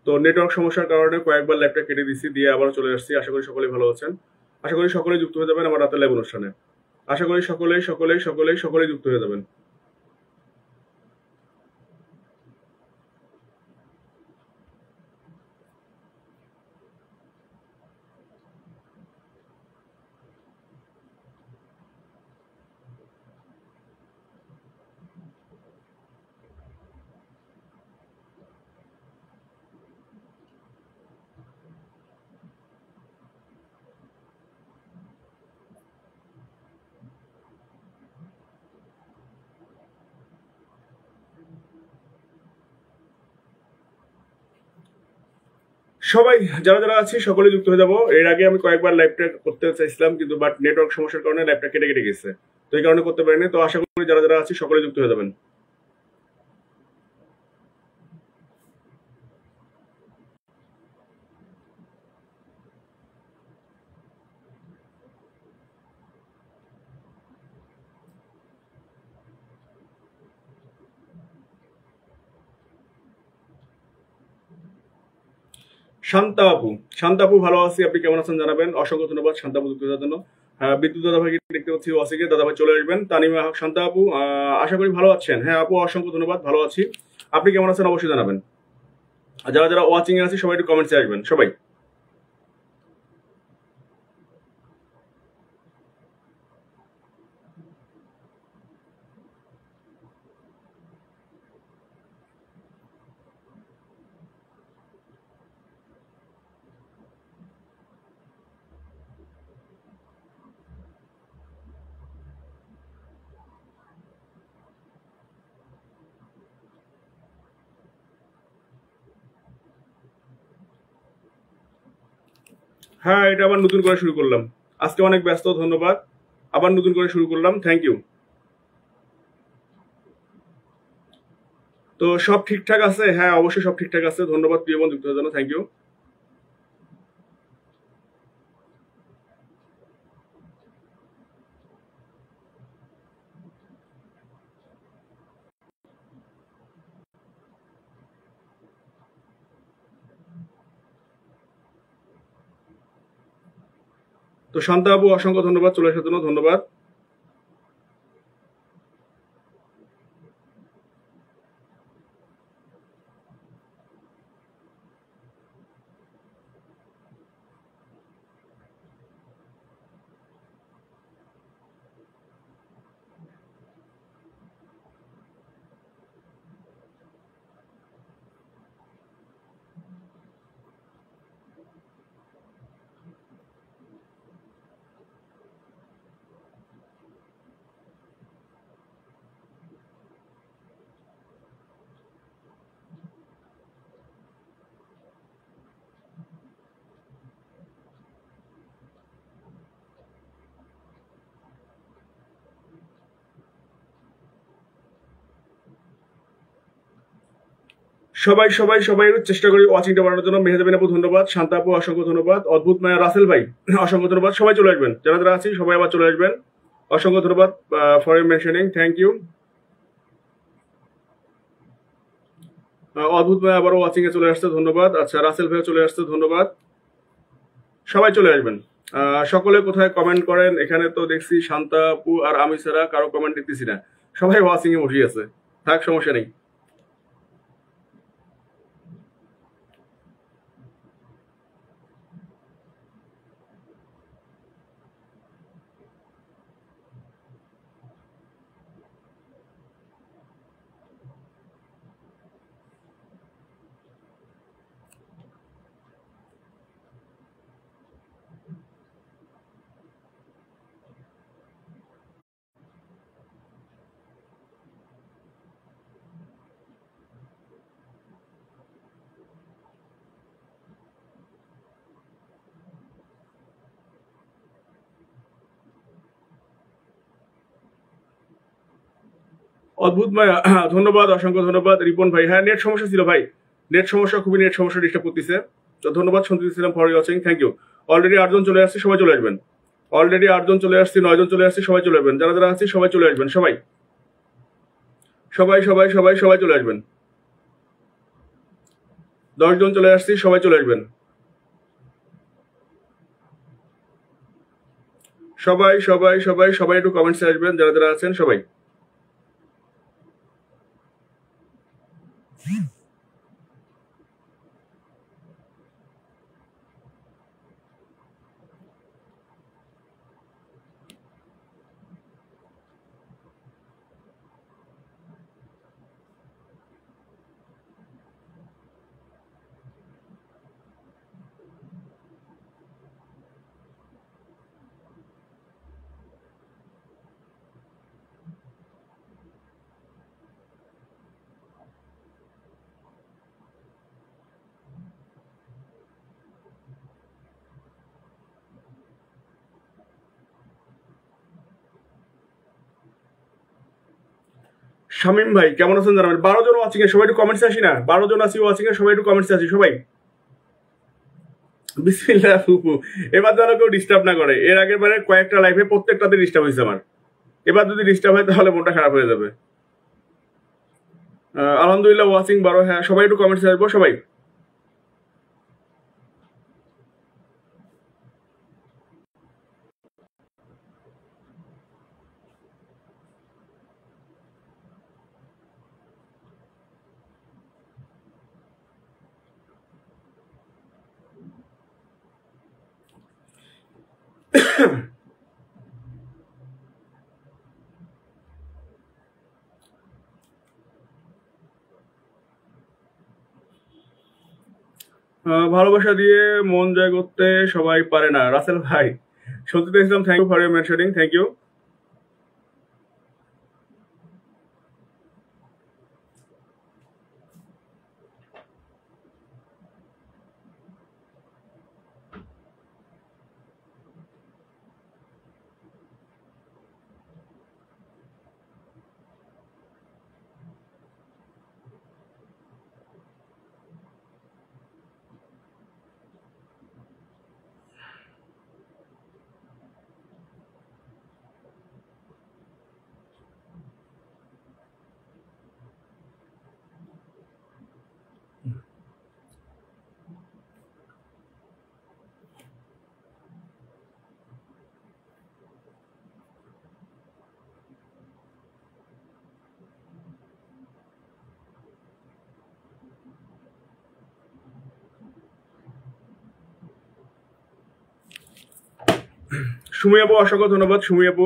তো নেটওয়ার্ক সমস্যার কারণে কয়েকবার লাইভটা কেটে দিছি, দিয়ে আবারও চলে আসছি। আশা করি সকলেই ভালো আছেন। আশা করি সকলেই যুক্ত হয়ে যাবেন আমার রাতের লাইভ অনুষ্ঠানে। আশা করি সকলেই যুক্ত হয়ে যাবেন। সবাই যারা যারা আছি সকলে যুক্ত হয়ে যাবো। এর আগে আমি কয়েকবার লাইভটা করতে চাইছিলাম, কিন্তু বাট নেটওয়ার্ক সমস্যার কারণে লাইভটা কেটে কেটে গেছে, তো এই কারণে করতে পারিনি। তো আশা করি যারা যারা আছি সকলে যুক্ত হয়ে যাবেন। শান্তা আপু ভালো আছি, আপনি কেমন আছেন জানাবেন। অসংখ্য ধন্যবাদ শান্তা আপু যুক্ত হওয়ার জন্য। বিদ্যুৎ দাদা ভাইকে দেখতে পাচ্ছি ওয়াসিকে, দাদা ভাই চলে আসবেন। তানিমা শান্তা আপু আশা করি ভালো আছেন। হ্যাঁ আপু অসংখ্য ধন্যবাদ, ভালো আছি। আপনি কেমন আছেন অবশ্যই জানাবেন। আর যারা যারা ওয়াচিং এ আছে সবাই একটু কমেন্টসে আসবেন সবাই। হ্যাঁ এটা আবার নতুন করে শুরু করলাম, আজকে অনেক ব্যস্ত, ধন্যবাদ। আবার নতুন করে শুরু করলাম, থ্যাংক ইউ। তো সব ঠিকঠাক আছে? হ্যাঁ অবশ্যই সব ঠিকঠাক আছে, ধন্যবাদ প্রিয় বোন যুক্ত হওয়ার জন্য, থ্যাংক ইউ। তো শান্তা আপু অসংখ্য ধন্যবাদ চলে আসার জন্য, ধন্যবাদ। সবাই চেষ্টা করি ওয়াচিংটা বাড়ানোর জন্য। মেহেজাবিন আপু ধন্যবাদ, শান্তা আপু অসংখ্য ধন্যবাদ, অদ্ভুত মায়া রাসেল ভাই অসংখ্য ধন্যবাদ। সবাই চলে আসবেন, যারা যারা আছি সবাই আবার চলে আসবেন। অসংখ্য ধন্যবাদ ফর মেনশনিং, থ্যাংক ইউ। অদ্ভুত ভাই আবারও ওয়াচিং এ চলে আসছে, ধন্যবাদ। আচ্ছা রাসেল ভাই চলে আসছে, ধন্যবাদ। সবাই চলে আসবেন। সকলে কোথায় কমেন্ট করেন? এখানে তো দেখছি শান্তা আপু আর আমি ছাড়া কারো কমেন্ট দেখতেছি না, সবাই ওয়াচিং এ বসে আছে। থাক, সমস্যা নেই। অদ্ভুত মায়া ধন্যবাদ, অসংখ্য ধন্যবাদ। রিপন ভাই হ্যাঁ নেট সমস্যা ছিল ভাই, নেট সমস্যা, খুবই নেট সমস্যা ডিস্টার্ব করতেছে। তো ধন্যবাদ শুনতে দিচ্ছিলাম for watching, thank you. Already 8 জন চলে আসছে, সবাই চলে আসবেন। অলরেডি 8 জন চলে আসছে, 9 জন চলে আসছে, সবাই চলে আসবেন। যারা যারা আছে সবাই চলে আসবেন, সবাই সবাই সবাই সবাই সবাই চলে আসবেন। 10 জন চলে আসছি, সবাই চলে আসবেন। সবাই সবাই সবাই সবাই একটু কমেন্টসে আসবেন, যারা যারা আছেন সবাই। শামিম ভাই কেমন আছেন জানাবেন। 12 জন ওয়াচিং এ, সবাই একটু কমেন্টসে আসি না। 12 জন আছি ওয়াচিং এ, সবাই একটু কমেন্টসে আসি সবাই। বিসমিল্লাহ ফুফু। এবার যেন কেউ ডিস্টার্ব না করে। এর আগের বারে কয়েকটা লাইফে প্রত্যেকটাতে ডিস্টার্ব হয়েছে আমার। এবার যদি ডিস্টার্ব হয় তাহলে মনটা খারাপ হয়ে যাবে। আলহামদুলিল্লাহ ওয়াচিং 12। হ্যাঁ, সবাই একটু কমেন্টসে আসবো সবাই। ভালোবাসা দিয়ে মন জয় করতে সবাই পারে না, রাসেল ভাই। সত্যি Islam, thank you for your mentioning, thank you. Sumi আপু অসংখ্য ধন্যবাদ, সুমি আপু।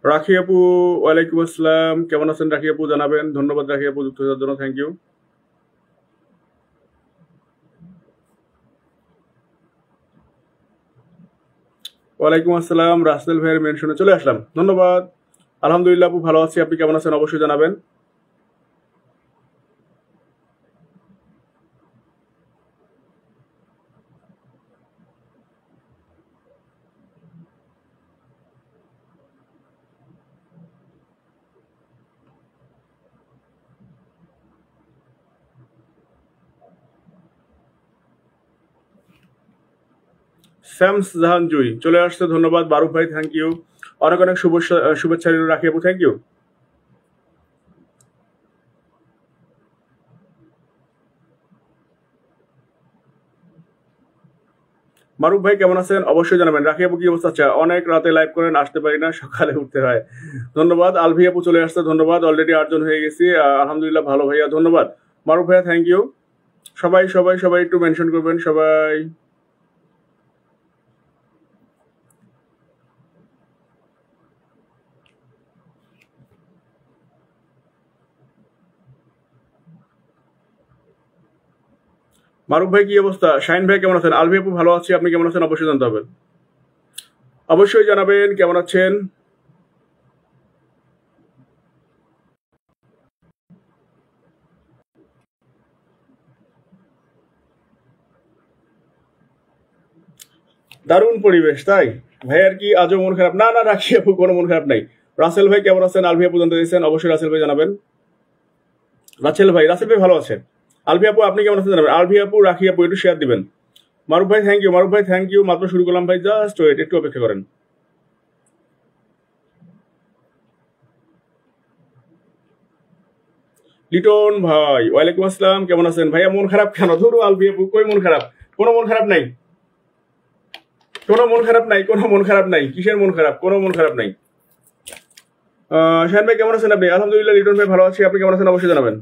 রাখি আপু, ওয়ালাইকুম আসসালাম, কেমন আছেন রাখি আপু জানাবেন। ধন্যবাদ রাখি আপু যুক্ত হওয়ার জন্য, থ্যাংক ইউ। ওয়ালাইকুম আসসালাম, রাসেল ভাইয়ের মেনশনে চলে আসলাম, ধন্যবাদ। আলহামদুলিল্লাহ আপু ভালো আছি, আপনি কেমন আছেন অবশ্যই জানাবেন। স্যামস জাহান জুই চলে আসছে, ধন্যবাদ। বারুক ভাই থ্যাংক ইউ। অনেক অনেক শুভেচ্ছা রাখি আপু, থ্যাংক ইউ। মারুফ ভাই কেমন আছেন অবশ্যই জানাবেন। রাখি আপু কি অবস্থা? আচ্ছা, অনেক রাতে লাইভ করেন, আসতে পারি না, সকালে উঠতে হয়। ধন্যবাদ। আলভি আপু চলে আসছে, ধন্যবাদ। অলরেডি 8 জন হয়ে গেছি, আলহামদুলিল্লাহ ভালো ভাইয়া, ধন্যবাদ। মারুফ ভাইয়া থ্যাংক ইউ। সবাই সবাই সবাই একটু মেনশন করবেন সবাই। মারুফ ভাই কি অবস্থা? শাহিন ভাই কেমন আছেন? আলভি আপু ভালো আছি, আপনি কেমন আছেন অবশ্যই জানতে হবে, অবশ্যই জানাবেন কেমন আছেন। দারুণ পরিবেশ, তাই ভাইয়ার কি আজও মন খারাপ? না না, রাখি আপু কোনো মন খারাপ নাই। রাসেল ভাই কেমন আছেন? আলভি আপু জানতে চাইছেন, অবশ্যই রাসেল ভাই জানাবেন। রাসেল ভাই ভালো আছে। আলভি আপু আপনি কেমন আছেন জানাবেন। আলভি আপু, রাখি আপু একটু শেয়ার দিবেন। মারুফ ভাই থ্যাংক ইউ, মারুফ ভাই থ্যাংক ইউ। মাত্র শুরু করলাম ভাই, জাস্ট ওয়েট, একটু অপেক্ষা করেন। লিটন ভাই ওয়ালাইকুম আসসালাম, কেমন আছেন ভাইয়া? মন খারাপ কেন? ধরো আলভি আপু, কই মন খারাপ? কোনো মন খারাপ নাই, কোনো মন খারাপ নাই, কোনো মন খারাপ নাই। কিসের মন খারাপ? কোনো মন খারাপ নাই। শাহিন ভাই কেমন আছেন আপনি? আলহামদুলিল্লাহ লিটন ভাই ভালো আছি, আপনি কেমন আছেন অবশ্যই জানাবেন।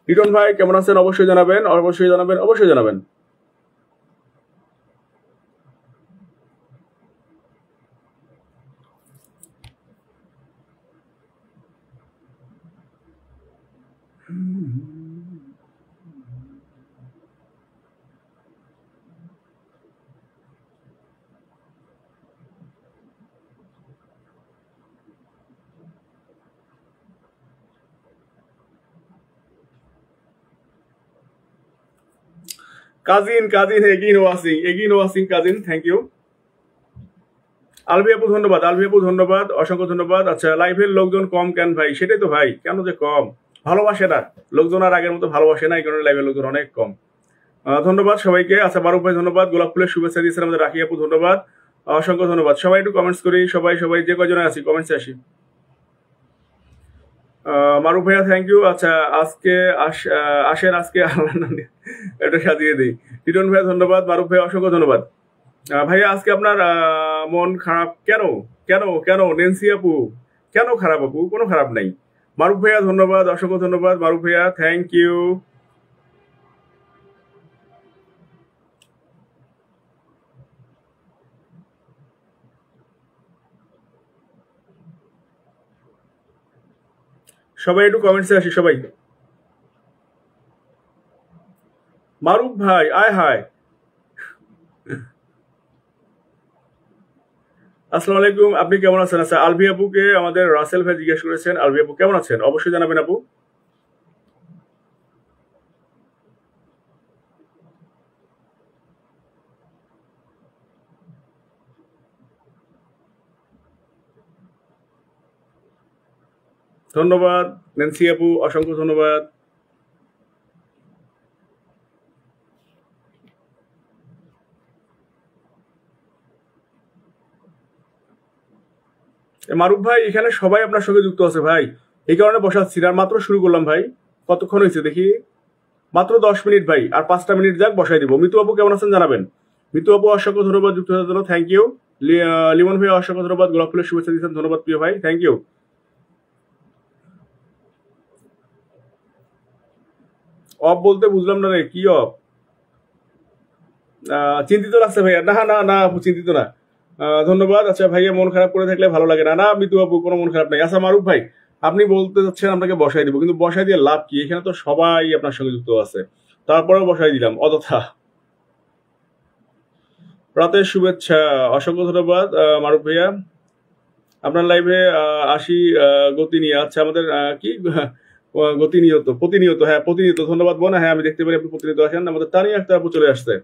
লিটন ভাই কেমন আছেন অবশ্যই জানাবেন, অবশ্যই জানাবেন, অবশ্যই জানাবেন। Cousin cousin again washing cousin, thank you. Alvi আপু ধন্যবাদ, আলভি আপু ধন্যবাদ, অসংখ্য ধন্যবাদ। আচ্ছা লাইভের লোকজন কম কেন ভাই? সেটাই তো ভাই, কেন যে কম? ভালোবাসে না লোকজন, আর আগের মতো ভালোবাসে না, এই কারণে লাইভের লোকজন অনেক কম। ধন্যবাদ সবাইকে। আচ্ছা মারুফ ভাই ধন্যবাদ, গোলাপ ফুলের শুভেচ্ছা দিয়েছেন আমাদের রাখি আপু, ধন্যবাদ, অসংখ্য ধন্যবাদ। সবাই একটু কমেন্টস করি, সবাই সবাই যে কয়জনে আছি কমেন্টসে আসি। মারুফ ভাইয়া থ্যাংক ইউ। আচ্ছা আজকে আসেন আজকে আল্লাহ নাম নিয়ে এটা সাজিয়ে দিই। টিটন ভাইয়া ধন্যবাদ, মারুফ ভাইয়া অসংখ্য ধন্যবাদ। ভাইয়া আজকে আপনার মন খারাপ কেন? কেন কেন নেন্সি আপু, কেন খারাপ আপু? কোনো খারাপ নাই। মারুফ ভাইয়া ধন্যবাদ, অসংখ্য ধন্যবাদ মারুফ ভাইয়া, থ্যাংক ইউ। সবাই একটু কমেন্টসে আসি সবাই। মারুফ ভাই আয় হায়। আসসালামু আলাইকুম, আপনি কেমন আছেন? আচ্ছা আলভি আপুকে আমাদের রাসেল ভাই জিজ্ঞেস করেছেন, আলভি আপু কেমন আছেন অবশ্যই জানাবেন আপু। ধন্যবাদ নেন্সি আপু, অসংখ্য ধন্যবাদ। মারুফ ভাই এখানে সবাই আপনার সঙ্গে যুক্ত আছে ভাই, এই কারণে বসাচ্ছি। আর মাত্র শুরু করলাম ভাই, কতক্ষণ হয়েছে দেখি? মাত্র 10 মিনিট ভাই, আর 5টা মিনিট যাক বসাই দিব। মিতু আপু কেমন আছেন জানাবেন। মিতু আপু অসংখ্য ধন্যবাদ যুক্ত হওয়ার জন্য, থ্যাংক ইউ। লিমন ভাই অসংখ্য ধন্যবাদ, গোলাপ ফুলের শুভেচ্ছা দিয়েছেন, ধন্যবাদ প্রিয় ভাই, থ্যাংক ইউ। অফ বলতে বুঝলাম না রে, কি অফ? চিন্তিত লাগছে ভাইয়া? না না না আপু চিন্তিত না। ধন্যবাদ। আচ্ছা ভাইয়া মন খারাপ করে থাকলে ভালো লাগে না। না মিতু আপু কোনো মন খারাপ নাই। আচ্ছা মারুফ ভাই আপনি বলতে চাচ্ছেন আপনাকে বসাই দিব, কিন্তু বসাই দিয়ে লাভ কি? এখানে তো সবাই আপনার সঙ্গে যুক্ত আছে, তারপরেও বসাই দিলাম অযথা। রাতের শুভেচ্ছা, অসংখ্য ধন্যবাদ মারুফ ভাইয়া। আপনার লাইভে আসি গতি নিয়ে। আচ্ছা আমাদের কি গতিনিয়ত প্রতিনিয়ত, হ্যাঁ প্রতিনিয়ত, ধন্যবাদ বোন। হ্যাঁ আমি দেখতে পারি আপনি প্রতিনিয়ত আসেন। আমাদের তানিয়া আক্তার আপু চলে আসছে।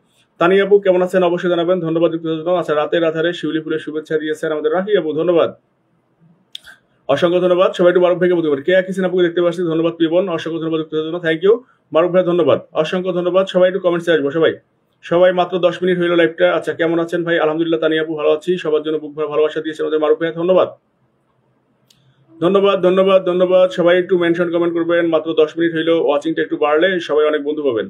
তানিয়া আপু কেমন আছেন অবশ্যই জানাবেন, ধন্যবাদ যুক্ত হওয়ার জন্য। আচ্ছা রাতের আধারে শিউলি ফুলের শুভেচ্ছা দিয়েছেন আমাদের রাখি আপু, ধন্যবাদ, অসংখ্য ধন্যবাদ। সবাই একটু মারুফ ভাইকে বলতে পারি, কে কিসেন আপুকে দেখতে পাচ্ছি, ধন্যবাদ প্রিয় বোন, অসংখ্য ধন্যবাদ যুক্ত হওয়ার জন্য, থ্যাংক ইউ। মারুফ ভাই ধন্যবাদ, অসংখ্য ধন্যবাদ। সবাই একটু কমেন্টসে আসবো সবাই, সবাই মাত্র 10 মিনিট হইলো লাইভটা। আচ্ছা কেমন আছেন ভাই? আলহামদুলিল্লাহ তানিয়া আপু ভালো আছি, সবার জন্য বুক ভরা ভালোবাসা দিয়েছে আমাদের মারুফ ভাই, ধন্যবাদ ধন্যবাদ ধন্যবাদ ধন্যবাদ। সবাই একটু মেনশন কমেন্ট করবেন, মাত্র 10 মিনিট হইলো, ওয়াচিংটা একটু বাড়লে সবাই অনেক বন্ধু পাবেন।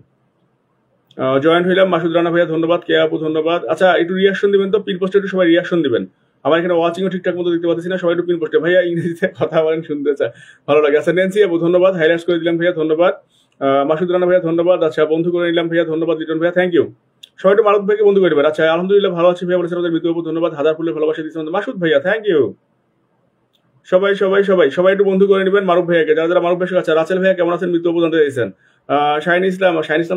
জয়েন্ট হইলাম মাসুদ রানা ভাইয়া ধন্যবাদ, কে আপু ধন্যবাদ। আচ্ছা একটু রিয়াকশন দিবেন তো, পিন পোস্টে একটু সবাই রিয়াকশন দিবেন। আমার এখানে ওয়াচিংও ঠিকঠাক মতো দেখতে পাচ্ছি না, সবাই একটু পিন পোস্টে। ভাইয়া ইংরেজিতে কথা বলেন, শুনতে চায়, ভালো লাগে। আচ্ছা নেন্সি আপু ধন্যবাদ, হাইলাইট করে দিলাম ভাইয়া, ধন্যবাদ। মাসুদ রানা ভাইয়া ধন্যবাদ। আচ্ছা বন্ধু করে নিলাম ভাইয়া, ধন্যবাদ লিটন ভাইয়া, থ্যাংক ইউ। সবাই একটু মারুফ ভাইকে বন্ধু করে দেবেন। আচ্ছা আলহামদুলিল্লাহ ভালো আছি ভাইয়া বলেছেন আমাদের মিতু আপু, ধন্যবাদ। হাজার ফুলের ভালোবাসা দিচ্ছেন মাসুদ ভাইয়া, থ্যাংক ইউ। সবাই সবাই সবাই সবাই একটু বন্ধু করে নেবেন মারুফ ভাইয়াকে, যারা যারা মারুফ ভাইয়ের কাছে। রাসেল ভাইয়া কেমন আছেন মিতু আপু জানতে চাইছেন। শাহিন ইসলাম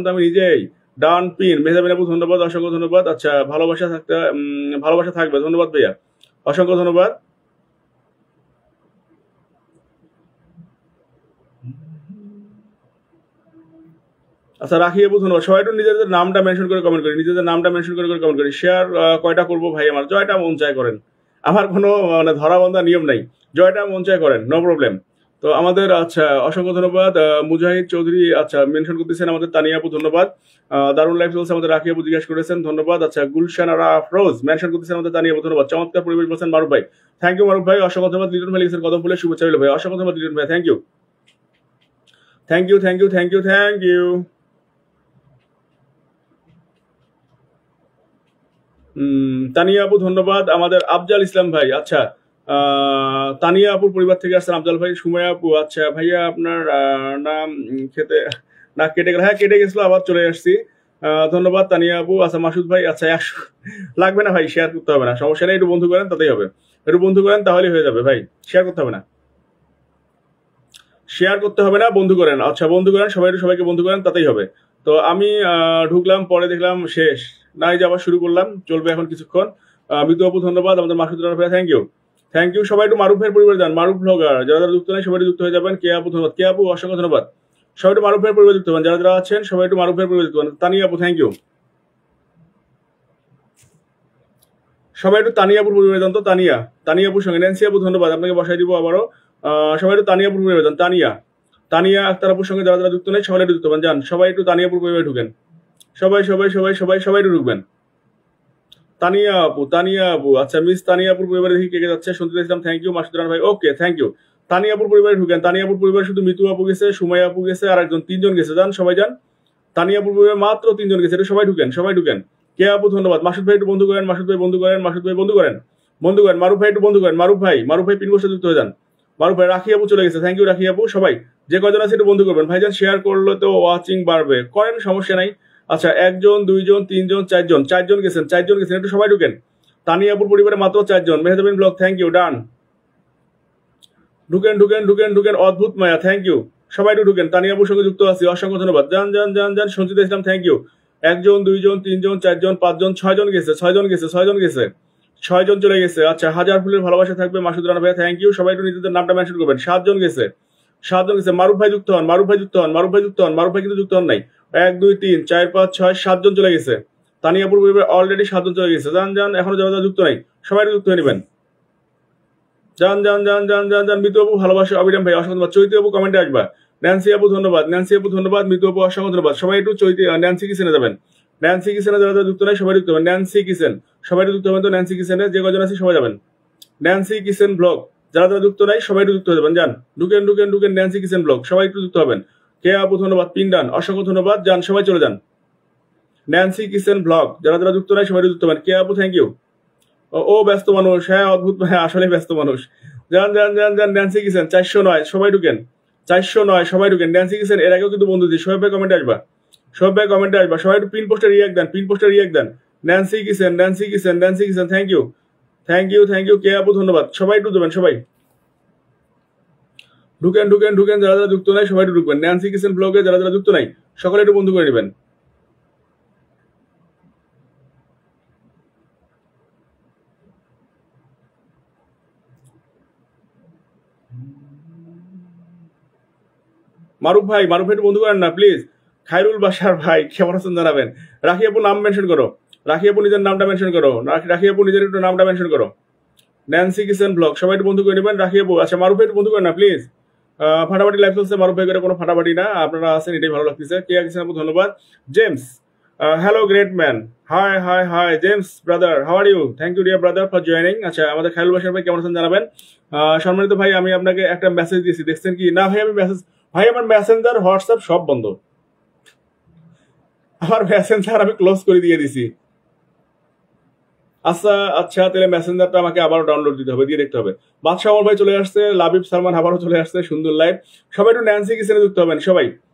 তো আমি নিজেই। ডান পিন মেহজাবিন আপু ধন্যবাদ, অসংখ্য ধন্যবাদ। আচ্ছা ভালোবাসা থাকবে, ধন্যবাদ ভাইয়া, অসংখ্য ধন্যবাদ। আচ্ছা রাখি আপু ধন্যবাদ। সবাই একটু নিজেদের নামটা মেনশন করে কমেন্ট করি, নিজেদের নামটা মেনশন করে কমেন্ট করি। শেয়ার কয়টা করবো ভাই, আমার জয়টা মন চায় করেন, আমার কোনো মানে ধরা বন্ধা নিয়ম নাই, জয়টা মন চায় করেন, নো প্রবলেম। তো আমাদের আচ্ছা অসংখ্য ধন্যবাদ মুজাহিদ চৌধুরী, আচ্ছা মেনশন করতেছেন আমাদের তানিয়া আপু, ধন্যবাদ। দারুন লাইফ চলছে আমাদের রাখি আপু জিজ্ঞেস করেছেন, ধন্যবাদ। আচ্ছা গুলশান আরা আফরোজ মেনশন করতেছেন আমাদের তানিয়া আপু, ধন্যবাদ। চমৎকার পরিবেশ বলছেন মারুফ ভাই, থ্যাংক ইউ মারুফ ভাই, অসংখ্য ধন্যবাদ। লিটন ভাই লিখেছেন কদম ফুলের শুভেচ্ছা রইল ভাই, অসংখ্য ধন্যবাদ লিটন ভাই, thank you thank you thank you thank you thank you. Tania আপু ধন্যবাদ। আমাদের আফজাল ইসলাম ভাই, আচ্ছা তানিয়া আপুর পরিবার থেকে আসছেন আফজাল ভাই। সুমাইয়া আপু, আচ্ছা ভাইয়া আপনার নাম খেতে না কেটে গেল, হ্যাঁ কেটে গেছিল, আবার চলে আসছি। ধন্যবাদ তানিয়া আপু। আচ্ছা মাসুদ ভাই, আচ্ছা 100 লাগবে না ভাই, শেয়ার করতে হবে না, সমস্যা নেই, একটু বন্ধু করেন তাতেই হবে, একটু বন্ধু করেন তাহলেই হয়ে যাবে ভাই, শেয়ার করতে হবে না, শেয়ার করতে হবে না, বন্ধু করেন, আচ্ছা বন্ধু করেন, সবাই সবাইকে বন্ধু করেন তাতেই হবে। তো আমি ঢুকলাম, পরে দেখলাম শেষ, নাই যে আবার শুরু করলাম, চলবে এখন কিছুক্ষণ। মিতু আপু ধন্যবাদ, আমাদের মাসুদ রানা ভাই থ্যাংক ইউ থ্যাংক ইউ। সবাই একটু মারুফ ভাইয়ের পরিবার যান, মারুফ ব্লগার যারা যারা যুক্ত নেই সবাই যুক্ত হয়ে যাবেন। কে আপু ধন্যবাদ, কে আপু অসংখ্য ধন্যবাদ। সবাই একটু মারুফ ভাইয়ের পরিবার যুক্ত হবেন, যারা যারা আছেন সবাই একটু মারুফ ভাইয়ের পরিবার যুক্ত হবেন। তানিয়া আপু থ্যাংক ইউ, সবাই একটু তানিয়াপুর পরিবার যান তো, তানিয়া তানিয়াপুর সঙ্গে ন্যান্সি আপু ধন্যবাদ, আপনাকে বসাই দিব আবারও। সবাই একটু তানিয়াপুর পরিবার যান, তানিয়া তানিয়া আক্তার আপুর সঙ্গে যারা যারা যুক্ত নেই সবাই একটু যুক্ত হবেন, যান সবাই একটু তানিয়াপুর পরিবারে ঢুকেন, সবাই সবাই সবাই সবাই সবাই একটু ঢুকবেন। তানিয়া আপু, তানিয়া আপু, আচ্ছা মিস তানিয়াপুর পরিবারে দেখি কে কে যাচ্ছে, শুনতে ইসলাম থ্যাংক ইউ, মাসুদ রানা ভাই ওকে থ্যাংক ইউ। তানিয়াপুর পরিবারে ঢুকেন, তানিয়াপুর পরিবারে শুধু মিতু আপু গেছে, সুমাই আপু গেছে, আর একজন, তিনজন গেছে, যান সবাই যান। তানিয়াপুর পরিবারে মাত্র তিনজন গেছে, এটা সবাই ঢুকেন, সবাই ঢুকেন। কে আপু ধন্যবাদ। মাসুদ ভাই একটু বন্ধু করেন, মাসুদ ভাই বন্ধু করেন, মাসুদ ভাই বন্ধু করেন, বন্ধু করেন। মারুফ ভাই একটু বন্ধু করেন, মারুফ ভাই, মারুফ ভাই পিন বসে যুক্ত হয়ে যান। মারুফ ভাই, রাখি আপু চলে গেছে, থ্যাংক ইউ রাখি আপু। সবাই যে কয়জন আছে একটু বন্ধু করবেন ভাইজান, শেয়ার করলে তো ওয়াচিং বাড়বে, করেন সমস্যা নাই। আচ্ছা একজন, দুইজন, তিনজন, চারজন, চারজন গেছেন, চারজন গেছেন, একটু সবাই ঢুকেন। তানিয়াপুর পরিবারে মাত্র চারজন। মেহেদাবিন ব্লগ থ্যাংক ইউ, ডান, ঢুকেন ঢুকেন ঢুকেন ঢুকেন। অদ্ভুত মায়া থ্যাংক ইউ, সবাই একটু ঢুকেন। তানিয়াপুর সঙ্গে যুক্ত আছি, অসংখ্য ধন্যবাদ। যান যান যান যান। সঞ্চিতা ইসলাম থ্যাংক ইউ। একজন, দুইজন, তিনজন, চারজন, পাঁচজন, ছয়জন গেছে, ছয়জন গেছে, ছয়জন গেছে, ছয়জন চলে গেছে। আচ্ছা হাজার ফুলের ভালোবাসা থাকবে মাসুদ রানা ভাই থ্যাংক ইউ। সবাই একটু নিজেদের নামটা মেনশন করবেন। সাতজন গেছে, সাতজন গেছে। মারুফ ভাই যুক্ত হন, মারুফ ভাই যুক্ত হন, মারুফ ভাই যুক্ত হন, মারুফ ভাই কিন্তু যুক্ত হন নাই। 1 2 3 4 5 6 7জন চলে গেছে। তানিয়াপুর পরিবারে অলরেডি 7জন চলে গেছে। যান যান, এখনো যারা যারা যুক্ত নাই সবাই একটু যুক্ত হয়ে নেবেন। যান যান যান যান যান যান। মিতু আপু ভালোবাসা, অবিরাম ভাই অসংখ্য ধন্যবাদ। চৈতি আপু কমেন্টে আসবা। ন্যান্সি আপু ধন্যবাদ, ন্যান্সি আপু ধন্যবাদ। মিতু আপু অসংখ্য ধন্যবাদ। সবাই একটু চৈতি ন্যান্সি কিচেনে যাবেন। ন্যান্সি কিচেনে যারা যারা যুক্ত নাই সবাই যুক্ত হবেন। ন্যান্সি কিচেন, সবাই যুক্ত হবেন তো ন্যান্সি কিচেনে, যে কজন আছে সবাই যাবেন। ন্যান্সি কিচেন ব্লগ যারা যারা যুক্ত নাই সবাই একটু যুক্ত হয়ে যাবেন, যান ঢুকেন ঢুকেন ঢুকেন। ন্যান্সি কিচেন ব্লগ সবাই একটু যুক্ত হবেন। কে আপু ধন্যবাদ, পিন্ডান অসংখ্য ধন্যবাদ, যান সবাই চলে যান। ন্যান্সি কিচেন ব্লগ যারা যারা যুক্ত নাই সবাই যুক্ত হবেন। কে আপু থ্যাংক ইউ। ও ব্যস্ত মানুষ, হ্যাঁ অদ্ভুত ভাই, আসলে ব্যস্ত মানুষ। যান যান যান যান। ন্যান্সি কিচেন 409 সবাই ঢুকেন, 409 সবাই ঢুকেন। ন্যান্সি কিচেন এর আগেও কিন্তু বন্ধু দিই, সবাই ভাই কমেন্টে আসবা, সবাই ভাই কমেন্টে আসবা, সবাই একটু পিন পোস্টে রিয়াক্ট দেন, পিন পোস্টে রিয়াক্ট দেন। Nancy kitchen, Nancy kitchen, Nancy kitchen thank you thank you thank you. কে আপু ধন্যবাদ। সবাই একটু দেবেন, সবাই ঢুকেন ঢুকেন ঢুকেন। যারা যারা যুক্ত নাই সবাই একটু ঢুকবেন। ন্যান্সি কিচেন ব্লগে যারা যারা যুক্ত নাই সকলে একটু বন্ধু করে নেবেন। মারুফ ভাই, মারুফ ভাই একটু বন্ধু করেন না প্লিজ। খায়রুল বাসার ভাই কেমন আছেন জানাবেন। রাখি আপু নাম মেনশন করো, রাখি আপু নিজের নামটা মেনশন করো, রাখি আপু নিজের একটু নামটা মেনশন করো। ন্যান্সি কিচেন ব্লগ সবাই একটু বন্ধু করে নেবেন। রাখি আপু, আচ্ছা মারুফ ভাই একটু বন্ধু করেন না প্লিজ। ফাটাফাটি লাইভ চলছে, মারুফ ভাই করে কোনো ফাটাফাটি না, আপনারা আছেন এটাই ভালো লাগতেছে। কে আছেন আপু ধন্যবাদ। James hello great man, hi hi hi James brother, how are you, thank you dear brother for joining. আচ্ছা আমাদের খায়রুল বাসার ভাই কেমন আছেন জানাবেন। সম্মানিত ভাই আমি আপনাকে একটা মেসেজ দিয়েছি, দেখছেন কি না ভাই? আমি মেসেজ, ভাই আমার মেসেঞ্জার হোয়াটসঅ্যাপ সব বন্ধ, আমার মেসেঞ্জার আমি ক্লোজ করে দিয়ে দিছি। আচ্ছা আচ্ছা, তাহলে মেসেঞ্জারটা আমাকে আবারও ডাউনলোড দিতে হবে, দিয়ে দেখতে হবে। বাদশাহ আমল ভাই চলে আসছে, লাবিব সালমান আবারও চলে আসছে, সুন্দর লাইভ। সবাই একটু ন্যান্সি কিচেনে যুক্ত হবেন সবাই।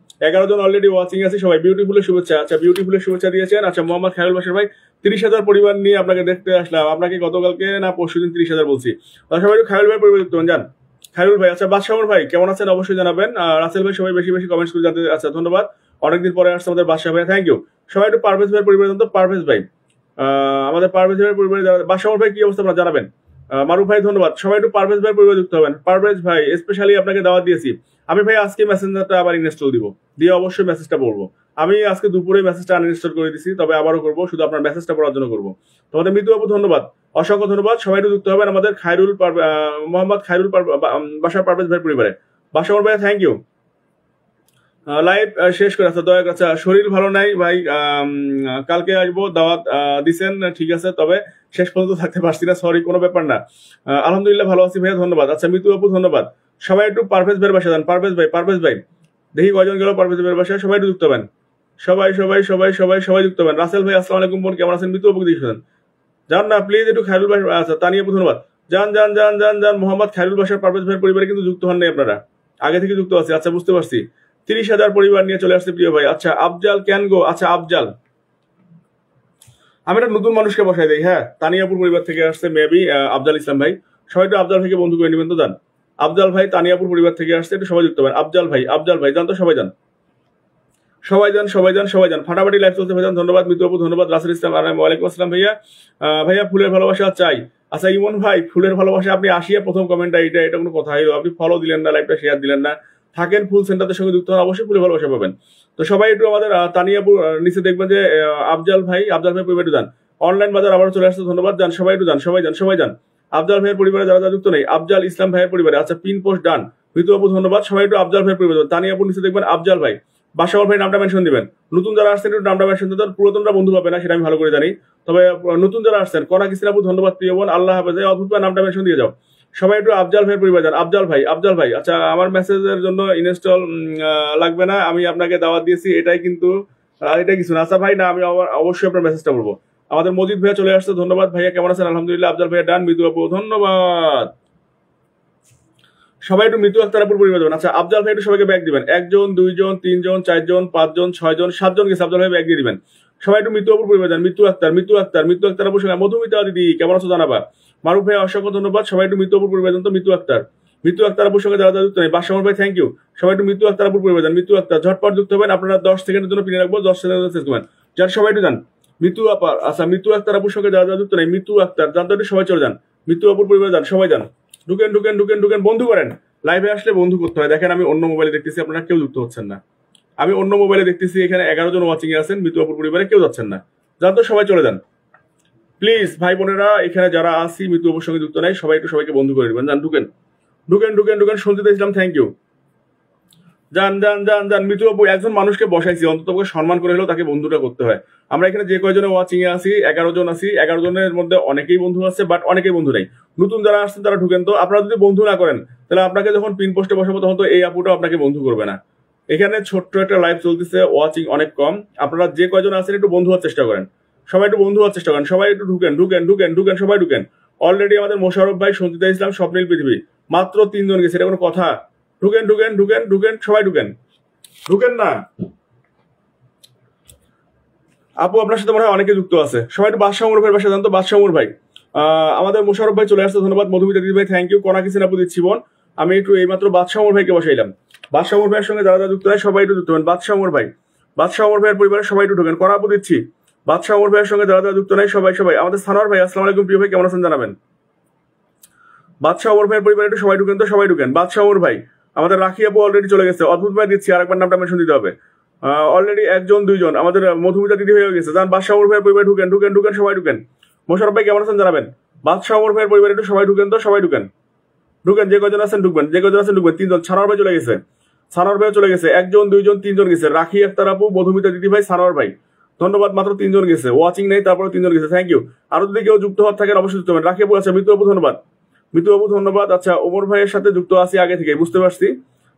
11 জন অলরেডি ওয়াচিং আছে সবাই। বিউটিফুলের শুভেচ্ছা, আচ্ছা বিউটিফুলের শুভেচ্ছা দিয়েছেন। আচ্ছা মোহাম্মদ খায়রুল বাসার ভাই 30,000 পরিবার নিয়ে আপনাকে দেখতে আসলাম, আপনাকে গতকালকে না পরশুদিন 30,000 বলছি। সবাই একটু খায়রুল ভাই পরিবার যুক্ত হন, যান। খায়রুল ভাই, আচ্ছা বাদশাহ আমল ভাই কেমন আছেন অবশ্যই জানাবেন। রাসেল ভাই সবাই বেশি বেশি কমেন্টস করে জানতে, আচ্ছা ধন্যবাদ। অনেকদিন পরে আসছে আমাদের বাদশাহ ভাই, থ্যাংক ইউ। সবাই একটু পারভেজ ভাইয়ের পরিবার জানতো, পারভেজ ভাই আমাদের পারভেজ ভাইয়ের পরিবারে যারা। বাদশাহ ভাই কি অবস্থা আপনারা জানাবেন। মারুফ ভাই ধন্যবাদ। সবাই একটু পারভেজ ভাই পরিবার যুক্ত হবেন। পারভেজ ভাই স্পেশালি আপনাকে দাওয়াত দিয়েছি। আমি ভাই আজকে মেসেঞ্জারটা আবার ইনস্টল দিব, দিয়ে অবশ্যই মেসেজটা পড়বো। আমি আজকে দুপুরে মেসেজটা আনইনস্টল করে দিছি, তবে আবারও করবো, শুধু আপনার মেসেজটা পড়ার জন্য করবো। তোমাদের মৃত্যু বাবু ধন্যবাদ, অসংখ্য ধন্যবাদ। সবাই একটু যুক্ত হবেন আমাদের মোহাম্মদ খায়রুল বাসার পারভেজ ভাই পরিবারে। বাসামর ভাই থ্যাংক ইউ। লাইভ শেষ করে আছে দয়া করে। আচ্ছা শরীর ভালো নাই ভাই, কালকে আসবো, দাওয়াত দিছেন ঠিক আছে, তবে শেষ পর্যন্ত থাকতে পারছি না, সরি, কোনো ব্যাপার না। আলহামদুলিল্লাহ ভালো আছি ভাইয়া, ধন্যবাদ। আচ্ছা মিতু আপু ধন্যবাদ। সবাই একটু পারভেজ ভাইয়ের বাসা যান। পারভেজ ভাই দেখি কয়জন গেল পারভেজ ভাইয়ের বাসায়, সবাই একটু যুক্ত হবেন। সবাই যুক্ত হবেন। রাসেল ভাই আসসালামু আলাইকুম, বোন কেমন আছেন? মিতু আপু দেখছেন, যান না প্লিজ একটু খায়রুল ভাই। আচ্ছা তানিয়া আপু ধন্যবাদ। যান মোহাম্মদ খায়রুল বাসার পারভেজ ভাইয়ের পরিবারে কিন্তু যুক্ত হন নাই আপনারা, আগে থেকে যুক্ত আছে। আচ্ছা বুঝতে পারছি, 30,000 পরিবার নিয়ে চলে আসছে প্রিয় ভাই। আচ্ছা আফজাল ক্যান গো। আচ্ছা আফজাল, আমি একটা নতুন মানুষকে বসাই দিই। হ্যাঁ, তানিয়াপুর পরিবার থেকে আসছে মেবি আফজাল ইসলাম ভাই। সবাই একটু আফজাল ভাইকে বন্ধু করে নেবেন তো, যান। আফজাল ভাই তানিয়াপুর পরিবার থেকে আসছে, একটু সবাই যুক্ত হবেন। আফজাল ভাই যান তো, সবাই যান। ফাটাফাটি লাইভ চলছে ভাইজান, ধন্যবাদ। মিতু আপু ধন্যবাদ। রাসেল ইসলাম ওয়ালাইকুম আসসালাম ভাইয়া। ভাইয়া ফুলের ভালোবাসা চাই। আচ্ছা ইমন ভাই, ফুলের ভালোবাসা আপনি আসিয়া প্রথম কমেন্টটা এটা কোনো কথা হইলো? আপনি ফলো দিলেন না, লাইভটা শেয়ার দিলেন না, থাকেন ফুল সেন্টারের সঙ্গে যুক্ত হন, অবশ্যই ফুলের ভালোবাসা পাবেন। তো সবাই একটু আমাদের তানিয়াপুর নিচে দেখবেন যে আফজাল ভাই পরিবার যান। অনলাইন বাজার আবার চলে আসছে, ধন্যবাদ। যান সবাই একটু যান, সবাই যান। আফজাল ভাইয়ের পরিবারে যারা যুক্ত নেই, আফজাল ইসলাম ভাইয়ের পরিবারে। আচ্ছা পিন পোস্ট ডান। মিতু আপু ধন্যবাদ। সবাই একটু আফজাল ভাইয়ের পরিবার, তানিয়াপুর নিচে দেখবেন আফজাল ভাই। বাসাওয়ার ভাই নামটা মেনশন দিবেন। নতুন যারা আসছেন একটু নামটা মেনশন দিতেন, পুরাতনরা বন্ধু পাবে না, সেটা আমি ভালো করে জানি। তবে নতুন যারা আসছেন, কনা কিসিন আপু ধন্যবাদ প্রিয় বোন, আল্লাহ হাফেজ। অদ্ভুত ভাই নামটা মেনশন দিয়ে যাও। সবাই একটু আফজাল ভাইয়ের পরিবার যান। আফজাল ভাই। আচ্ছা আমার মেসেজের জন্য ইনস্টল লাগবে না, আমি আপনাকে দাওয়াত দিয়েছি, এটাই কিন্তু এটা কিছু না। আচ্ছা ভাই না, আমি অবশ্যই আপনার মেসেজটা বলবো। আমাদের মজিদ ভাইয়া চলে আসছে, ধন্যবাদ ভাইয়া, কেমন আছেন? আলহামদুলিল্লাহ। আফজাল ভাইয়া ডান। মিতু আপু ধন্যবাদ। সবাই একটু মৃত্যু আক্তারাপুর পরিবার দেবেন। আচ্ছা আফজাল ভাই একটু সবাইকে ব্যাগ দিবেন। 1 জন 2 জন 3 জন 4 জন 5 জন 6 জন 7 জন গেছে, আফজাল ভাই ব্যাগ দিয়ে দিবেন। সবাই একটু মৃত্যু আপুর পরিবার দেন। মৃত্যু আক্তার আপুর সঙ্গে মধুমিতা দিদি কেমন আছো জানাবা। মারুফ ভাই অসংখ্য ধন্যবাদ। সবাই একটু মৃত্যু আপুর পরিবার দেন। তো মৃত্যু আক্তার আপুর সঙ্গে যারা যুক্ত নেই, বাসামর ভাই থ্যাংক ইউ। সবাই একটু মৃত্যু আক্তার আপুর পরিবার দেন। মৃত্যু আক্তার ঝটপট যুক্ত হবেন, আপনারা 10 সেকেন্ডের জন্য পিনে রাখবো, 10 সেকেন্ডের শেষ করবেন। যান সবাই একটু যান। মৃত্যু আপা, আচ্ছা মৃত্যু আক্তার আপুর সঙ্গে যারা যুক্ত নেই, মৃত্যু আক্তার জানতে একটু সবাই চলে যান। মৃত্যু আপুর পরিবার যান, সবাই যান। ঢুকেন বন্ধু করেন। লাইভে আসলে বন্ধু করতে হয়। দেখেন আমি অন্য মোবাইলে দেখতেছি, আপনারা কেউ যুক্ত হচ্ছেন না। আমি অন্য মোবাইলে দেখতেছি, এখানে 11 জন ওয়াচিং এ আছেন, মৃত্যু আপুর পরিবারে কেউ যাচ্ছেন না। যান তো সবাই চলে যান প্লিজ। ভাই বোনেরা এখানে যারা আসি মৃত্যু আপুর সঙ্গে যুক্ত নাই, সবাই একটু সবাইকে বন্ধু করে দিবেন। যান ঢুকেন। সঞ্জিত ইসলাম থ্যাংক ইউ। যান। মৃত্যু আপু একজন মানুষকে বসাইছি, অন্তত সম্মান করে হলেও তাকে বন্ধুটা করতে হয়। আমরা এখানে যে কয়জনে ওয়াচিং এ আছি 11 জন আছি, 11 জনের মধ্যে অনেকেই বন্ধু আছে, বাট অনেকেই বন্ধু নাই। নতুন যারা আসছেন তারা ঢুকেন তো। আপনারা যদি বন্ধু না করেন, তাহলে আপনাকে যখন পিন পোস্টে বসাবো তখন তো এই আপুটা আপনাকে বন্ধু করবে না। এখানে ছোট্ট একটা লাইভ চলতেছে, ওয়াচিং অনেক কম। আপনারা যে কয়জন আছেন একটু বন্ধু হওয়ার চেষ্টা করেন। সবাই একটু ঢুকেন। সবাই ঢুকেন। অলরেডি আমাদের মোশাররফ ভাই, সঞ্জিতা ইসলাম, স্বপ্নিল পৃথিবী মাত্র 3 জন গেছে, এটা কোনো কথা? ঢুকেন। সবাই ঢুকেন না। আপু আপনার সাথে মনে হয় অনেকে যুক্ত আছে। সবাই একটু বাদশাহ উমর ভাইয়ের বাসায় জানতো। বাদশাহ উমর ভাই, আমাদের মোশাররফ ভাই চলে আসছে, ধন্যবাদ। মধুমিতা দিদি ভাই থ্যাংক ইউ। কনা কিসেন আপু দিচ্ছি বোন। আমি একটু এইমাত্র বাদশাহ উমর ভাইকে বসাইলাম। বাদশাহ উমর ভাইয়ের সঙ্গে যারা যুক্ত হয় সবাই একটু যুক্ত হবেন। বাদশাহ উমর ভাইয়ের পরিবারের সবাই একটু ঢুকেন। কনা আপু দিচ্ছি। বাদশাহ উমর ভাইয়ের সঙ্গে যারা যুক্ত নাই সবাই। আমাদের সানোয়ার ভাই আসসালামু আলাইকুম প্রিয় ভাই, কেমন আছেন জানাবেন। বাদশাহ উমর ভাইয়ের পরিবারে একটু সবাই ঢুকেন। বাদশাহ উমর ভাই, আমাদের রাখি আপু অলরেডি চলে গেছে। অদ্ভুত ভাই দিচ্ছি, আরেকবার নামটা মেনশন দিতে হবে। অলরেডি 1 জন 2 জন আমাদের মধুমিতা দিদি হয়ে গেছে। যান বাদশাহ উমর ভাইয়ের পরিবারে ঢুকেন। সবাই ঢুকেন। মোশাররফ ভাই কেমন আছেন জানাবেন। বাদশাহ উমর ভাইয়ের পরিবারে একটু সবাই ঢুকেন। যে কজন আছেন ঢুকবেন। 3 জন। সানোয়ার ভাই চলে গেছে। 1 জন 2 জন 3 জন গেছে। রাখি আক্তার আপু, মধুমিতা দিদি ভাই, সানোয়ার ভাই ধন্যবাদ। মাত্র 3 জন গেছে, ওয়াচিং নেই, তারপরে 3 জন গেছে, থ্যাংক ইউ। আরো যদি কেউ যুক্ত হওয়ার থাকেন অবশ্যই যুক্ত হবেন। রাখি আপু, আচ্ছা মৃত্যু আপু ধন্যবাদ। আচ্ছা ওমর ভাইয়ের সাথে যুক্ত আছি আগে থেকে, বুঝতে পারছি,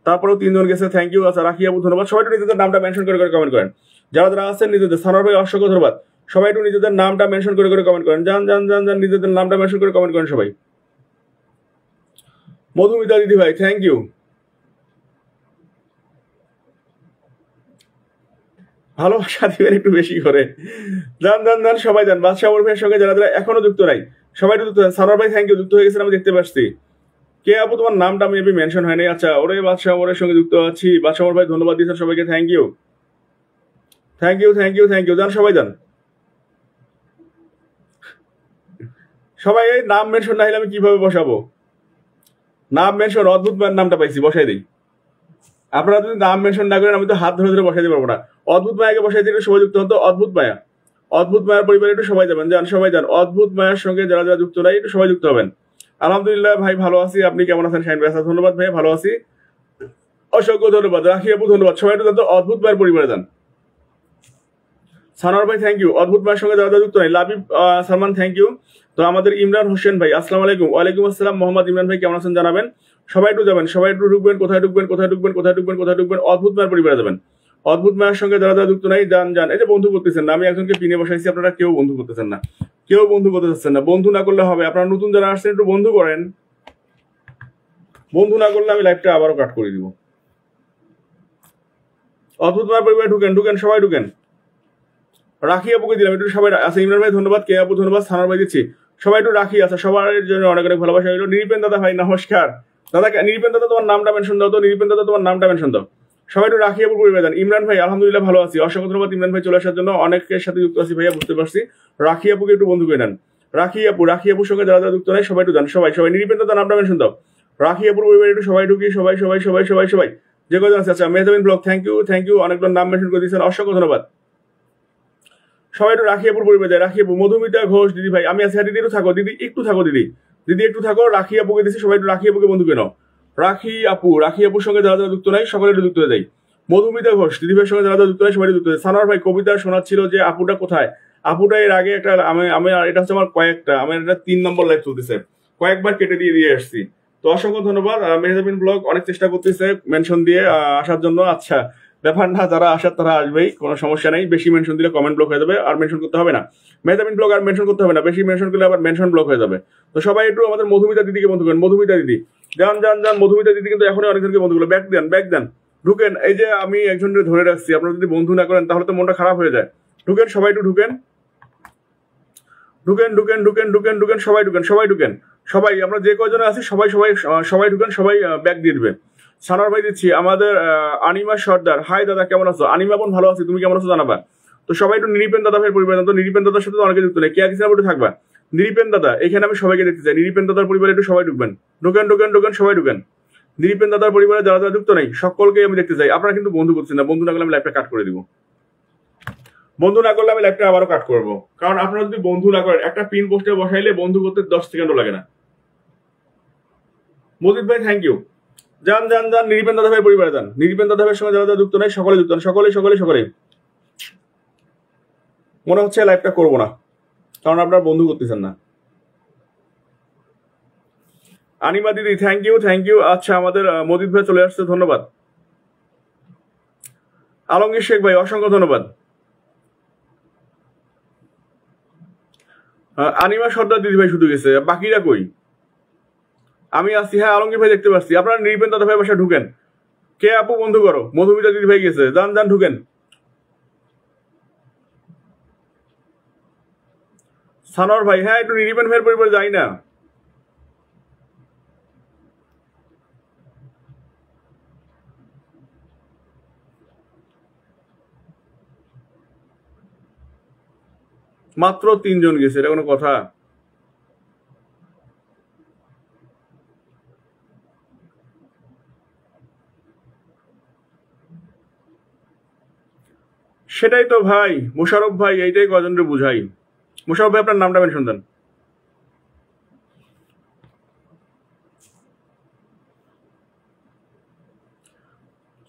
তারপরেও 3 জন গেছে, থ্যাংক ইউ। আচ্ছা রাখি আপু ধন্যবাদ। সবাই একটু নিজেদের নামটা মেনশন করে কমেন্ট করেন। যারা আছেন নিজেদের। সানোয়ার ভাই অসংখ্য ধন্যবাদ। সবাই একটু নিজেদের নামটা মেনশন করে কমেন্ট করেন। যান। নিজেদের নামটা মেনশন করে কমেন্ট করেন সবাই। মধুমিতা দিদি ভাই থ্যাংক ইউ। ভালোবাসা দিবেন একটু বেশি করে। যান সবাই যান। বাদশাহ উমর ভাইয়ের সঙ্গে যারা এখনো যুক্ত নাই সবাই যুক্ত হন। সানোয়ার ভাই থ্যাংক ইউ, যুক্ত হয়ে গেছেন, আমি দেখতে পাচ্ছি। কে আপু তোমার নামটা মেবি মেনশন হয়নি। আচ্ছা ওরে বাদশাহ উমরের সঙ্গে যুক্ত আছি। বাদশাহ উমর ভাই ধন্যবাদ দিয়েছেন সবাইকে, থ্যাংক ইউ। যান সবাই যান। সবাই এই নাম মেনশন না হলে আমি কিভাবে বসাবো? নাম মেনশন, অদ্ভুত ভাইয়ের নামটা পাইছি, বসাই দিই। আপনারা যদি নাম মেনশন না করেন আমি তো হাত ধরে ধরে বসাই দিতে পারবো না। অদ্ভুত মায়াকে বসাই দিয়ে সবাই যুক্ত হতো। অদ্ভুত মায়া, অদ্ভুত মায়ার পরিবারে একটু সবাই যাবেন, যান সবাই যান। অদ্ভুত মায়ার সঙ্গে যারা যারা যুক্ত নাই একটু সবাই যুক্ত হবেন। আলহামদুলিল্লাহ ভাই, ভালো আছি। আপনি কেমন আছেন শাহিন ভাই? ধন্যবাদ ভাই, ভালো আছি, অসংখ্য ধন্যবাদ। রাখি আপু ধন্যবাদ। সবাই একটু যান তো, অদ্ভুত মায়ের পরিবারে যান। সানোয়ার ভাই থ্যাংক ইউ। অদ্ভুত মায়ের সঙ্গে যারা যারা যুক্ত নাই, লাবিব সালমান থ্যাংক ইউ। তো আমাদের ইমরান হোসেন ভাই আসসালামু আলাইকুম। ওয়ালাইকুম আসসালাম। মোহাম্মদ ইমরান ভাই কেমন আছেন জানাবেন। সবাই একটু যাবেন, সবাই একটু ঢুকবেন। কোথায় ঢুকবেন, কোথায় ঢুকবেন, কোথায় ঢুকবেন, কোথায় ঢুকবেন? অদ্ভুত মায়ের পরিবারে যাবেন। অদ্ভুত মায়ের সঙ্গে যারা যারা যুক্ত নাই যান যান। এই যে বন্ধু করতেছেন না, আমি একজনকে পিনে বসাইছি, আপনারা কেউ বন্ধু করতেছেন না, কেউ বন্ধু করতে চাচ্ছেন না। বন্ধু না করলে হবে? আপনারা নতুন যারা আসছেন একটু বন্ধু করেন। বন্ধু না করলে আমি লাইভটা আবারও কাট করে দিব। অদ্ভুত মায়ের পরিবারে ঢুকেন, ঢুকেন, সবাই ঢুকেন। রাখি আপুকে দিলাম একটু, সবাই আছে। ইমরান ভাই ধন্যবাদ, কে আপু ধন্যবাদ, সানার ভাই দিচ্ছি। সবাই একটু রাখি আছে, সবার জন্য অনেক অনেক ভালোবাসা হইলো। নিরিপেন দাদা ভাই নমস্কার। দাদা নিরিপেন দাদা তোমার নামটা মেনশন দাও তো, নিরিপেন দাদা তোমার নামটা মেনশন দাও। সবাই একটু রাখি আপুর পরিবার দেন। ইমরান ভাই আলহামদুলিল্লাহ ভালো আছি, অসংখ্য ধন্যবাদ ইমরান ভাই চলে আসার জন্য। অনেকের সাথে যুক্ত আছি ভাইয়া, বুঝতে পারছি। রাখি আপুকে একটু বন্ধু করে নেন। রাখি আপু, রাখি আপুর সঙ্গে যারা যারা যুক্ত নাই সবাই একটু যান, সবাই সবাই। নিরিপেন দাদা নামটা মেনশন দাও। রাখি আপুর পরিবার একটু সবাই ঢুকি, সবাই সবাই সবাই সবাই সবাই যে কজন আছে। আচ্ছা Mehjabin blog thank you, thank you, অনেকগুলো নাম মেনশন করে দিয়েছেন, অসংখ্য ধন্যবাদ। সবাই একটু রাখি আপুর পরিবার যায়। রাখি আপু, মধুমিতা ঘোষ দিদি ভাই আমি আছি। দিদি একটু থাকো, দিদি একটু থাকো, দিদি দিদি একটু থাকো। রাখি আপুকে দিচ্ছি, সবাই একটু রাখি আপুকে বন্ধু করে নাও। রাখি আপু, রাখি আপুর সঙ্গে যারা যারা যুক্ত নাই সকলে একটু যুক্ত হয়ে যায়। মধুমিতা ঘোষ দিদি ভাইয়ের সঙ্গে যারা যারা যুক্ত নাই সবাই যুক্ত হয়ে। সানোয়ার ভাই কবিতা শোনাচ্ছিল যে আপুটা কোথায়। আপুটা এর আগে একটা আমি এটা হচ্ছে আমার কয়েকটা, আমার এটা 3 নম্বর লাইভ চলতেছে, কয়েকবার কেটে দিয়ে দিয়ে আসছি। তো অসংখ্য ধন্যবাদ। মেহজাবিন ব্লগ অনেক চেষ্টা করতেছে মেনশন দিয়ে আসার জন্য। আচ্ছা ব্যাপার না, যারা আসার তারা আসবেই, কোনো সমস্যা নেই। বেশি মেনশন দিলে কমেন্ট ব্লক হয়ে যাবে, আর মেনশন করতে হবে না। মেহজাবিন ব্লগ আর মেনশন করতে হবে না, বেশি মেনশন করলে আবার মেনশন ব্লক হয়ে যাবে। তো সবাই একটু আমাদের মধুমিতা দিদিকে বন্ধু করেন। মধুমিতা দিদি যান যান যান। মধুমিতা দিদি কিন্তু এখনই অনেকজনকে বন্ধু করলো। ব্যাক দেন, ব্যাক দেন, ঢুকেন। এই যে আমি একজনকে ধরে রাখছি, আপনারা যদি বন্ধু না করেন তাহলে তো মনটা খারাপ হয়ে যায়। ঢুকেন, সবাই একটু ঢুকেন, ঢুকেন ঢুকেন ঢুকেন ঢুকেন ঢুকেন, সবাই ঢুকেন, সবাই ঢুকেন, সবাই। আমরা যে কজনে আছি সবাই সবাই সবাই ঢুকেন, সবাই ব্যাক দিয়ে দিবে। সানোয়ার ভাই দিচ্ছি। আমাদের আনিমা সর্দার হাই দাদা কেমন আছো? আনিমা বোন ভালো আছি, তুমি কেমন আছো জানাবা। তো সবাই একটু নিরিপেন দাদা ভাইয়ের পরিবার। তো নিরিপেন দাদার সাথে তো অনেকে যুক্ত নেই, কে কিছু একটু থাকবা। নিরিপেন দাদা এখানে আমি সবাইকে দেখতে চাই। নিরিপেন দাদার পরিবারে একটু সবাই ঢুকবেন, ঢুকেন ঢুকেন ঢুকেন, সবাই ঢুকেন। নিরিপেন দাদার পরিবারে যারা যারা যুক্ত নেই সকলকে আমি দেখতে চাই। আপনারা কিন্তু বন্ধু করছেন না, বন্ধু না করলে আমি লাইভটা কাট করে দিব। বন্ধু না করলে আমি লাইভটা আবারও কাট করবো, কারণ আপনারা যদি বন্ধু না করেন, একটা পিন পোস্টে বসাইলে বন্ধু করতে 10 সেকেন্ডও লাগে না। মজিদ ভাই থ্যাংক ইউ। যান যান যান, নিরিপেন দাদা ভাই পরিবারে যান। নিরিপেন দাদা ভাইয়ের সঙ্গে যারা যারা যুক্ত নাই সকলে যুক্ত, সকলে সকলে সকলে। মনে হচ্ছে লাইভটা করবো না, কারণ আপনারা বন্ধু করতেছেন না। আনিমা দিদি থ্যাংক ইউ, থ্যাংক ইউ। আচ্ছা আমাদের মজিদ ভাই চলে আসছে, ধন্যবাদ। আলমগীর শেখ ভাই অসংখ্য ধন্যবাদ। আনিমা সর্দার দিদি ভাই শুধু গেছে, বাকিরা কই? আমি আছি, হ্যাঁ আলমগীর ভাই দেখতে পাচ্ছি। আপনারা নিরিপেন দাদা ভাই বাসায় ঢুকেন। কে আপু বন্ধু করো? মধুমিতা দিদি ভাই গেছে, যান যান ঢুকেন। সানোয়ার ভাই হ্যাঁ একটু নিরিপেন ভাইয়ের পরিবারে যাই না। মাত্র 3 জন গেছে, এটা কোনো কথা? সেটাই তো ভাই মোশারফ ভাই, এইটাই কজনকে বুঝাই। মোশারফ ভাই আপনার নামটা মেনশন দেন।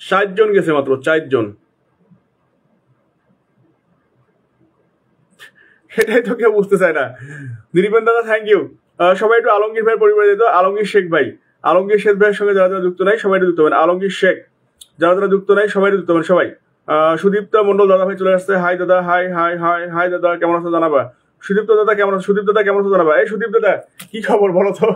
60 জন গেছে, মাত্র 4 জন। এটাই তো কেউ বুঝতে চায় না। নিরিপেন দাদা থ্যাংক ইউ। সবাই একটু আলমগীর ভাইয়ের পরিবারে যেত। আলমগীর শেখ ভাই, আলমগীর শেখ ভাইয়ের সঙ্গে যারা যারা যুক্ত নাই সবাই যুক্ত হবেন। আলমগীর শেখ যারা যারা যুক্ত নাই সবাই যুক্ত হবেন, সবাই। সুদীপ্তা মন্ডল দাদা ভাই চলে আসছে, হাই দাদা, হাই হাই হাই হাই দাদা কেমন আছো জানাবা। সুদীপ্ত দাদা কেমন আছো? সুদীপ দাদা কেমন আছো জানাবা। এই সুদীপ দাদা কি খবর বলো তো?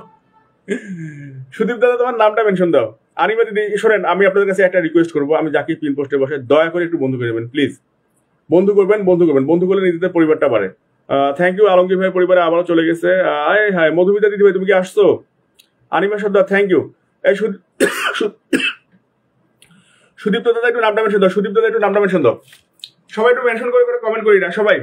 সুদীপ দাদা তোমার নামটা মেনশন দাও। আনিমা দিদি শোনেন, আমি আপনাদের কাছে একটা রিকোয়েস্ট করবো, আমি যাকে পিন পোস্টে বসে দয়া করে একটু বন্ধু করে দেবেন প্লিজ। বন্ধু করবেন, বন্ধু করবেন, বন্ধু করলে নিজেদের পরিবারটা বাড়ে। Thank you. আলমগীর ভাই পরিবারে আবারও চলে গেছে। হাই মধুমিতা দিদি ভাই তুমি কি আসছো? আনিমা সর্দার থ্যাংক ইউ। এই সুদীপ্ত দাদা একটু নামটা মেনশন দাও। সুদীপ দাদা একটু নামটা মেনশন দাও। সবাই একটু মেনশন করে করে কমেন্ট করি না, সবাই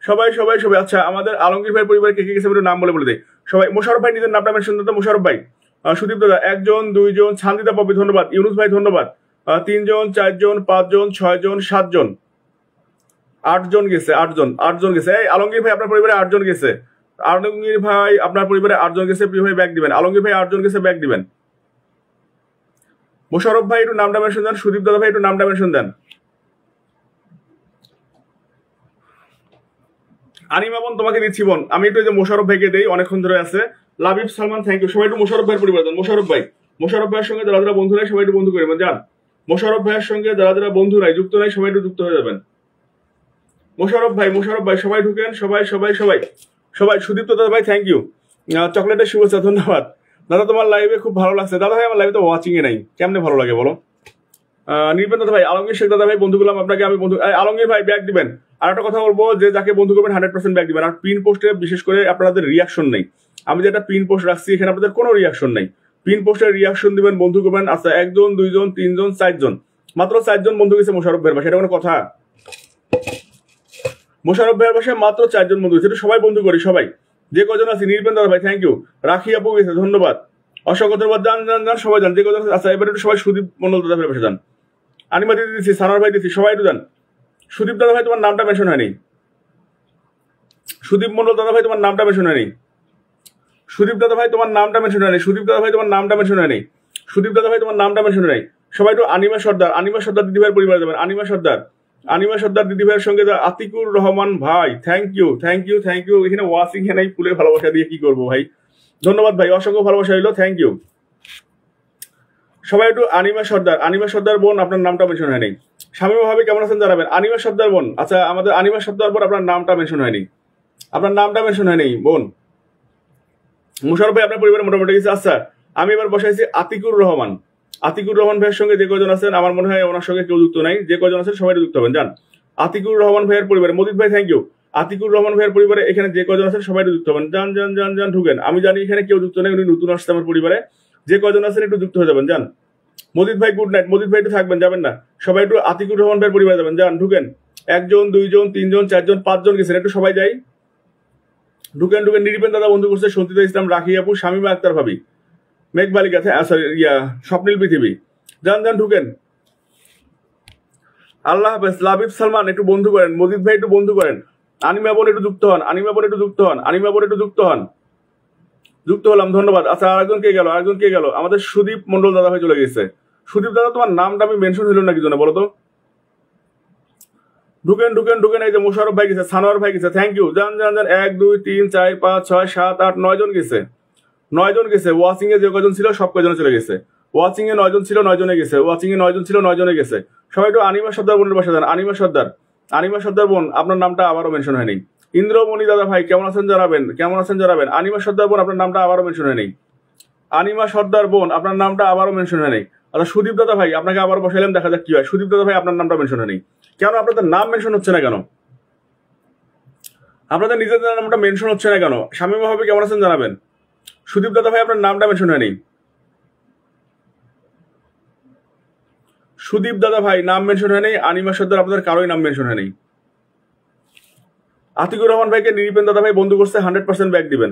সবাই সবাই সবাই। আচ্ছা আমাদের আলমগীর ভাই পরিবারে কে কে গেছে একটু নাম বলে বলে দেয়। সবাই মোশারফ ভাই নিজের নামটা মেনশন দিতে, মোশারফ ভাই। সুদীপ দাদা 1 জন 2 জন, ছান্দিতা পপি ধন্যবাদ, ইউনুস ভাই ধন্যবাদ, 3 জন 4 জন 5 জন 6 জন 7 জন 8 জন গেছে, 8 জন গেছে। এই আলমগীর ভাই আপনার পরিবারে 8 জন গেছে, আলমগীর ভাই আপনার পরিবারে 8 জন গেছে, প্রিয় ভাই ব্যাগ দিবেন, আলমগীর ভাই 8 জন গেছে, ব্যাগ দিবেন। মোশারফ ভাই একটু নামটা মেনশন দেন, সুদীপ দাদা ভাই একটু নামটা মেনশন দেন। আনিমা বোন তোমাকে দিচ্ছি বোন, আমি একটু যে মোশারফ ভাইকে দেই, অনেকক্ষণ ধরে আছে। লাবিব সালমান থ্যাংক ইউ, সবাই একটু মোশারফ ভাইয়ের পরিবার দেন। মোশারফ ভাইয়ের সঙ্গে যারা যারা বন্ধু নাই সবাই একটু বন্ধু করে যান। মোশারফ ভাইয়ের সঙ্গে যারা যারা বন্ধু নাই, যুক্ত নাই, সবাই একটু যুক্ত হয়ে যাবেন। মোশারফ ভাই সবাই ঢুকেন, সবাই। সুদীপ্ত দাদা ভাই থ্যাংক ইউ, চকলেটের শুভেচ্ছা, ধন্যবাদ দাদা। তোমার লাইভে খুব ভালো লাগছে দাদা ভাই, আমার লাইভে তো ওয়াচিং এ নাই, কেমনে ভালো লাগে বলো? নির্বেন দাদা ভাই, আলমগীর শেখ দাদা ভাই বন্ধু করলাম আপনাকে, আমি বন্ধু। আলমগীর ভাই ব্যাগ দিবেন। আর একটা কথা বলবো, যে যাকে বন্ধু করবেন 100% ব্যাগ দিবেন। আর পিন পোস্টে বিশেষ করে আপনাদের রিয়াকশন নেই, আমি যেটা পিন পোস্ট রাখছি এখানে আপনাদের কোনো রিয়াকশন নেই। পিন পোস্টের রিয়াকশন দিবেন, বন্ধু করবেন। আচ্ছা 1 জন 2 জন 3 জন 4 জন, মাত্র 4 জন বন্ধু গেছে মোশারফ ভাইয়ের বাসায়, এটা কোনো কথা? মোশারফ ভাইয়ের বাসায় মাত্র 4 জন বন্ধু গেছে, এটা সবাই বন্ধু করি, সবাই যে কজন আছে। নির্বেন দাদা ভাই থ্যাংক ইউ, রাখি আপু গেছে, ধন্যবাদ, অসংখ্য ধন্যবাদ। যান সবাই যান, যে কজন আছে। আচ্ছা এবার একটু সবাই সুদীপ মন্ডল দাদা ভাইয়ের বাসায় যান। আনিমা দিদি দিচ্ছি, সানার ভাই দিচ্ছি, সবাই একটু যান। সুদীপ দাদা ভাই তোমার নামটা মেনশন হয়নি, সুদীপ মন্ডল দাদা ভাই তোমার নামটা মেনশন হয়নি, সুদীপ দাদা ভাই তোমার নামটা মেনশন হয়নি, সুদীপ দাদা ভাই তোমার নামটা মেনশন হয়নি, সুদীপ দাদা ভাই তোমার নামটা মেনশন হয়নি। সবাই একটু আনিমা সর্দার দিদি ভাইয়ের পরিবারে যাবেন। আনিমা সর্দার দিদি ভাইয়ের সঙ্গে আতিকুর রহমান ভাই থ্যাংক ইউ। এখানে ওয়াসিং এ নাই, ফুলের ভালোবাসা দিয়ে কি করবো ভাই, ধন্যবাদ ভাই, অসংখ্য ভালোবাসা হইলো, থ্যাংক ইউ। সবাই একটু আনিমা সর্দার বোন আপনার নামটা মেনশন হয়নি। শামীমা ভাবি কেমন আছেন জানাবেন। আনিমা সর্দার বোন, আচ্ছা আমাদের আনিমা সর্দার বোন আপনার নামটা মেনশন হয়নি, বোন। মুশারফ ভাই আপনার পরিবারে মোটামুটি কিছু। আচ্ছা আমি এবার বসাইছি আতিকুর রহমান ভাইয়ের সঙ্গে যে কজন আছেন, আমার মনে হয় ওনার সঙ্গে কেউ যুক্ত নাই, যে কজন আছেন সবাই যুক্ত হবেন। যান আতিকুর রহমান ভাইয়ের পরিবারে, মজিদ ভাই থ্যাংক ইউ। আতিকুর রহমান ভাইয়ের পরিবারে এখানে যে কজন আছেন সবাই যুক্ত হবেন। যান ঢুকেন। আমি জানি এখানে কেউ যুক্ত নেই, উনি নতুন আসছে আমার পরিবারে, যে কজন আছেন একটু যুক্ত হয়ে যাবেন। যান মজিদ ভাই গুড নাইট, মজিদ ভাই একটু থাকবেন, যাবেন না, সবাই একটু আতিকুর রহমান ভাইয়ের পরিবারে যাবেন। যান ঢুকেন। 1 জন 2 জন 3 জন 4 জন 5 জন গেছেন, একটু সবাই যাই, ঢুকেন। নির্বেন দাদা বন্ধু করছে, সন্তিতা ইসলাম, রাখি আপু, শামীমা আক্তার ভাবি, মেঘবালিকা, স্বপ্নিল পৃথিবী, যান ঢুকেন। আল্লাহ হাফেজ। লাবিব সালমান একটু বন্ধু করেন, মজিদ ভাই একটু বন্ধু করেন, আনিমা বোন একটু যুক্ত হন, যুক্ত হলাম, ধন্যবাদ। আচ্ছা আরেকজন কে গেল, আমাদের সুদীপ মন্ডল দাদা ভাই চলে গেছে। সুদীপ দাদা তোমার নামটা আমি মেনশন হইল না কি জন্য বলো তো? ঢুকেন। এই যে মোশারফ ভাই গেছে, সানোয়ার ভাই গেছে, থ্যাংক ইউ। যান 1 2 3 4 5 6 7 8 9 জন গেছে, 9 জন গেছে। ওয়াচিং এ যে কজন ছিল সব কজনে চলে গেছে। ওয়াচিং এ 9 জন ছিল, 9 জনে গেছে। সবাই একটু আনিমা সর্দার বোনের বাসা যান। আনিমা সর্দার বোন আপনার নামটা আবারও মেনশন হয়নি। ইন্দ্রমণি দাদা ভাই কেমন আছেন জানাবেন। আনিমা সর্দার বোন আপনার নামটা আবারও মেনশন হয়নি। আচ্ছা সুদীপ দাদা ভাই আপনাকে আবার বসাইলাম, দেখা যাক কি হয়। সুদীপ দাদা ভাই আপনার নামটা মেনশন হয়নি কেন? আপনাদের নাম মেনশন হচ্ছে না কেন? আপনাদের নিজেদের নামটা মেনশন হচ্ছে না কেন? শামীমা ভাবি কেমন আছেন জানাবেন। সুদীপ দাদা ভাই আপনার নামটা মেনশন হয়নি। সুদীপ দাদা ভাই নাম মেনশন হয়নি। আনিমা সর্দার আপনাদের কারোই নাম মেনশন হয়নি। আতিকুর রহমান ভাইকে নিরিপেন দাদা ভাই বন্ধু করছে, 100% ব্যাক দিবেন।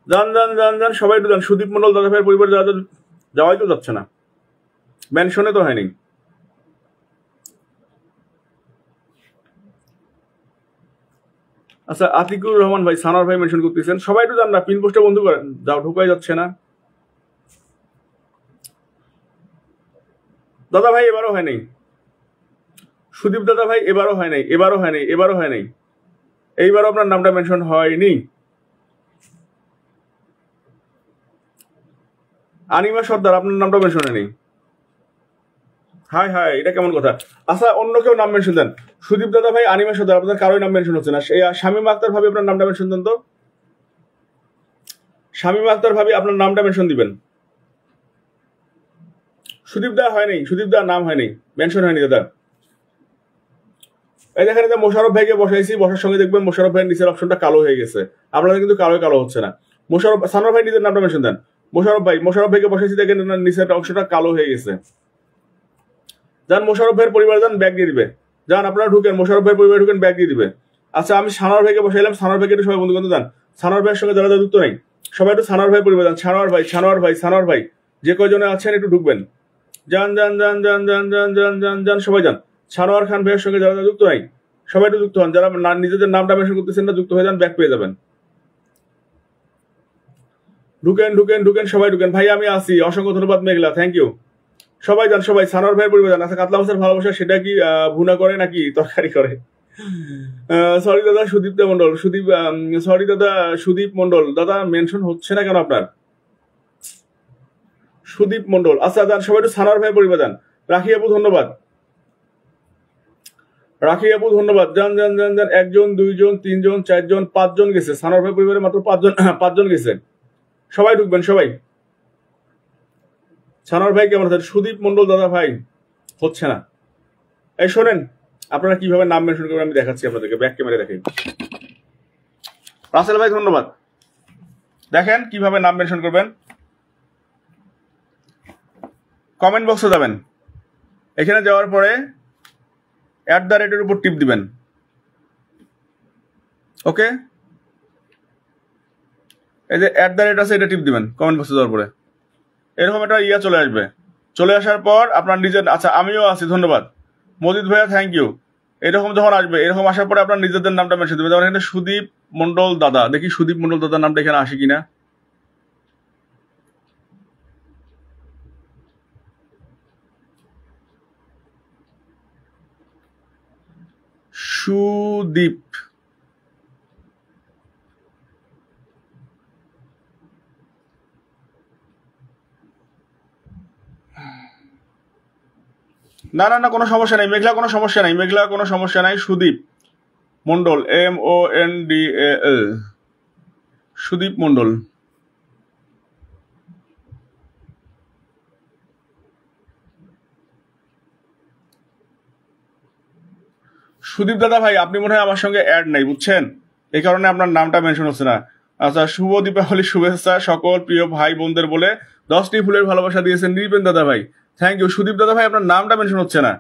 যান সবাই একটু যান। সুদীপ মন্ডল দাদা ভাইয়ের পরিবার যাওয়াই তো যাচ্ছে না, মেনশনে তো হয়নি। আচ্ছা আতিকুর রহমান ভাই, সানোয়ার ভাই মেনশন করতেছেন, সবাই একটু যান না, পিন পোস্টে বন্ধু করেন, যাও, ঢুকাই যাচ্ছে না। দাদা ভাই এবারও হয় নাই। সুদীপ দাদা ভাই এবারও হয় নাই। এইবারও আপনার নামটা মেনশন হয়নি। আনিমা সর্দার আপনার নামটা মেনশন হয়নি। হাই এটা কেমন কথা? আচ্ছা অন্য কেউ নাম মেনশন দেন। সুদীপ দাদা ভাই, আনিমা সর্দার আপনাদের কারোই নাম মেনশন হচ্ছে না। শামীমা আক্তার ভাবি আপনার নামটা মেনশন দেন তো। শামীমা আক্তার ভাবি আপনার নামটা মেনশন দিবেন। সুদীপ দা হয়নি, সুদীপ দার নাম হয়নি, মেনশন হয়নি দাদা। এই দেখেন যে মোশারফ ভাইকে বসাইছি, বসার সঙ্গে দেখবেন মোশারফ ভাইয়ের নিচের অপশনটা কালো হয়ে গেছে। আপনাদের কিন্তু কালো হচ্ছে না। সানোয়ার ভাই নিজের নামটা মেনশন দেন। মোশারফ ভাইকে বসাইছি, দেখেন নিচের অংশটা কালো হয়ে গেছে। যান মোশারফ ভাইয়ের পরিবার যান, ব্যাগ দিয়ে দিবে। যান আপনারা ঢুকেন, মোশারফ ভাইয়ের পরিবার ঢুকেন, ব্যাগ দিয়ে দিবে। আচ্ছা আমি সানোয়ার ভাইকে বসাইলাম, সানোয়ার ভাইকে একটু সবাই বন্ধু বান্ধব দেন। সানোয়ার ভাইয়ের সঙ্গে যারা যারা যুক্ত নাই সবাই একটু সানোয়ার ভাই পরিবার দেন। সানোয়ার ভাই, সানোয়ার ভাই, সানোয়ার ভাই, যে কয়জনে আছেন একটু ঢুকবেন। যান যান যান যান যান যান যান যান যান সবাই যান। সানোয়ার খান ভাইয়ের সঙ্গে যারা যারা যুক্ত নাই সবাই একটু যুক্ত হন। যারা নিজেদের নামটা মেনশন করতেছেন না যুক্ত হয়ে যান, ব্যাক পেয়ে যাবেন। ঢুকেন ঢুকেন ঢুকেন সবাই ঢুকেন। ভাই আমি আসি, অসংখ্য ধন্যবাদ মেঘলা, থ্যাংক ইউ। সবাই যান, সবাই সানোয়ার ভাইয়ের পরিবার যান। আচ্ছা কাতলা মাছের ভালোবাসা সেটা কি ভুনা করে নাকি তরকারি করে? সরি দাদা সুদীপ মন্ডল, সুদীপ, সরি দাদা সুদীপ মন্ডল, দাদা মেনশন হচ্ছে না কেন আপনার? সুদীপ মন্ডল, আচ্ছা যান সবাই একটু সানোয়ার ভাইয়ের পরিবার যান। রাখি আপু ধন্যবাদ, রাখি আপু ধন্যবাদ। যান যান যান যান, একজন দুইজন তিনজন চারজন পাঁচজন গেছে, সানোয়ার ভাই পরিবারে মাত্র পাঁচজন পাঁচজন গেছে। সবাই ঢুকবেন সবাই। সানোয়ার ভাই কেমন আছেন? সুদীপ মন্ডল দাদা ভাই হচ্ছে না। এই শোনেন, আপনারা কিভাবে নাম মেনশন করবেন আমি দেখাচ্ছি আপনাদেরকে, ব্যাক ক্যামেরা দেখেন। রাসেল ভাই ধন্যবাদ। দেখেন কিভাবে নাম মেনশন করবেন। কমেন্ট বক্সে যাবেন, এখানে যাওয়ার পরে @এর উপর টিপ দিবেন। ওকে, এই যে আছে এটা টিপ দিবেন কমেন্ট বক্সে যাওয়ার পরে। এরকম একটা ইয়া চলে আসবে। চলে আসার পর আপনার নিজের, আচ্ছা আমিও আছি ধন্যবাদ মজিদ ভাইয়া, থ্যাংক ইউ। এরকম যখন আসবে, এরকম আসার পরে আপনার নিজেদের নামটা মেনশন দেবেন। যেমন এখানে সুদীপ মন্ডল দাদা, দেখি সুদীপ মন্ডল দাদার নামটা এখানে আসে কিনা। সুদীপ, না না না কোনো সমস্যা নাই মেঘলা, কোনো সমস্যা নাই মেঘলা, কোনো সমস্যা নাই। সুদীপ মন্ডল, MONDAL, সুদীপ মন্ডল। সুদীপ দাদা ভাই আপনি মনে হয় আমার সঙ্গে অ্যাড নাই বুঝছেন, এই কারণে আপনার নামটা মেনশন হচ্ছে না। আচ্ছা শুভ দীপাবলি শুভেচ্ছা সকল প্রিয় ভাই বোনদের বলে 10টি ফুলের ভালোবাসা দিয়েছেন নির্বেন দাদা ভাই, থ্যাংক ইউ। সুদীপ দাদা ভাই আপনার নামটা মেনশন হচ্ছে না।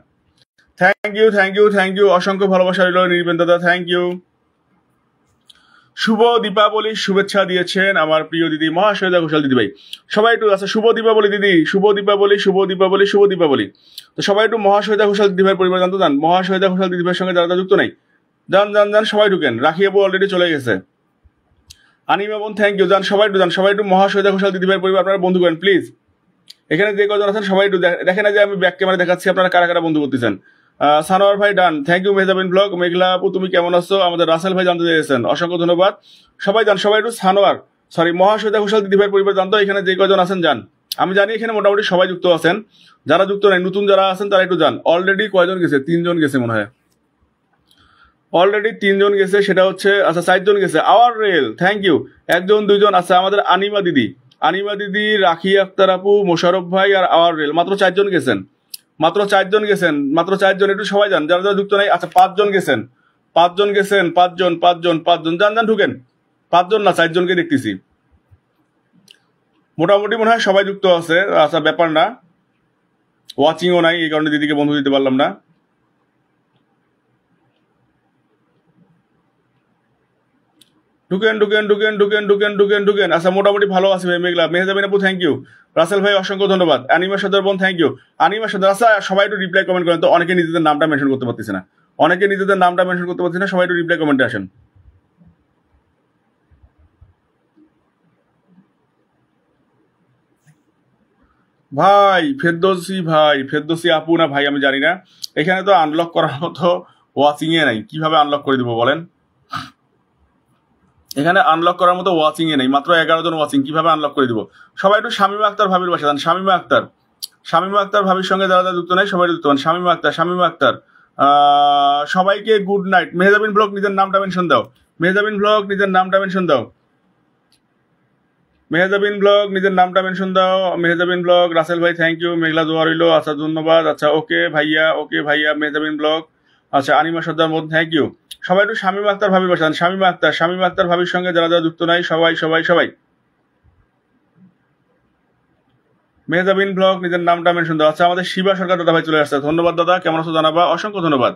Thank you thank you thank you, অসংখ্য ভালোবাসা রইল নির্বেন দাদা, থ্যাংক ইউ। শুভ দীপাবলি শুভেচ্ছা দিয়েছেন আমার প্রিয় দিদি মহাশ্বেতা ঘোষাল দিদি ভাই। সবাই একটু, আচ্ছা শুভ দীপাবলি দিদি, শুভ দীপাবলি শুভ দীপাবলি শুভ দীপাবলি। তো সবাই একটু মহাশ্বেতা ঘোষাল দিদি ভাইয়ের পরিবার জানতে চান, মহাশ্বেতা ঘোষাল দিদি ভাইয়ের সঙ্গে যারা যুক্ত নাই যান যান যান সবাই ঢুকেন। রাখি আপু অলরেডি চলে গেছে। আনিমা বোন থ্যাংক ইউ, যান সবাই একটু যান, সবাই একটু মহাশ্বেতা ঘোষাল দিদি ভাইয়ের পরিবার আপনারা বন্ধু করেন প্লিজ। এখানে যে কজন আছেন সবাই একটু দেখেন যে আমি ব্যাক ক্যামেরা দেখাচ্ছি আপনারা কারা কারা বন্ধু করতেছেন। সানোয়ার ভাই ডান, থ্যাংক ইউ। মেহজাবিন ব্লগ, মেঘলা আপু তুমি কেমন আছো? আমাদের রাসেল ভাই জানতে চেয়েছেন, অসংখ্য ধন্যবাদ। সবাই যান, সবাই একটু সানোয়ার সরি মহাশ্বেতা ঘোষাল দিদি ভাইয়ের পরিবার জানতো। এখানে যে কজন আছেন যান, আমি জানি এখানে মোটামুটি সবাই যুক্ত আছেন, যারা যুক্ত নাই নতুন যারা আছেন তারা একটু যান। অলরেডি কয়জন গেছে? 3জন গেছে মনে হয়, অলরেডি 3জন গেছে, সেটা হচ্ছে আচ্ছা 4জন গেছে। আওয়ার রেল থ্যাংক ইউ, 1জন 2জন। আচ্ছা আমাদের আনিমা দিদি, আনিমা দিদি, রাখি আক্তার আপু, মোশারফ ভাই আর আওয়ার রেল, মাত্র 4জন গেছেন, মাত্র 4জন গেছেন, মাত্র 4জন। একটু সবাই যান যারা যারা যুক্ত নাই। আচ্ছা 5জন গেছেন, 5জন গেছেন, 5জন 5জন 5জন, যান যান ঢুকেন। 5জন না 4জনকে দেখতেছি, মোটামুটি মনে হয় সবাই যুক্ত আছে। আচ্ছা ব্যাপার না, ওয়াচিংও নাই এই কারণে দিদিকে বন্ধু দিতে পারলাম না। ঢুকেন ঢুকেন ঢুকেন ঢুকেন ঢুকেন ঢুকেন ঢুকেন। আচ্ছা মোটামুটি ভালো আছে ভাই মেঘলা, মেহজাবিন আপু থ্যাংক ইউ, রাসেল ভাই অসংখ্য ধন্যবাদ, আনিমা সদর বোন থ্যাংক ইউ, আনিমা সদর। আচ্ছা সবাই একটু রিপ্লাই কমেন্ট করেন তো, অনেকে নিজেদের নামটা মেনশন করতে পারতেছে না, অনেকে নিজেদের নামটা মেনশন করতে পারতেছে না, সবাই একটু রিপ্লাই কমেন্টে আসেন। ভাই ফেরদৌসি ভাই, ফেরদৌসি আপু না ভাই আমি জানি না, এখানে তো আনলক করার মতো ওয়াচিং এ নাই, কিভাবে আনলক করে দিব বলেন? এখানে আনলক করার মতো ওয়াচিং এ নেই, মাত্র 11জন ওয়াচিং, কিভাবে আনলক করে দিব? সবাই একটু শামিমা আক্তার ভাবির বাসা যান, শামিমা আক্তার, শামিমা আক্তার ভাবির সঙ্গে যারা যারা যুক্ত নাই সবাই যুক্ত হন। শামিমা আক্তার, শামিমা আক্তার, সবাইকে গুড নাইট। মেহজাবিন ব্লগ নিজের নামটা মেনশন দাও, মেহজাবিন ব্লগ নিজের নামটা মেনশন দাও, মেহজাবিন ব্লগ নিজের নামটা মেনশন দাও, মেহজাবিন ব্লগ। রাসেল ভাই থ্যাংক ইউ, মেঘলা দোয়া রইল, আচ্ছা ধন্যবাদ। আচ্ছা ওকে ভাইয়া মেহজাবিন ব্লগ। আচ্ছা আনিমা সর্দার মধ্যে থ্যাংক ইউ। সবাই একটু শামিমা আক্তার ভাবির বাসান, শামিমা আক্তার, শামিমা আক্তার ভাবির সঙ্গে যারা যারা যুক্ত নাই সবাই সবাই সবাই। মেহজাবিন ব্লগ নিজের নামটা মেনশন দাও। আচ্ছা আমাদের শিবা সরকার দাদা ভাই চলে আসছে, ধন্যবাদ দাদা, কেমন আছো জানাবা, অসংখ্য ধন্যবাদ।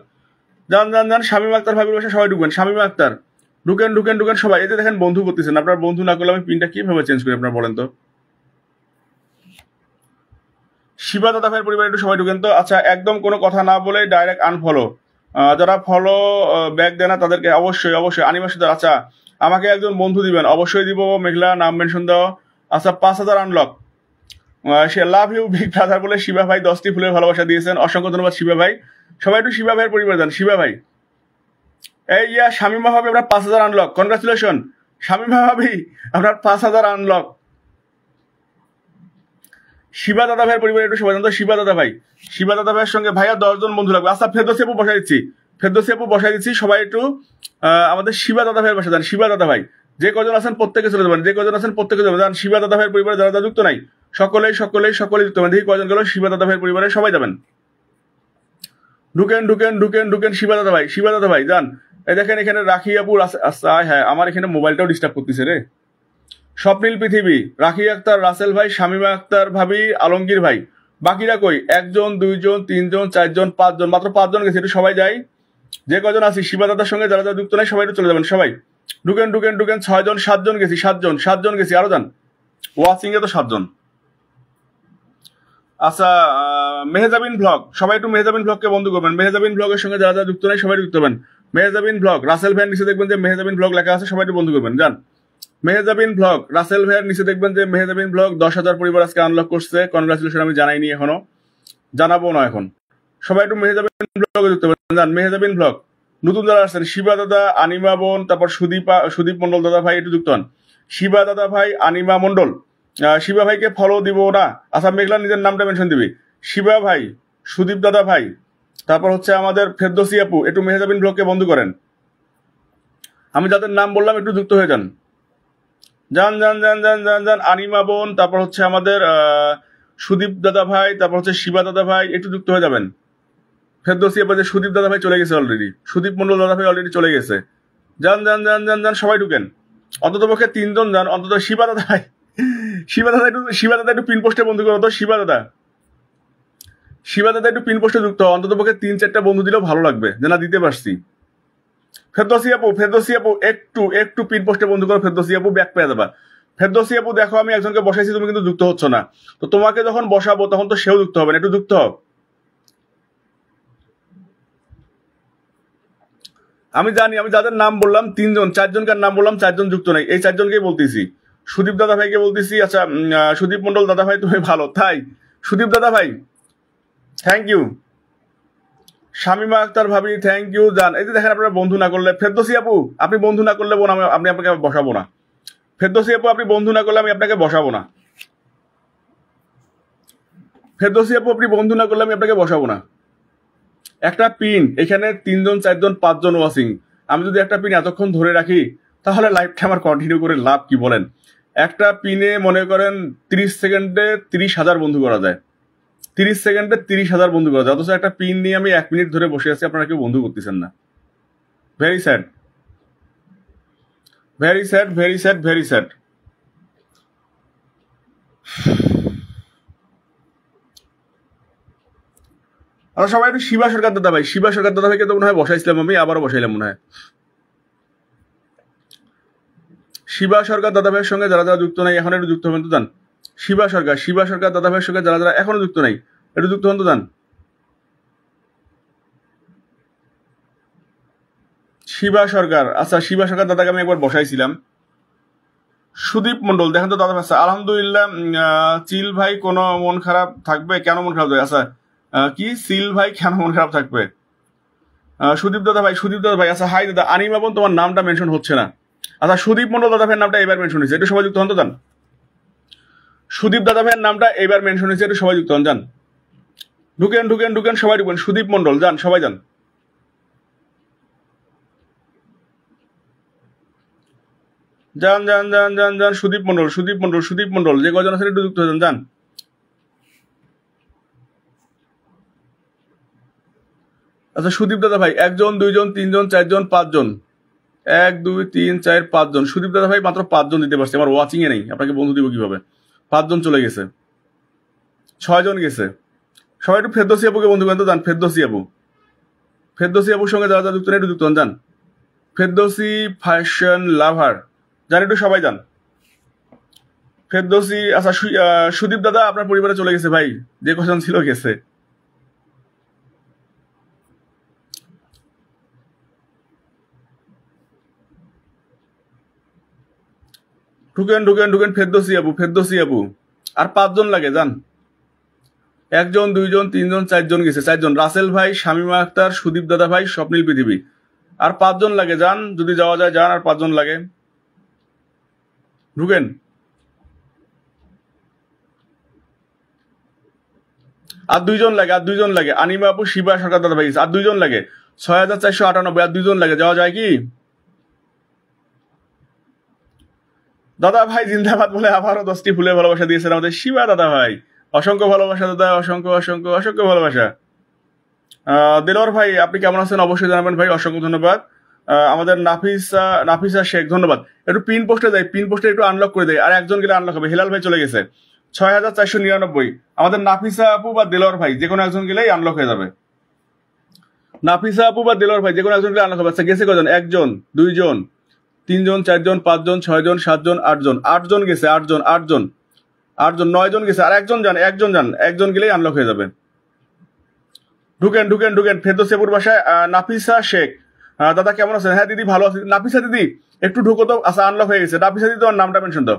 যান যান যান, শামীমা আক্তার ভাবির বাসা সবাই ঢুকবেন, শামীমা আক্তার ঢুকেন ঢুকেন ঢুকেন সবাই। এই যে দেখেন বন্ধু করতেছেন, আপনার বন্ধু না করলে আমি পিনটা কিভাবে চেঞ্জ করি আপনার বলেন তো। শিবা দাদা ভাইয়ের পরিবারে একটু সবাই ঢুকেন তো। আচ্ছা, একদম কোনো কথা না বলে ডাইরেক্ট আনফলো, যারা ফলো ব্যাক দেয় না তাদেরকে অবশ্যই অবশ্যই আনিমার সাথে। আচ্ছা, আমাকে একজন বন্ধু দিবেন, অবশ্যই দিব, মেঘলা নাম মেনশন দাও। আচ্ছা, 5,000 আনলক, সে লাভ ইউ বিগ ব্রাদার বলে শিবা ভাই 10টি ফুলের ভালোবাসা দিয়েছেন, অসংখ্য ধন্যবাদ শিবা ভাই। সবাই একটু শিবা ভাইয়ের পরিবার দেন, শিবা ভাই। এই ইয়া শামিমা ভাবি আপনার 5,000 আনলক, কনগ্রাচুলেশন শামিমা ভাবি, আপনার 5,000 আনলক। শিবা দাদা ভাইয়ের পরিবারে একটু সবাই জানতো, শিবা দাদা ভাই, শিবা দাদা ভাইয়ের সঙ্গে ভাইয়া 10 জন বন্ধু লাগবে। আচ্ছা, ফেরদৌসি আপু বসাই দিচ্ছি, ফেরদৌসি আপু বসাই দিচ্ছি, সবাই একটু আমাদের শিবা দাদা ভাইয়ের বাসা যান। শিবা দাদা ভাই যে কজন আছেন প্রত্যেকে চলে যাবেন, যে কজন আছেন প্রত্যেকে চলে যাবেন। শিবা দাদা ভাইয়ের পরিবারে যারা যারা যুক্ত নাই সকলেই সকলেই সকলেই যুক্ত হবেন। দেখি কজন গেল, শিবা দাদা ভাইয়ের পরিবারে সবাই যাবেন। ঢুকেন ঢুকেন ঢুকেন ঢুকেন, শিবা দাদা ভাই, শিবা দাদা ভাই যান। এই দেখেন এখানে রাখি আপুর আছে। আচ্ছা হ্যাঁ, আমার এখানে মোবাইলটাও ডিস্টার্ব করতেছে রে। স্বপ্নীল পৃথিবী, রাখি আক্তার, রাসেল ভাই, শামিমা আক্তার ভাবি, আলমগীর ভাই। বাকিরা কই? 1 জন 2 জন 3 জন 4 জন 5 জন, মাত্র 5 জন গেছে। একটু সবাই যাই, যে কজন আছি শিবা দাদার সঙ্গে যারা যারা যুক্ত নাই সবাই একটু চলে যাবেন সবাই। ঢুকেন ঢুকেন ঢুকেন, 6 জন 7 জন গেছি, 7 জন গেছি, আরো যান। ওয়াচিং এ তো 7 জন। আচ্ছা, মেহজাবিন ব্লগ, সবাই একটু মেহজাবিন ব্লগকে বন্ধ করবেন। মেহজাবিন ব্লগের সঙ্গে যারা যারা যুক্ত নাই সবাই যুক্ত হবেন। মেহজাবিন ব্লগ, রাসেল ভাইয়ের নিচে দেখবেন যে মেহজাবিন ব্লগ লেখা আছে, সবাই একটু বন্ধ করবেন যান। মেহজাবিন ব্লগ, রাসেল ভাইয়ের নিচে দেখবেন যে মেহজাবিন ব্লগ 10,000 পরিবার আজকে আনলক করছে, কনগ্রাচুলেশন। আমি জানাইনি এখনো, জানাবো না এখন। সবাই একটু মেহজাবিন ব্লগে যুক্ত হবেন যান। মেহজাবিন ব্লগ, নতুন যারা আসছেন শিবা দাদা, আনিমা বোন, তারপর সুদীপ মন্ডল দাদা ভাই একটু যুক্ত হন। শিবা দাদা ভাই, আনিমা মন্ডল, শিবা ভাইকে ফলো দিব না। আচ্ছা, মেঘলা নিজের নামটা মেনশন দিবি। শিবা ভাই, সুদীপ দাদা ভাই, তারপর হচ্ছে আমাদের ফেরদৌসি আপু, একটু মেহজাবিন ব্লগকে বন্ধ করেন। আমি যাদের নাম বললাম একটু যুক্ত হয়ে যান, যান যান যান যান যান যান। আনিমা বোন, তারপর হচ্ছে আমাদের সুদীপ দাদা ভাই, তারপর হচ্ছে শিবা দাদা ভাই, একটু যুক্ত হয়ে যাবেন। ফেরদৌসি আপু, যে সুদীপ দাদা ভাই চলে গেছে অলরেডি, সুদীপ মন্ডল দাদা ভাই অলরেডি চলে গেছে। যান যান যান যান যান, সবাই ঢুকেন, অন্তত পক্ষে 3 জন যান। অন্তত শিবা দাদা ভাই, শিবা দাদা একটু পিন পোস্টে বন্ধু করো তো। শিবা দাদা, শিবা দাদা একটু পিন পোস্টে যুক্ত, অন্তত পক্ষে 3-4টা বন্ধু দিলেও ভালো লাগবে যে না দিতে পারছি। ফেরদৌসি আপু একটু একটু পিন পোস্টে বন্ধু করো। ফেরদৌসি আপু ব্যাক পেয়ে যাবা। ফেরদৌসি আপু দেখো, আমি একজনকে বসাইছি, তুমি কিন্তু যুক্ত হচ্ছ না। তো তোমাকে যখন বসাবো তখন তো সেও যুক্ত হবে না, একটু যুক্ত হও। আমি জানি, আমি যাদের নাম বললাম 3 জন 4 জনকার নাম বললাম, 4 জন যুক্ত নেই, এই 4 জনকেই বলতেছি। সুদীপ দাদা ভাইকে বলতেছি। আচ্ছা, সুদীপ মন্ডল দাদা ভাই তুমি ভালো তাই, সুদীপ দাদা ভাই থ্যাংক ইউ। শামিমা আক্তার ভাবি থ্যাংক ইউ জান। এই যে দেখেন, আপনারা বন্ধু না করলে, ফেরদৌসি আপু আপনি বন্ধু না করলে বোন আপনি আপনাকে বসাবো না। ফেরদৌসি আপু আপনি বন্ধু না করলে আমি আপনাকে বসাবো না। ফেরদৌসি আপু আপনি বন্ধু না করলে আমি আপনাকে বসাবো না। একটা পিন এখানে 3 জন 4 জন 5 জন ওয়াচিং, আমি যদি একটা পিন এতক্ষণ ধরে রাখি তাহলে লাইভটা আমার কন্টিনিউ করে লাভ কি বলেন? একটা পিনে মনে করেন 30 সেকেন্ডে 30,000 বন্ধু করা যায়, 30 সেকেন্ডে 30,000 বন্ধু করা যায়, অথচ একটা পিন নিয়ে আমি 1 মিনিট ধরে বসে আছি, আপনারা কেউ বন্ধু করতেছেন না। Very sad, very sad, very sad, very sad. আর সবাই একটু শিবা সরকার দাদা ভাই, শিবা সরকার দাদা ভাইকে তো মনে হয় বসাইছিলাম আমি, আবারও বসাইলাম মনে হয়। শিবা সরকার দাদা ভাইয়ের সঙ্গে যারা যারা যুক্ত নাই এখন একটু যুক্ত হবেন তো যান। শিবা সরকার দাদা ভাইয়ের সঙ্গে যারা যারা এখনো যুক্ত নাই একটু যুক্ত হন তো যান। শিবা সরকার, আচ্ছা শিবা সরকার দাদাকে আমি একবার বসাইছিলাম। সুদীপ মন্ডল দেখেন তো দাদা ভাই। আলহামদুলিল্লাহ। চিল ভাই কোনো মন খারাপ থাকবে? কেন মন খারাপ থাকবে? আচ্ছা, কি সিল ভাই কেন মন খারাপ থাকবে? সুদীপ দাদা ভাই আচ্ছা হাই দাদা। আনিমা বোন তোমার নামটা মেনশন হচ্ছে না। আচ্ছা, সুদীপ মন্ডল দাদা ভাইয়ের নামটা এবার মেনশন হয়েছে, একটু সবাই যুক্ত হন তো যান। সুদীপ দাদা ভাইয়ের নামটা এবার মেনশন হয়েছে, একটু সবাই যুক্ত হন যান। ঢুকেন ঢুকেন ঢুকেন, সবাই ঢুকেন। সুদীপ মন্ডল যান, সবাই যান। যান যান যান যান যান। সুদীপ মন্ডল যে কজন আছে একটু যুক্ত হয়ে যান। আচ্ছা, সুদীপ দাদা ভাই 1 জন 2 জন 3 জন 4 জন 5 জন, 1 2 3 4 5 জন। সুদীপ দাদা ভাই মাত্র 5 জন দিতে পারছি, আমার ওয়াচিং এ নেই, আপনাকে বন্ধু দিব কিভাবে? 5 জন চলে গেছে, 6 জন গেছে। সবাই একটু ফেরদৌসি আপুকে বন্ধু করেন তো যান। ফেরদৌসি আপুর সঙ্গে যারা যারা যুক্ত নেই একটু যুক্ত হন যান। ফেরদৌসি ফ্যাশন লাভার জান, একটু সবাই যান। ফেরদৌসি আচ্ছা সুদীপ দাদা আপনার পরিবারে চলে গেছে ভাই, যে কোশ্চেন ছিল গেছে। ঢুকেন ঢুকেন ঢুকেন ফেরদৌসি আপু, ফেরদৌসি আপু। আর 5 জন লাগে যান। 1 জন 2 জন 3 জন 4 জন গেছে, 4 জন। রাসেল ভাই, শামিমা আক্তার, সুদীপ দাদা ভাই, স্বপ্নীল পৃথিবী। আর 5 জন লাগে যান, যদি যাওয়া যায় যান। আর 5 জন লাগে, ঢুকেন। আর 2 জন লাগে, আর 2 জন লাগে। আনিমা আপু, শিবা সরকার দাদা ভাই গেছে। আর 2 জন লাগে, 6498। আর 2 জন লাগে, যাওয়া যায় কি? দাদা ভাই জিন্দাবাদ বলে আবারও 10টি ফুলের ভালোবাসা দিয়েছেন আমাদের শিবা দাদা ভাই। অসংখ্য ভালোবাসা দাদা, অসংখ্য অসংখ্য অসংখ্য ভালোবাসা। দেলোয়ার ভাই আপনি কেমন আছেন অবশ্যই জানাবেন ভাই, অসংখ্য ধন্যবাদ। আমাদের নাফিসা শেখ ধন্যবাদ। একটু পিন পোস্টে যাই, পিন পোস্টে একটু আনলক করে দেয়। আর একজন গেলে আনলক হবে। হেলাল ভাই চলে গেছে 6499। আমাদের নাফিসা আপু বা দেলোয়ার ভাই যে কোনো একজন গেলেই আনলক হয়ে যাবে। নাফিসা আপু বা দেলোয়ার ভাই যে কোনো একজন গেলে আনলক হবে। আচ্ছা গেছে কজন? 1 জন 2 জন 3 জন 4 জন 5 জন 6 জন 7 জন 8 জন। 8 জন গেছে, 8 জন 8 জন 8 জন 9 জন গেছে। আর একজন যান, একজন যান, একজন গেলেই আনলক হয়ে যাবে। ঢুকেন ঢুকেন ঢুকেন। ফেরদৌসিপুর বাসায় নাফিসা শেখ দাদা কেমন আছেন? হ্যাঁ দিদি ভালো আছি। নাফিসা দিদি একটু ঢুকো তো। আচ্ছা আনলক হয়ে গেছে। নাফিসা দিদি তোমার নামটা মেনশন দাও।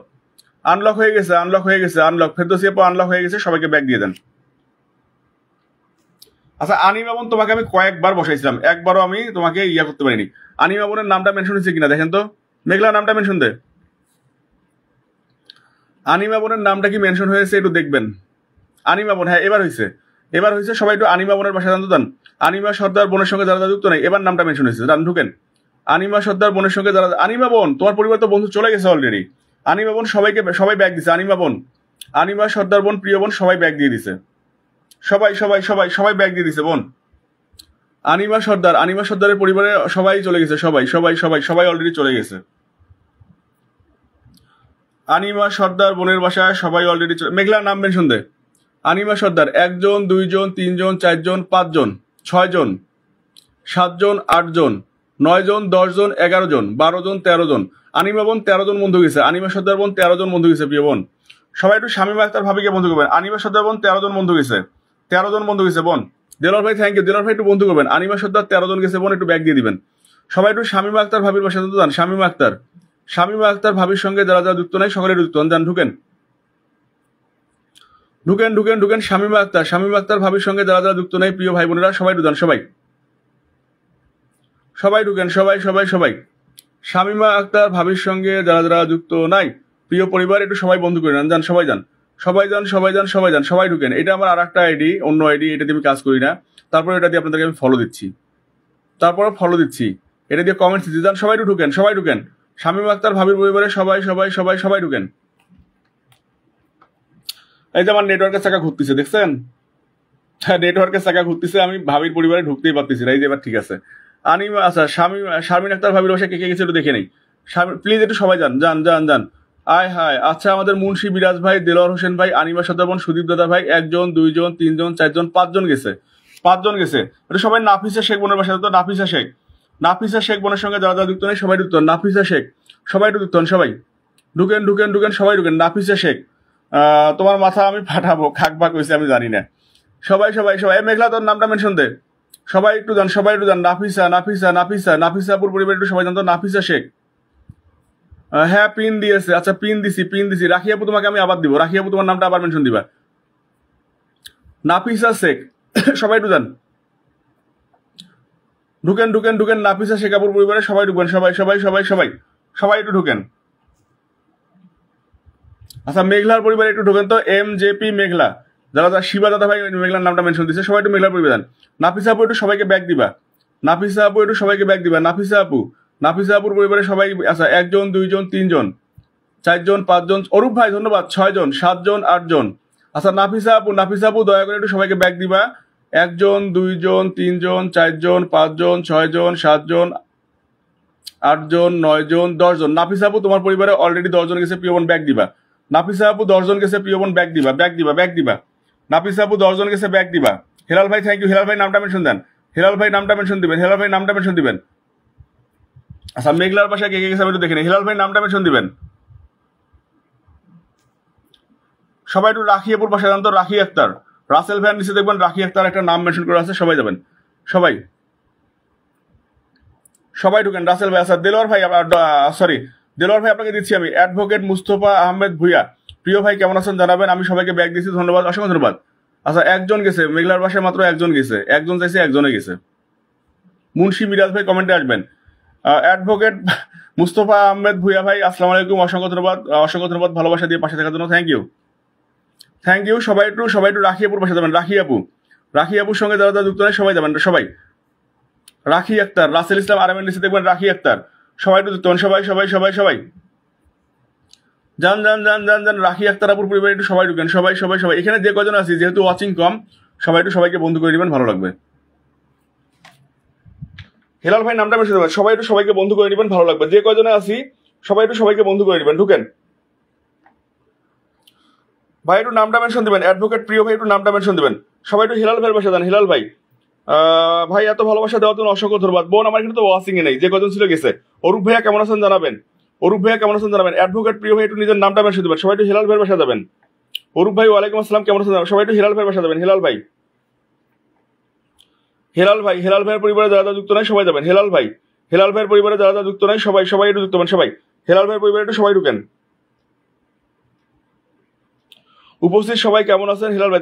আনলক হয়ে গেছে, আনলক হয়ে গেছে, আনলক। ফেরদৌসিপু আনলক হয়ে গেছে, সবাইকে ব্যাগ দিয়ে দেন। আচ্ছা আনিমা বোন তোমাকে আমি কয়েকবার বসাইছিলাম, একবারও আমি তোমাকে ইয়া করতে পারিনি। আনিমা বোনের নামটা মেনশন হয়েছে কিনা দেখেন তো। মেঘলা নামটা মেনশন দে। আনিমা বোনের নামটা কি মেনশন হয়েছে একটু দেখবেন। আনিমা বোন, হ্যাঁ এবার হয়েছে, এবার হয়েছে। সবাই একটু আনিমা বোনের বাসায় জানতো দেন। আনিমা সর্দার বোনের সঙ্গে যারা যুক্ত নাই এবার নামটা মেনশন হয়েছে, জান ঢুকেন। আনিমা সর্দার বোনের সঙ্গে যারা, আনিমা বোন তোমার পরিবার তো বন্ধু চলে গেছে অলরেডি। আনিমা বোন সবাইকে, সবাই ব্যাগ দিছে। আনিমা বোন, আনিমা সর্দার বোন, প্রিয় বোন সবাই ব্যাগ দিয়ে দিছে। সবাই সবাই সবাই সবাই ব্যাগ দিয়ে দিছে বোন। আনিমা সর্দার, আনিমা সর্দারের পরিবারে সবাই চলে গেছে, সবাই সবাই সবাই সবাই অলরেডি চলে গেছে। আনিমা সর্দার বোনের বাসায় সবাই অলরেডি চলে। মেঘলার নাম মেনশন দে। আনিমা সর্দার 1 জন 2 জন 3 জন 4 জন 5 জন 6 জন 7 জন 8 জন 9 জন 10 জন 11 জন 12 জন 13 জন। আনিমা বোন 13 জন বন্ধু গেছে। আনিমা সর্দার বোন 13 জন বন্ধু গেছে। প্রিয় বোন সবাই একটু শামিমা আক্তার ভাবিকে বন্ধু করবেন। আনিমা সর্দার বোন 13 জন বন্ধু গেছে, 13 জন বন্ধু গেছে বোন। দেলোয়ার ভাই থ্যাংক ইউ। দেলোয়ার ভাই একটু বন্ধু করবেন। আনিমা সর্দার 13 জন গেছে বোন, একটু ব্যাগ দিয়ে দিবেন। সবাই একটু শামিমা আক্তার ভাবির বাসায় যান। শামিমা আক্তার, শামিমা আক্তার ভাবির সঙ্গে যারা যারা যুক্ত নাই সকলে যুক্ত হন, যান ঢুকেন ঢুকেন ঢুকেন ঢুকেন। শামিমা আক্তার, শামিমা আক্তার ভাবির সঙ্গে যারা যারা যুক্ত নাই প্রিয় ভাই বোনেরা সবাই ঢুকান, সবাই সবাই ঢুকেন, সবাই সবাই সবাই। শামিমা আক্তার ভাবির সঙ্গে যারা যারা যুক্ত নাই প্রিয় পরিবার একটু সবাই বন্ধু করে নেন, যান সবাই যান, সবাই যান সবাই যান সবাই যান, সবাই ঢুকেন। এটা আমার আর একটা আইডি, অন্য আইডি, এটা দিয়ে আমি কাজ করি না। তারপরে এটা দিয়ে আপনাদেরকে আমি ফলো দিচ্ছি, তারপরে ফলো দিচ্ছি, এটা দিয়ে কমেন্টস দিচ্ছি। যান সবাই ঢুকেন, সবাই ঢুকেন। শামিমা আক্তার ভাবির পরিবারে সবাই সবাই সবাই সবাই ঢুকেন। এই যে আমার নেটওয়ার্কের চাকা ঘুরতেছে দেখছেন? হ্যাঁ নেটওয়ার্কের চাকা ঘুরতেছে, আমি ভাবির পরিবারে ঢুকতেই পারতেছি না। এই যে এবার ঠিক আছে। আনিমা আচ্ছা শারমিন আক্তার ভাবির বাসায় কে কে গেছে একটু দেখে নেই। প্লিজ একটু সবাই যান যান যান যান। আয় হায় আচ্ছা আমাদের মুন্সি বিরাজ ভাই, দেলোয়ার হোসেন ভাই, আনিমা সদরবন, সুদীপ দাদা ভাই 1 জন 2 জন 3 জন 4 জন 5 জন গেছে, 5 জন গেছে। এটা সবাই নাফিসা শেখ বোনের বাসায় তো। নাফিসা শেখ, নাফিসা শেখ বোনের সঙ্গে যারা যারা যুক্ত নেই সবাই যুক্ত হন। নাফিসা শেখ সবাই যুক্ত হন, সবাই ঢুকেন ঢুকেন ঢুকেন, সবাই ঢুকেন। নাফিসা শেখ তোমার মাথা আমি ফাটাবো, খাক ভাগ হয়েছে আমি জানি না। সবাই সবাই সবাই। মেঘলা তোর নামটা মেনশন দে। সবাই একটু যান, সবাই একটু যান। নাফিসা নাফিসা নাফিসা নাফিসাপুর পরিবার একটু সবাই জানতো। নাফিসা শেখ, হ্যাঁ পিন দিয়েছে। আচ্ছা পিন দিছি, পিন দিছি। রাখিয়াপু তোমাকে আমি আবার দিব। রাখিয়াপু তোমার নামটা আবার মেনশন দিবা। নাফিসা শেখ সবাই একটু যান, ঢুকেন ঢুকেন ঢুকেন। নাফিসা শেখাপুর পরিবারে সবাই ঢুকেন, সবাই সবাই সবাই সবাই সবাই একটু ঢুকেন। আচ্ছা মেঘলার পরিবারে একটু ঢুকেন তো। MJP মেঘলা, যারা যারা শিবা দাদা ভাই মেঘলার নামটা মেনশন দিচ্ছে, সবাই একটু মেঘলার পরিবার যান। নাফিসা আপু একটু সবাইকে ব্যাগ দিবা। নাফিসা আপু একটু সবাইকে ব্যাগ দিবা। নাফিসা আপু, নাফিসা আপুর পরিবারে সবাই। আচ্ছা 1 জন 2 জন 3 জন 4 জন 5 জন। অরূপ ভাই ধন্যবাদ। 6 জন 7 জন 8 জন। আচ্ছা নাফিসা আপু, নাফিসা আপু দয়া করে একটু সবাইকে ব্যাগ দিবা। 1 জন 2 জন 3 জন 4 জন 5 জন 6 জন 7 জন 8 জন 9 জন 10 জন। নাফিসা আপু তোমার পরিবারে অলরেডি 10 জন গেছে, প্রিয় বোন ব্যাগ দিবা। নাফিসা আপু 10 জন গেছে, প্রিয় বোন ব্যাগ দিবা, ব্যাগ দিবা, ব্যাগ দিবা। নাফিসা আপু 10 জন গেছে, ব্যাগ দিবা। হেলাল ভাই থ্যাংক ইউ। হেলাল ভাই নামটা মেনশন দেন। হেলাল ভাই নামটা মেনশন দিবেন, হেলাল ভাই নামটা মেনশন দিবেন। আচ্ছা মেঘলার বাসায় কে কে গেছে আমি একটু দেখে নিই, হেলাল ভাই নামটা মেনশন দিবেন। সবাই একটু রাখি আপুর বাসায় যান তো, রাখি আক্তার। রাসেল ভাইয়ের নিচে দেখবেন রাখি আক্তার একটা নাম মেনশন করা আছে, সবাই যাবেন, সবাই সবাই ঢুকেন। রাসেল ভাই, আচ্ছা দেলোয়ার ভাই, সরি দেলোয়ার ভাই আপনাকে দিচ্ছি আমি। অ্যাডভোকেট মুস্তফা আহমেদ ভুইয়া, প্রিয় ভাই কেমন আছেন জানাবেন, আমি সবাইকে ব্যাগ দিচ্ছি, ধন্যবাদ, অসংখ্য ধন্যবাদ। আচ্ছা একজন গেছে, মেঘলার বাসায় মাত্র একজন গেছে, একজন চাইছে একজনে গেছে। মুন্সি মিরাজ ভাই কমেন্টে আসবেন। অ্যাডভোকেট মুস্তফা আহমেদ ভুইয়া ভাই আসসালামু আলাইকুম, অসংখ্য ধন্যবাদ, অসংখ্য ধন্যবাদ ভালোবাসা দিয়ে পাশে থাকার জন্য, থ্যাংক ইউ, থ্যাংক ইউ। সবাই একটু রাখি আপুর পাশে যাবেন, রাখি আপু, রাখি আপুর সঙ্গে যারা যারা যুক্ত হয় সবাই যাবেন, সবাই। রাখি আক্তার, রাসেল ইসলাম আরএমএন নিচে দেখবেন রাখি আক্তার, সবাই একটু যুক্ত হন, সবাই সবাই সবাই সবাই যান যান যান যান যান। রাখি আক্তার আপুর পরিবার একটু সবাই ঢুকেন, সবাই সবাই সবাই। এখানে যে কজন আছি যেহেতু ওয়াচিং কম, সবাই একটু সবাইকে বন্ধু করে দিবেন, ভালো লাগবে। হেলাল ভাই নামটা মেনশন দেবেন, সবাই একটু সবাইকে বন্ধু করে দিবেন, ভালো লাগবে। যে কজনে আছি সবাই একটু সবাইকে বন্ধু করে দিবেন, ঢুকেন ভাই, একটু নামটা মেনশন দিবেন। অ্যাডভোকেট প্রিয় ভাই একটু নামটা মেনশন দিবেন, সবাই একটু হেলাল ভাইয়ের বাসা যান। হেলাল ভাই, ভাই এত ভালোবাসা দেওয়ার জন্য অসংখ্য ধন্যবাদ। বোন আমার কিন্তু ওয়াচিং এ নেই, যে কজন ছিল গেছে। অরূপ ভাইয়া কেমন আছেন জানাবেন, অরূপ ভাইয়া কেমন আছেন জানাবেন। অ্যাডভোকেট প্রিয় ভাই একটু নিজের নামটা মেনশন দিবেন, সবাই একটু হেলাল ভাইয়ের বাসা যাবেন। অরূপ ভাই ওয়ালাইকুম আসসালাম, কেমন আছেন, সবাই একটু হেলাল ভাইয়ের বাসা যাবেন। হেলাল ভাই, হেলাল ভাই, হেলাল ভাইয়ের পরিবারে যারা যারা যুক্ত নাই সবাই যাবেন। হেলাল ভাই, হেলাল ভাইয়ের পরিবারে যারা যারা যুক্ত নাই সবাই সবাই একটু যুক্ত হবেন, সবাই হেলাল ভাইয়ের পরিবারে একটু সবাই ঢুকেন। উপস্থিত সবাই কেমন আছেন, হেলাল ভাই,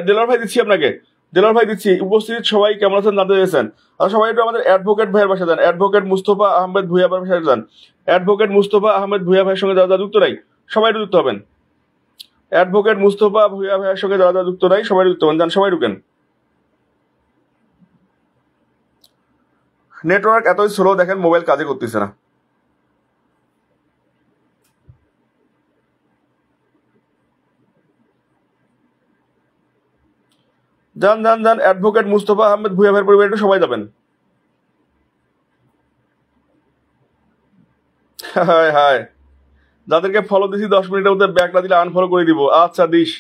দেলার ভাই দিচ্ছি আপনাকে, দেলার ভাই দিচ্ছি। উপস্থিত সবাই কেমন আছেন জানতে চেয়েছেন, আর সবাই একটু আমাদের অ্যাডভোকেট ভাইয়ের বাসা যান, অ্যাডভোকেট মুস্তফা আহমেদ ভুইয়া ভাইয়ের বাসায় যান। অ্যাডভোকেট মুস্তফা আহমেদ ভুইয়া ভাইয়ের সঙ্গে যারা যারা যুক্ত নাই সবাই একটু যুক্ত হবেন। অ্যাডভোকেট মুস্তফা ভুইয়া ভাইয়ের সঙ্গে যারা যারা যুক্ত নাই সবাই যুক্ত হবেন, যান সবাই ঢুকেন। নেটওয়ার্ক এতই স্লো দেখেন, মোবাইল কাজে করতেছে না। যান যান যান, অ্যাডভোকেট মুস্তফা আহমেদ ভুইয়া ভাইয়ের পরিবারে একটু সবাই যাবেন। হায় হায়, যাদেরকে ফলো দিছি 10 মিনিটের মধ্যে ব্যাক না দিলে আনফলো করে দিব। আচ্ছা দিস,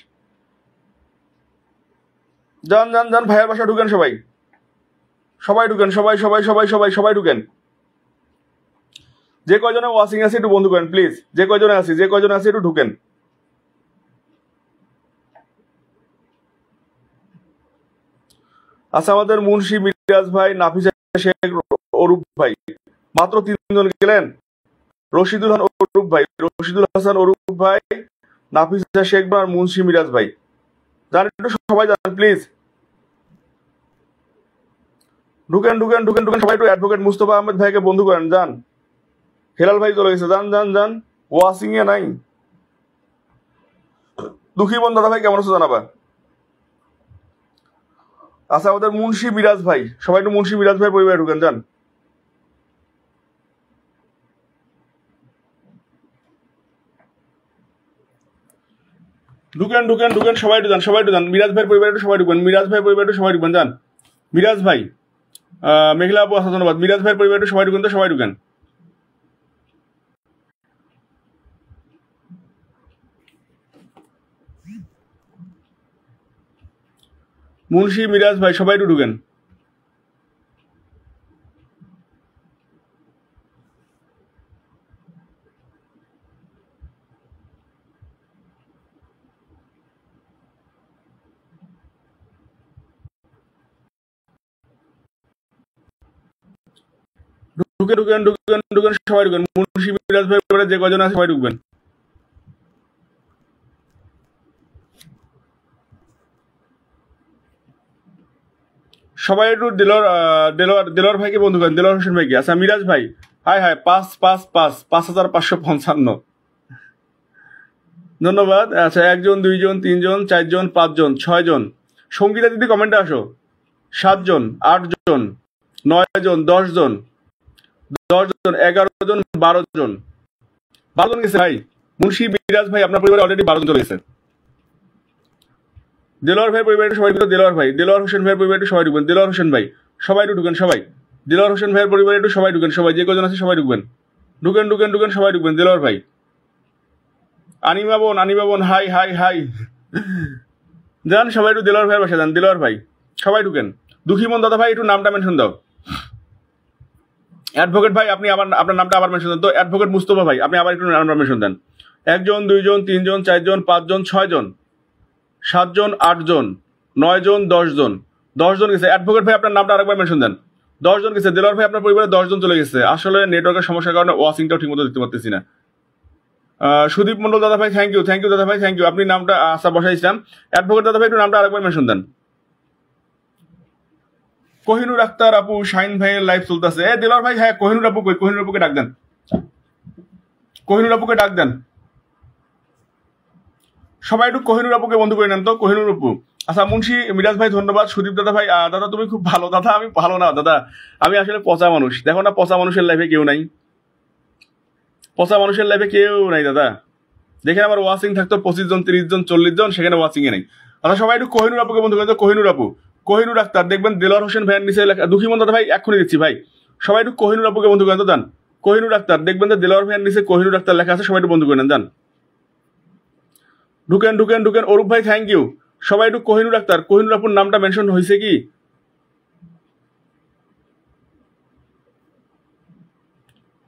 যান যান যান, ভাইয়ের বাসা ঢুকেন সবাই, সবাই ঢুকেন, সবাই সবাই সবাই সবাই সবাই ঢুকেন। যে কয়জনে ওয়াচিং আছে একটু বন্ধু করেন প্লিজ, যে কয়জনে আছি যে কয়জনে আছে একটু ঢুকেন। আচ্ছা আমাদের মুন্সি মিরাজ ভাই, নাফিসা শেখ, অরূপ ভাই, মাত্র 3জন গেলেন। রশিদুল হাসান অরূপ ভাই, রশিদুল হাসান অরূপ ভাই, নাফিসা শেখ আর মুন্সি মিরাজ ভাই, যান একটু সবাই যান প্লিজ, ঢুকেন ঢুকেন ঢুকেন ঢুকেন সবাই একটু অ্যাডভোকেট মুস্তফা আহমেদ ভাইকে বন্ধু করেন, যান। হেলাল ভাই চলে গেছে, যান যান যান, ওয়াচিং এ নাই। দুঃখী বোন দাদা ভাই কেমন আছো জানাবা। আচ্ছা আমাদের মুন্সি মিরাজ ভাই, সবাই একটু মুন্সি মিরাজ ভাই পরিবারে ঢুকেন, যান। ঢুকেন ঢুকেন ঢুকেন সবাই একটু যান, সবাই একটু যান। মিরাজ ভাইয়ের পরিবারে একটু সবাই ঢুকবেন, মিরাজ ভাইয়ের পরিবারে একটু সবাই ঢুকবেন, যান। মিরাজ ভাই, মেঘলা আপু আসা ধন্যবাদ। মিরাজ ভাইয়ের পরিবারে একটু সবাই ঢুকেন, তো সবাই ঢুকেন। মুন্সি মিরাজ ভাই সবাই একটু ঢুকেন। ঢুকে ঢুকেন ঢুকেন ঢুকেন সবাই ঢুকেন। মুন্সি মিরাজ ভাই পরিবারে যে কজন আছে সবাই ঢুকবেন। সবাই একটু দেলোয়ার ভাইকে বন্ধু করেন, দেলোয়ার হোসেন ভাইকে। আচ্ছা মিরাজ ভাই, হাই হাই, 5,555 ধন্যবাদ। আচ্ছা 1 জন 2 জন 3 জন 4 জন 5 জন 6 জন। সঙ্গীতা দিদি কমেন্টে আসো। 7 জন 8 জন 9 জন 10 জন 11 জন 12 জন 12 জন গেছে ভাই। মুন্সি মিরাজ ভাই আপনার পরিবারে অলরেডি 12 জন চলে গেছে। দেলোয়ার ভাই পরিবারে সবাই ঢুকেন, দেলোয়ার ভাই, দেলোয়ার হোসেন ভাইয়ের পরিবারে সবাই ঢুকবেন, দেলোয়ার হোসেন ভাই সবাই একটু ঢুকেন, সবাই দেলোয়ার হোসেন ভাইয়ের পরিবারে একটু সবাই ঢুকেন, সবাই যে কজন আছে সবাই ঢুকবেন, ঢুকেন ঢুকেন ঢুকেন সবাই ঢুকবেন। দেলোয়ার ভাই, আনিমা বোন হাই হাই হাই, যান সবাই একটু দেলোয়ার ভাইয়ের বাসা যান, দেলোয়ার ভাই সবাই ঢুকেন। দুঃখীমন দাদা ভাই একটু নামটা মেনশন দাও। অ্যাডভোকেট ভাই আপনি আবার আপনার নামটা আবার মেনশন দেন তো। অ্যাডভোকেট মুস্তফা ভাই আপনি আবার একটু নামটা মেনশন দেন। 1 জন 2 জন 3 জন 4 জন 5 জন 6 জন 7 জন 8 জন 9 জন 10 জন 10 জন গেছে। অ্যাডভোকেট ভাই আপনার নামটা আরেকবার মেনশন দেন। 10 জন গেছে। দেলোয়ার ভাই আপনার পরিবারে 10 জন চলে গেছে। আসলে নেটওয়ার্কের সমস্যার কারণে ওয়াচিংটাও ঠিকমতো দেখতে পাচ্ছি না। সুদীপ মন্ডল দাদা ভাই থ্যাংক ইউ দাদা ভাই থ্যাংক ইউ। আপনি নামটা আশা বসাইছিলাম। অ্যাডভোকেট দাদা ভাই একটু নামটা আরেকবার মেনশন দেন। কোহিনুর আক্তার আপু শাহিন ভাইয়ের লাইভ চলতেছে। দেলোয়ার ভাই হ্যাঁ কোহিনুর আপু কই? কোহিনুর আপুকে ডাক দেন। কোহিনুর আপুকে ডাক দেন। সবাই একটু কোহিনুর আপুকে বন্ধু করে নেন তো। কোহিনুর আপু আচ্ছা মুন্সি মিরাজ ভাই ধন্যবাদ। সুদীপ দাদা ভাই দাদা তুমি খুব ভালো। দাদা আমি ভালো না দাদা, আমি আসলে পচা মানুষ। দেখো না পচা মানুষের লাইফে কেউ নাই, পচা মানুষের লাইফে কেউ নাই দাদা। যেখানে আমার ওয়াচিং থাকতো 25 জন 30 জন 40 জন, সেখানে ওয়াচিং এ নেই। আচ্ছা সবাই একটু কোহিনুর আপুকে বন্ধু করে। কোহিনুর আপু কোহিনুর আক্তার দেখবেন দেলোয়ার হোসেন ভাইয়ের নিচে লেখা। দুঃখীমন দাদা ভাই এক্ষুনি দিচ্ছি ভাই। সবাই একটু কোহিনুর আপুকে বন্ধু করেন তো দেন। কোহিনুর আক্তার দেখবেন যে দেলোয়ার ভাইয়ের নিচে কোহিনুর আক্তার লেখা আছে, সবাই একটু বন্ধু করে নেন দেন। ঢুকেন ঢুকেন ঢুকেন। অরূপ ভাই থ্যাংক ইউ। সবাই একটু কোহিনুর আক্তার, কোহিনুর আপুর নামটা মেনশন হয়েছে কি?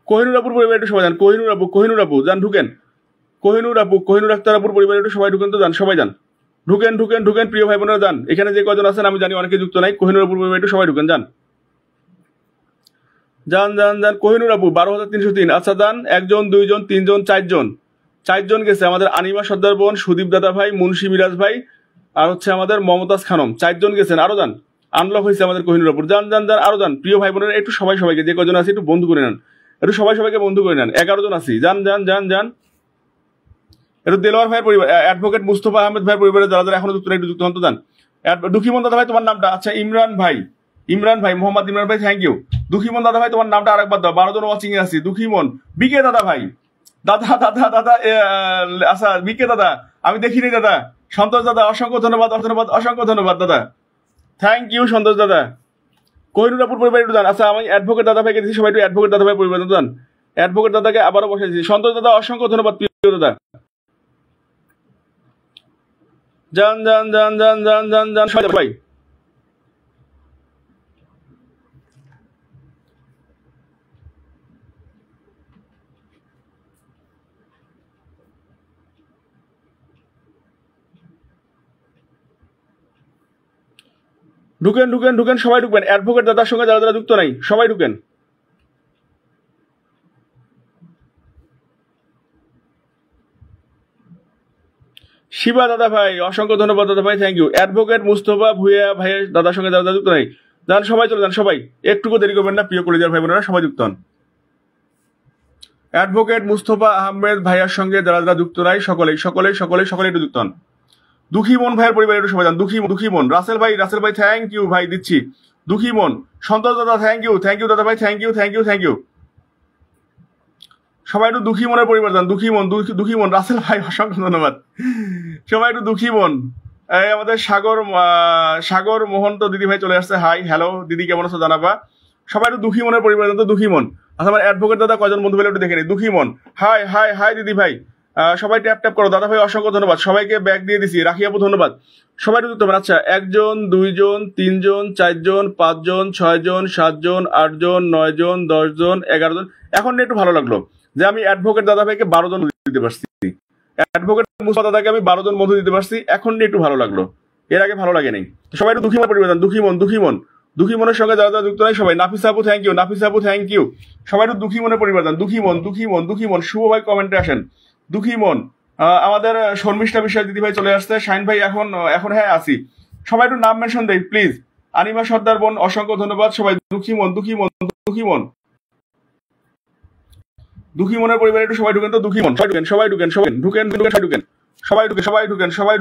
কোহিনুর আপুর পরিবার একটু সবাই যান। কোহিনুর আপু যান ঢুকেন। কোহিনুর আপু কোহিনুর আক্তার আপুর পরিবার একটু সবাই ঢুকেন তো যান। সবাই যান ঢুকেন ঢুকেন ঢুকেন। প্রিয় ভাই বোনেরা যান। এখানে যে কজন আছেন আমি জানি অনেকে যুক্ত নাই। কোহিনুর আপুর পরিবার একটু সবাই ঢুকেন যান যান যান যান। কোহিনুর আপু 12,303। আচ্ছা যান। 1 জন 2 জন 3 জন 4 জন 4 জন গেছে। আমাদের আনিমা সর্দার বোন, সুদীপ দাদা ভাই, মুন্সি মিরাজ ভাই, আর হচ্ছে আমাদের মমতাজ খানম। 4 জন গেছেন। আরো যান। আনলক হয়েছে আমাদের কোহিনুর আপুর। যান যান যান আরো যান। প্রিয় ভাই বোনেরা একটু সবাই সবাইকে যে কজন আছে একটু বন্ধু করে নেন। একটু সবাই সবাইকে বন্ধু করে নেন। 11 জন আছি। যান যান যান যান। একটু দেলোয়ার ভাইয়ের পরিবার, অ্যাডভোকেট মুস্তফা আহমেদ ভাইয়ের পরিবারে যারা যারা এখনো যুক্ত নাই একটু যুক্ত হন তো যান। দুঃখীমন দাদা ভাই তোমার নামটা আচ্ছা ইমরান ভাই মোহাম্মদ ইমরান ভাই থ্যাংক ইউ। দুঃখীমন দাদা ভাই তোমার নামটা আরেকবার দাও। 12 জন ওয়াচিং এ আছি। দুঃখীমন বিকে দাদা ভাই দাদা দাদা দাদা আচ্ছা বিকে দাদা আমি দেখিনি দাদা। সন্তোষ দাদা অসংখ্য ধন্যবাদ অসংখ্য ধন্যবাদ দাদা। থ্যাংক ইউ সন্তোষ দাদা। কোহিনুর আপুর পরিবার একটু যান। আচ্ছা আমি অ্যাডভোকেট দাদা ভাইকে দিচ্ছি। সবাই একটু অ্যাডভোকেট দাদা ভাই পরিবার যান। অ্যাডভোকেট দাদাকে আবারও বসে দিচ্ছি। সন্তোষ দাদা অসংখ্য ধন্যবাদ প্রিয় দাদা। যান যান যান যান যান যান যান সবাই। ঢুকেন ঢুকেন ঢুকেন সবাই ঢুকবেন। অ্যাডভোকেট দাদার সঙ্গে যারা যারা যুক্ত নাই সবাই ঢুকেন। শিবা দাদা ভাই অসংখ্য ধন্যবাদ দাদা ভাই thank you. Advocate Mustafa Bhuiya ভাইয়ের দাদার সঙ্গে যারা যারা যুক্ত নাই যান সবাই চলে যান। সবাই একটুকু দেরি করবেন না প্রিয় কলিজার ভাই বোনেরা সবাই যুক্ত হন। অ্যাডভোকেট মুস্তফা আহমেদ ভাইয়ার সঙ্গে যারা যারা যুক্ত নাই সকলেই সকলেই সকলেই সকলেই একটু যুক্ত হন। দুঃখীমন ভাইয়ের পরিবার একটু সবাই যান। দুঃখীমন রাসেল ভাই থ্যাংক ইউ ভাই দিচ্ছি। দুঃখীমন সন্তোষ দাদা থ্যাংক ইউ দাদা ভাই থ্যাংক ইউ। সবাই একটু দুঃখীমনের পরিবার যান। দুঃখীমন রাসেল ভাই অসংখ্য ধন্যবাদ। সবাই একটু দুঃখীমন। এই আমাদের সাগর মোহন্ত দিদি ভাই চলে আসছে। হাই হ্যালো দিদি কেমন আছো জানাবা। সবাই একটু দুঃখীমনের পরিবার যান তো। দুঃখীমন আচ্ছা আমার অ্যাডভোকেট দাদা কজন বন্ধু ভাই একটু দেখে নিই। দুঃখীমন হাই হাই হাই দিদি ভাই সবাই ট্যাপ ট্যাপ করো। দাদা ভাই অসংখ্য ধন্যবাদ। সবাইকে ব্যাগ দিয়ে দিছি। রাখি আপু ধন্যবাদ। সবাই একটু যুক্ত হবেন। আচ্ছা 1 জন 2 জন 3 জন 4 জন 5 জন 6 জন 7 জন 8 জন 9 জন 10 জন 11 জন। এখন একটু ভালো লাগলো যে আমি অ্যাডভোকেট দাদা ভাইকে 12 জন দিতে পারছি। অ্যাডভোকেট মুস্তফা দাদাকে আমি 12 জন বন্ধু দিতে পারছি। এখন একটু ভালো লাগলো, এর আগে ভালো লাগে নাই। সবাই একটু দুঃখীমন পরিবার যান। দুঃখীমনের সঙ্গে যারা যারা যুক্ত নাই সবাই। নাফিসা আপু থ্যাংক ইউ। সবাই একটু দুঃখীমনের পরিবার যান। দুঃখীমন শুভ ভাই কমেন্টে আসেন। দুঃখীমন আমাদের শর্মিষ্ঠা বিশ্বাস দিদি ভাই চলে আসছে। শাইন ভাই এখন হ্যাঁ আসি। সবাই একটু নাম মেনশন দেই প্লিজ। আনিমা সর্দার বোন অসংখ্য ধন্যবাদ। সবাই দুঃখীমনের পরিবারে একটু সবাই ঢুকেন তো। দুঃখীমন সবাই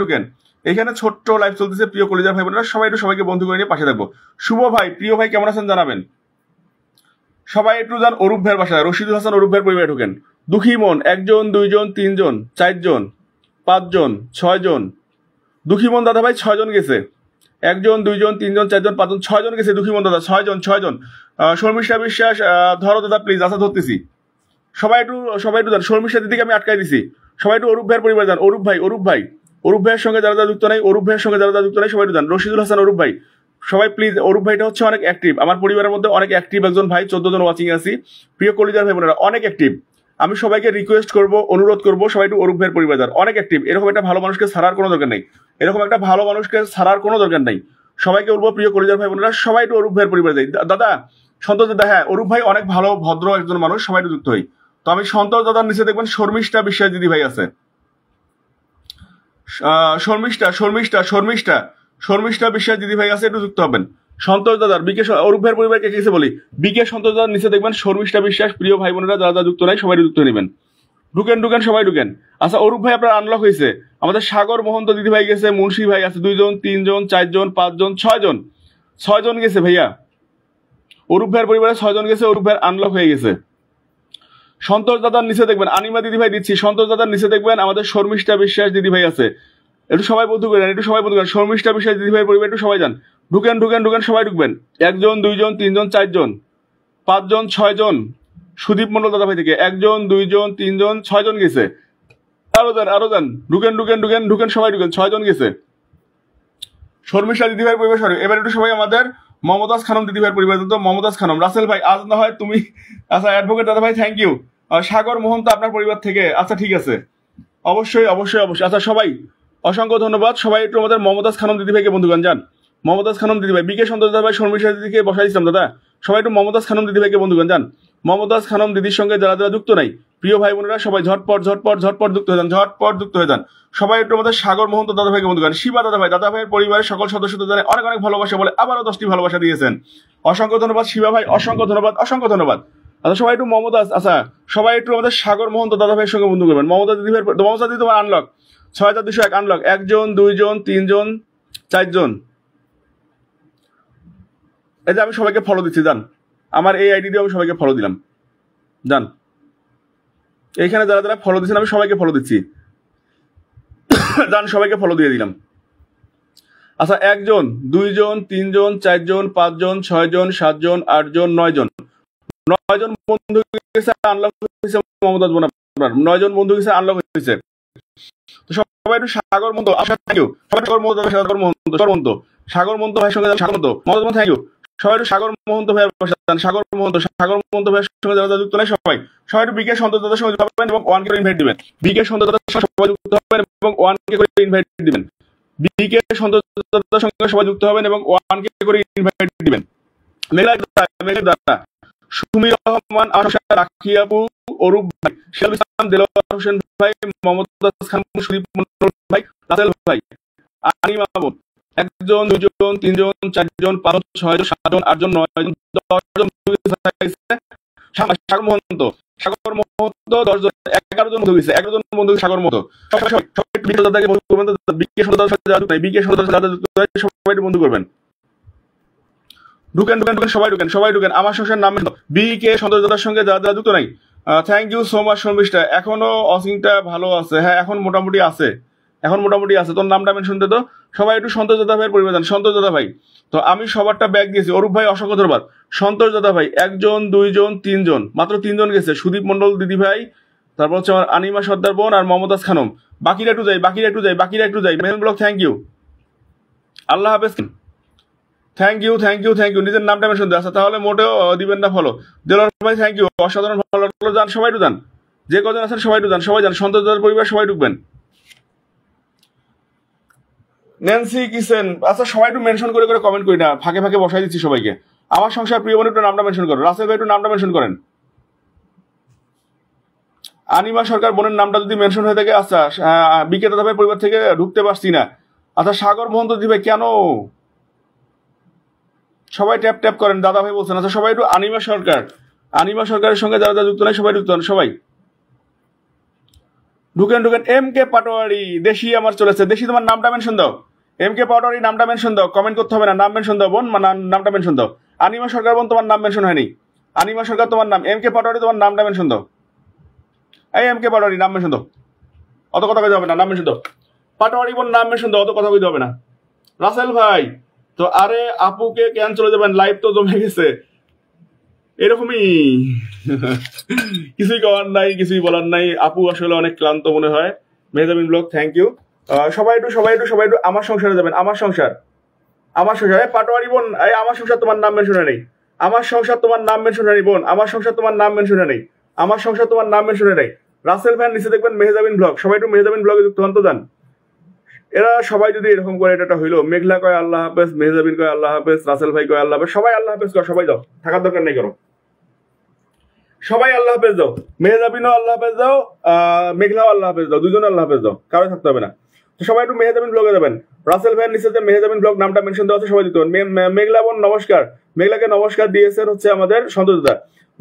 ঢুকেন। এখানে ছোট্ট লাইভ চলতেছে প্রিয় কলিজার ভাই বোনেরা সবাই একটু সবাইকে বন্ধু করে নিয়ে পাশে থাকবো। শুভ ভাই প্রিয় ভাই কেমন আছেন জানাবেন। সবাই একটু যান অরূপ ভাইয়ের বাসায়। রশিদুল হাসান অরূপ ভাইয়ের পরিবারে ঢুকেন। দুঃখীমন 1 জন 2 জন 3 জন 4 জন 5 জন 6 জন। দুঃখীমন দাদা ভাই 6 জন গেছে। 1 জন 2 জন 3 জন 4 জন 5 জন 6 জন গেছে। দুঃখীমন দাদা 6 জন শর্মিষ্ঠা বিশ্বাস ধরো দাদা প্লিজ। আচ্ছা ধরতেছি। সবাই একটু যান। শর্মিষ্ঠা দিদিকে আমি আটকাই দিছি। সবাই একটু অরূপ ভাইয়ের পরিবার যান। অরূপ ভাইয়ের সঙ্গে যারা যুক্ত নাই সবাই একটু যান। রশিদুল হাসান অরূপ ভাই সবাই প্লিজ, অরূপ ভাইটা হচ্ছে অনেক অ্যাক্টিভ, আমার পরিবারের মধ্যে অনেক অ্যাক্টিভ একজন ভাই, 14 জন ওয়াচিং আছি, প্রিয় কলিজার ভাই বোনেরা অনেক অ্যাক্টিভ। আমি সবাইকে রিকোয়েস্ট করব, অনুরোধ করব, সবাই একটু অরূপ ভাইয়ের পরিবার অনেক অ্যাক্টিভ, এরকম একটা ভালো মানুষকে ছাড়ার কোনো দরকার নেই, এরকম একটা ভালো মানুষকে ছাড়ার কোনো দরকার নেই। সবাইকে বলবো প্রিয় কলিজার ভাই বোনেরা সবাই একটু অরূপ ভাইয়ের পরিবার যাই। দাদা সন্তোষ দাদা, হ্যাঁ অরূপ ভাই অনেক ভালো ভদ্র একজন মানুষ, সবাই একটু যুক্ত হই। তো আমি সন্তোষ দাদার নিচে দেখবেন শর্মিষ্ঠা বিশ্বাস দিদি ভাই আছে, শর্মিষ্ঠা বিশ্বাস দিদি ভাই আছে, একটু যুক্ত হবেন। সন্তোষ দাদার বিকে অরূপ ভাইয়ের পরিবারকে কেসে বলি, বিকে সন্তোষ দাদার নিচে দেখবেন শর্মিষ্ঠা বিশ্বাস, প্রিয় ভাই বোনেরা যারা যুক্ত নাই সবাই যুক্ত নেবেন। ঢুকেন সবাই ঢুকেন। আচ্ছা অরূপ ভাই আপনার আনলক হয়েছে, আমাদের সাগর মহন্ত দিদি ভাই গেছে, মুন্সি ভাই আছে 2 জন 3 জন 4 জন 5 জন 6 জন গেছে ভাইয়া, অরূপ ভাইয়ের পরিবারে 6 জন গেছে, অরূপ ভাইয়ের আনলক হয়ে গেছে। সন্তোষ দাদার নিচে দেখবেন আনিমা দিদি ভাই দিচ্ছি, সন্তোষ দাদার নিচে দেখবেন আমাদের শর্মিষ্ঠা বিশ্বাস দিদি ভাই আছে, একটু সবাই বন্ধু করেন, শর্মিষ্ঠা বিশ্বাস দিদি ভাই পরিবার একটু সবাই যান। ঢুকেন সবাই ঢুকবেন। 1 জন 2 জন 3 জন 4 জন 5 জন 6 জন, সুদীপ মন্ডল দাদা ভাই থেকে 1 জন 2 জন 3 জন 6 জন গেছে, আরো যান। ঢুকেন সবাই ঢুকেন, 6 জন গেছে। শর্মিষ্ঠা দিদি ভাইয়ের পরিবার সরি, এবার একটু সবাই আমাদের মমতাজ খানম দিদি ভাইয়ের পরিবার, তো মমতাজ খানম, রাসেল ভাই আজ না হয় তুমি, আচ্ছা অ্যাডভোকেট দাদা ভাই থ্যাংক ইউ, সাগর মোহন্ত আপনার পরিবার থেকে, আচ্ছা ঠিক আছে, অবশ্যই। আচ্ছা সবাই অসংখ্য ধন্যবাদ, সবাই একটু আমাদের মমতাজ খানম দিদি ভাইকে বন্ধুগান যান। মমতাজ খানম দিদি ভাই, বিকে সন্তোষ দাদা ভাই শর্মিষ্ঠা দিদিকে বসাই দিচ্ছিলাম দাদা, সবাই একটু মমতাজ খানম দিদি ভাইকে বন্ধুগান যান। মমতাজ খানম দিদির সঙ্গে যারা যারা যুক্ত নাই প্রিয় ভাই বোনেরা সবাই ঝটপট যুক্ত হয়ে যান। সবাই একটু আমাদের সাগর মোহন্ত দাদা ভাইকে বন্ধুগান, শিবা দাদা ভাইয়ের পরিবারের সকল সদস্যদের জানাই অনেক অনেক ভালোবাসা বলে আবারও 10টি ভালোবাসা দিয়েছেন, অসংখ্য ধন্যবাদ শিবা ভাই, অসংখ্য ধন্যবাদ। আচ্ছা সবাই একটু মমতাজ, আচ্ছা সবাই একটু আমাদের সাগর মোহন্ত দাদা ভাইয়ের সঙ্গে বন্ধু করবেন। মমতাজ দিদি ভাই, মমতাজ দিদি তোমার আনলক 6201 আনলক, 1 জন 2 জন 3 জন 4 জন, এই যে আমি সবাইকে ফলো দিচ্ছি যান, আমার এই আইডি দিয়ে আমি সবাইকে ফলো দিলাম যান, এইখানে যারা যারা ফলো দিচ্ছেন আমি সবাইকে ফলো দিচ্ছি যান, সবাইকে ফলো দিয়ে দিলাম। আচ্ছা 1 জন 2 জন 3 জন 4 জন 5 জন 6 জন 7 জন 8 জন 9 জন বন্ধু গেছে আনলক হয়েছে, মমতাজ বোন আপনার 9 জন বন্ধু গেছে আনলক হয়েছে। তো সবাই একটু সাগর মন্ত, থ্যাংক ইউ সবাই, সাগর মন্ত ভাইয়ের সঙ্গে সাগর মন্ত মমতাজ থ্যাংক ইউ, সবাই একটু সাগর মোহন্ত ভাইয়ের সাগর মোহন্ত ভাইয়ের সঙ্গে যারা যুক্ত নাই সবাই একটু বিকে সন্তোষ দাদার সঙ্গে যুক্ত হবেন এবং 1 কে ইনভাইট দিবেন, বিকে সন্তোষ দাদার সঙ্গে সবাই যুক্ত হবেন এবং 1 কে করে ইনভাইট দিবেন, বিকে সন্তোষ দাদার সঙ্গে সবাই যুক্ত হবেন এবং 1 কে করে ইনভাইট দিবেন। সুমির রহমান, রাখি আপু, অরূপ ভাই, শিয়াল ইসলাম, দেলোয়ার হোসেন ভাই, মমতাজ খান, সুদীপ মন্ডল ভাই, রাসেল ভাই, আনিমা বোন, 1 জন 2 জন 3 জন 4 জন 5 জন 6 জন 7 জন 8 জন 9 জন 10 জন সাগর মহন্ত 10 জন 11 জন বন্ধু গেছে, 11 জন বন্ধু সাগর মতো, সবাই বন্ধু করবেন, বিকে সন্তান সবাই বন্ধু করবেন। ঢুকেন সবাই ঢুকেন। আমার সংসার নাম বিকে সন্তোষ দাদার সঙ্গে যারা যুক্ত নাই, thank you so much Sharmistha, এখনো অসিংটা ভালো আছে, হ্যাঁ এখন মোটামুটি আছে, তোর নামটা মেনশন দে তো, সবাই একটু সন্তোষ দাদা ভাইয়ের পরিবার, সন্তোষ দাদা ভাই, তো আমি সবারটা ব্যাগ দিয়েছি, অরূপ ভাই অসংখ্য ধন্যবাদ, সন্তোষ দাদা ভাই 1 জন 2 জন 3 জন, মাত্র 3 জন গেছে, সুদীপ মন্ডল দিদি ভাই, তারপর হচ্ছে আমার আনিমা সর্দার বোন আর মমতাজ খানম, বাকিরা একটু যাই মেহন ব্লগ, থ্যাংক ইউ, আল্লাহ হাফেজ, থ্যাংক ইউ নিজের নামটা মেনশন দেয়, আচ্ছা তাহলে মোটেও দিবেন না ফলো, দেলোয়ার ভাই থ্যাংক ইউ, অসাধারণ ভালো লাগলো, যান সবাই একটু যান, যে কজন আছেন সবাই একটু যান, সন্তোষ দাদার পরিবার সবাই ঢুকবেন। ন্যান্সি কিসেন, আচ্ছা সবাই একটু মেনশন করে কমেন্ট করি না, ফাঁকে বসাই দিচ্ছি সবাইকে, আমার সংসার প্রিয় বোন একটু নামটা মেনশন করো, রাসেল ভাই একটু নামটা মেনশন করেন, আনিমা সরকার বোনের নামটা যদি মেনশন হয়ে থাকে, আচ্ছা বিকে দাদা ভাই পরিবার থেকে ঢুকতে পারছি না, আচ্ছা সাগর মহন্ত দিদি ভাই কেন, সবাই ট্যাপ করেন, দাদা ভাই বলছেন, আচ্ছা সবাই একটু আনিমা সরকারের সঙ্গে যারা যুক্ত নাই সবাই যুক্ত হন, সবাই ঢুকেন। এম কে পাটোয়ারি, দেশি আমার চলেছে, দেশি তোমার নামটা মেনশন দাও, এম কে পাটোয়ারি নামটা মেনশন দাও, কমেন্ট করতে হবে না, নাম মেনশন দাও বোন, নামটা মেনশন দাও, আনিমা সরকার বোন তোমার নাম মেনশন হয়নি, আনিমা সরকার তোমার নাম, এম কে পাটোয়ারি তোমার নামটা মেনশন দাও, এই এম কে পাটোয়ারি নাম মেনশন দাও, অত কথা কইতে হবে না, নাম মেনশন দাও, পাটোয়ারি বোন নাম মেনশন দাও, অত কথা কইতে হবে না, রাসেল ভাই, তো আরে আপুকে কেন চলে যাবেন, লাইভ তো জমে গেছে, এরকমই কিছুই করার নাই, কিছুই বলার নাই, আপু আসলে অনেক ক্লান্ত মনে হয়, মেহজাবিন ব্লগ থ্যাংক ইউ, সবাই একটু আমার সংসারে যাবেন, আমার সংসার, পাটোয়ারি বোন, এই আমার সংসার তোমার নাম মেনশনে নেই। আমার সংসার তোমার নাম মেনশনে নেই বোন, আমার সংসার তোমার নাম মেনশনে নেই। আমার সংসার তোমার নাম মেনশনে নেই। রাসেল ফ্যান নিচে দেখবেন মেহজাবিন ব্লগ, সবাই একটু মেহজাবিন ব্লগে যুক্ত হন তো যান। এরা সবাই যদি এরকম করে, এটা হইলো মেঘলা কয় আল্লাহ হাফেজ, মেহজাবিন কয় আল্লাহ হাফেজ, রাসেল ভাই কয় আল্লাহ হাফেজ, সবাই আল্লাহ হাফেজ কর, সবাই যাও, থাকার দরকার নেই করো, সবাই আল্লাহ হাফেজ দাও, মেহজাবিনও আল্লাহ হাফেজ দাও, মেঘলাও আল্লাহ হাফেজ দাও, দুজনে আল্লাহ হাফেজ দাও, কারো থাকতে হবে না। তো সবাই একটু মেহজাবিন ব্লগে যাবেন। রাসেল ভাইয়ের নিচে যে মেহজাবিন ব্লগ নামটা মেনশন দেওয়া আছে, সবাই দিতে পারেন। মেঘলা বোন নমস্কার, মেঘলাকে নমস্কার দিয়েছেন হচ্ছে আমাদের সন্তোষদা,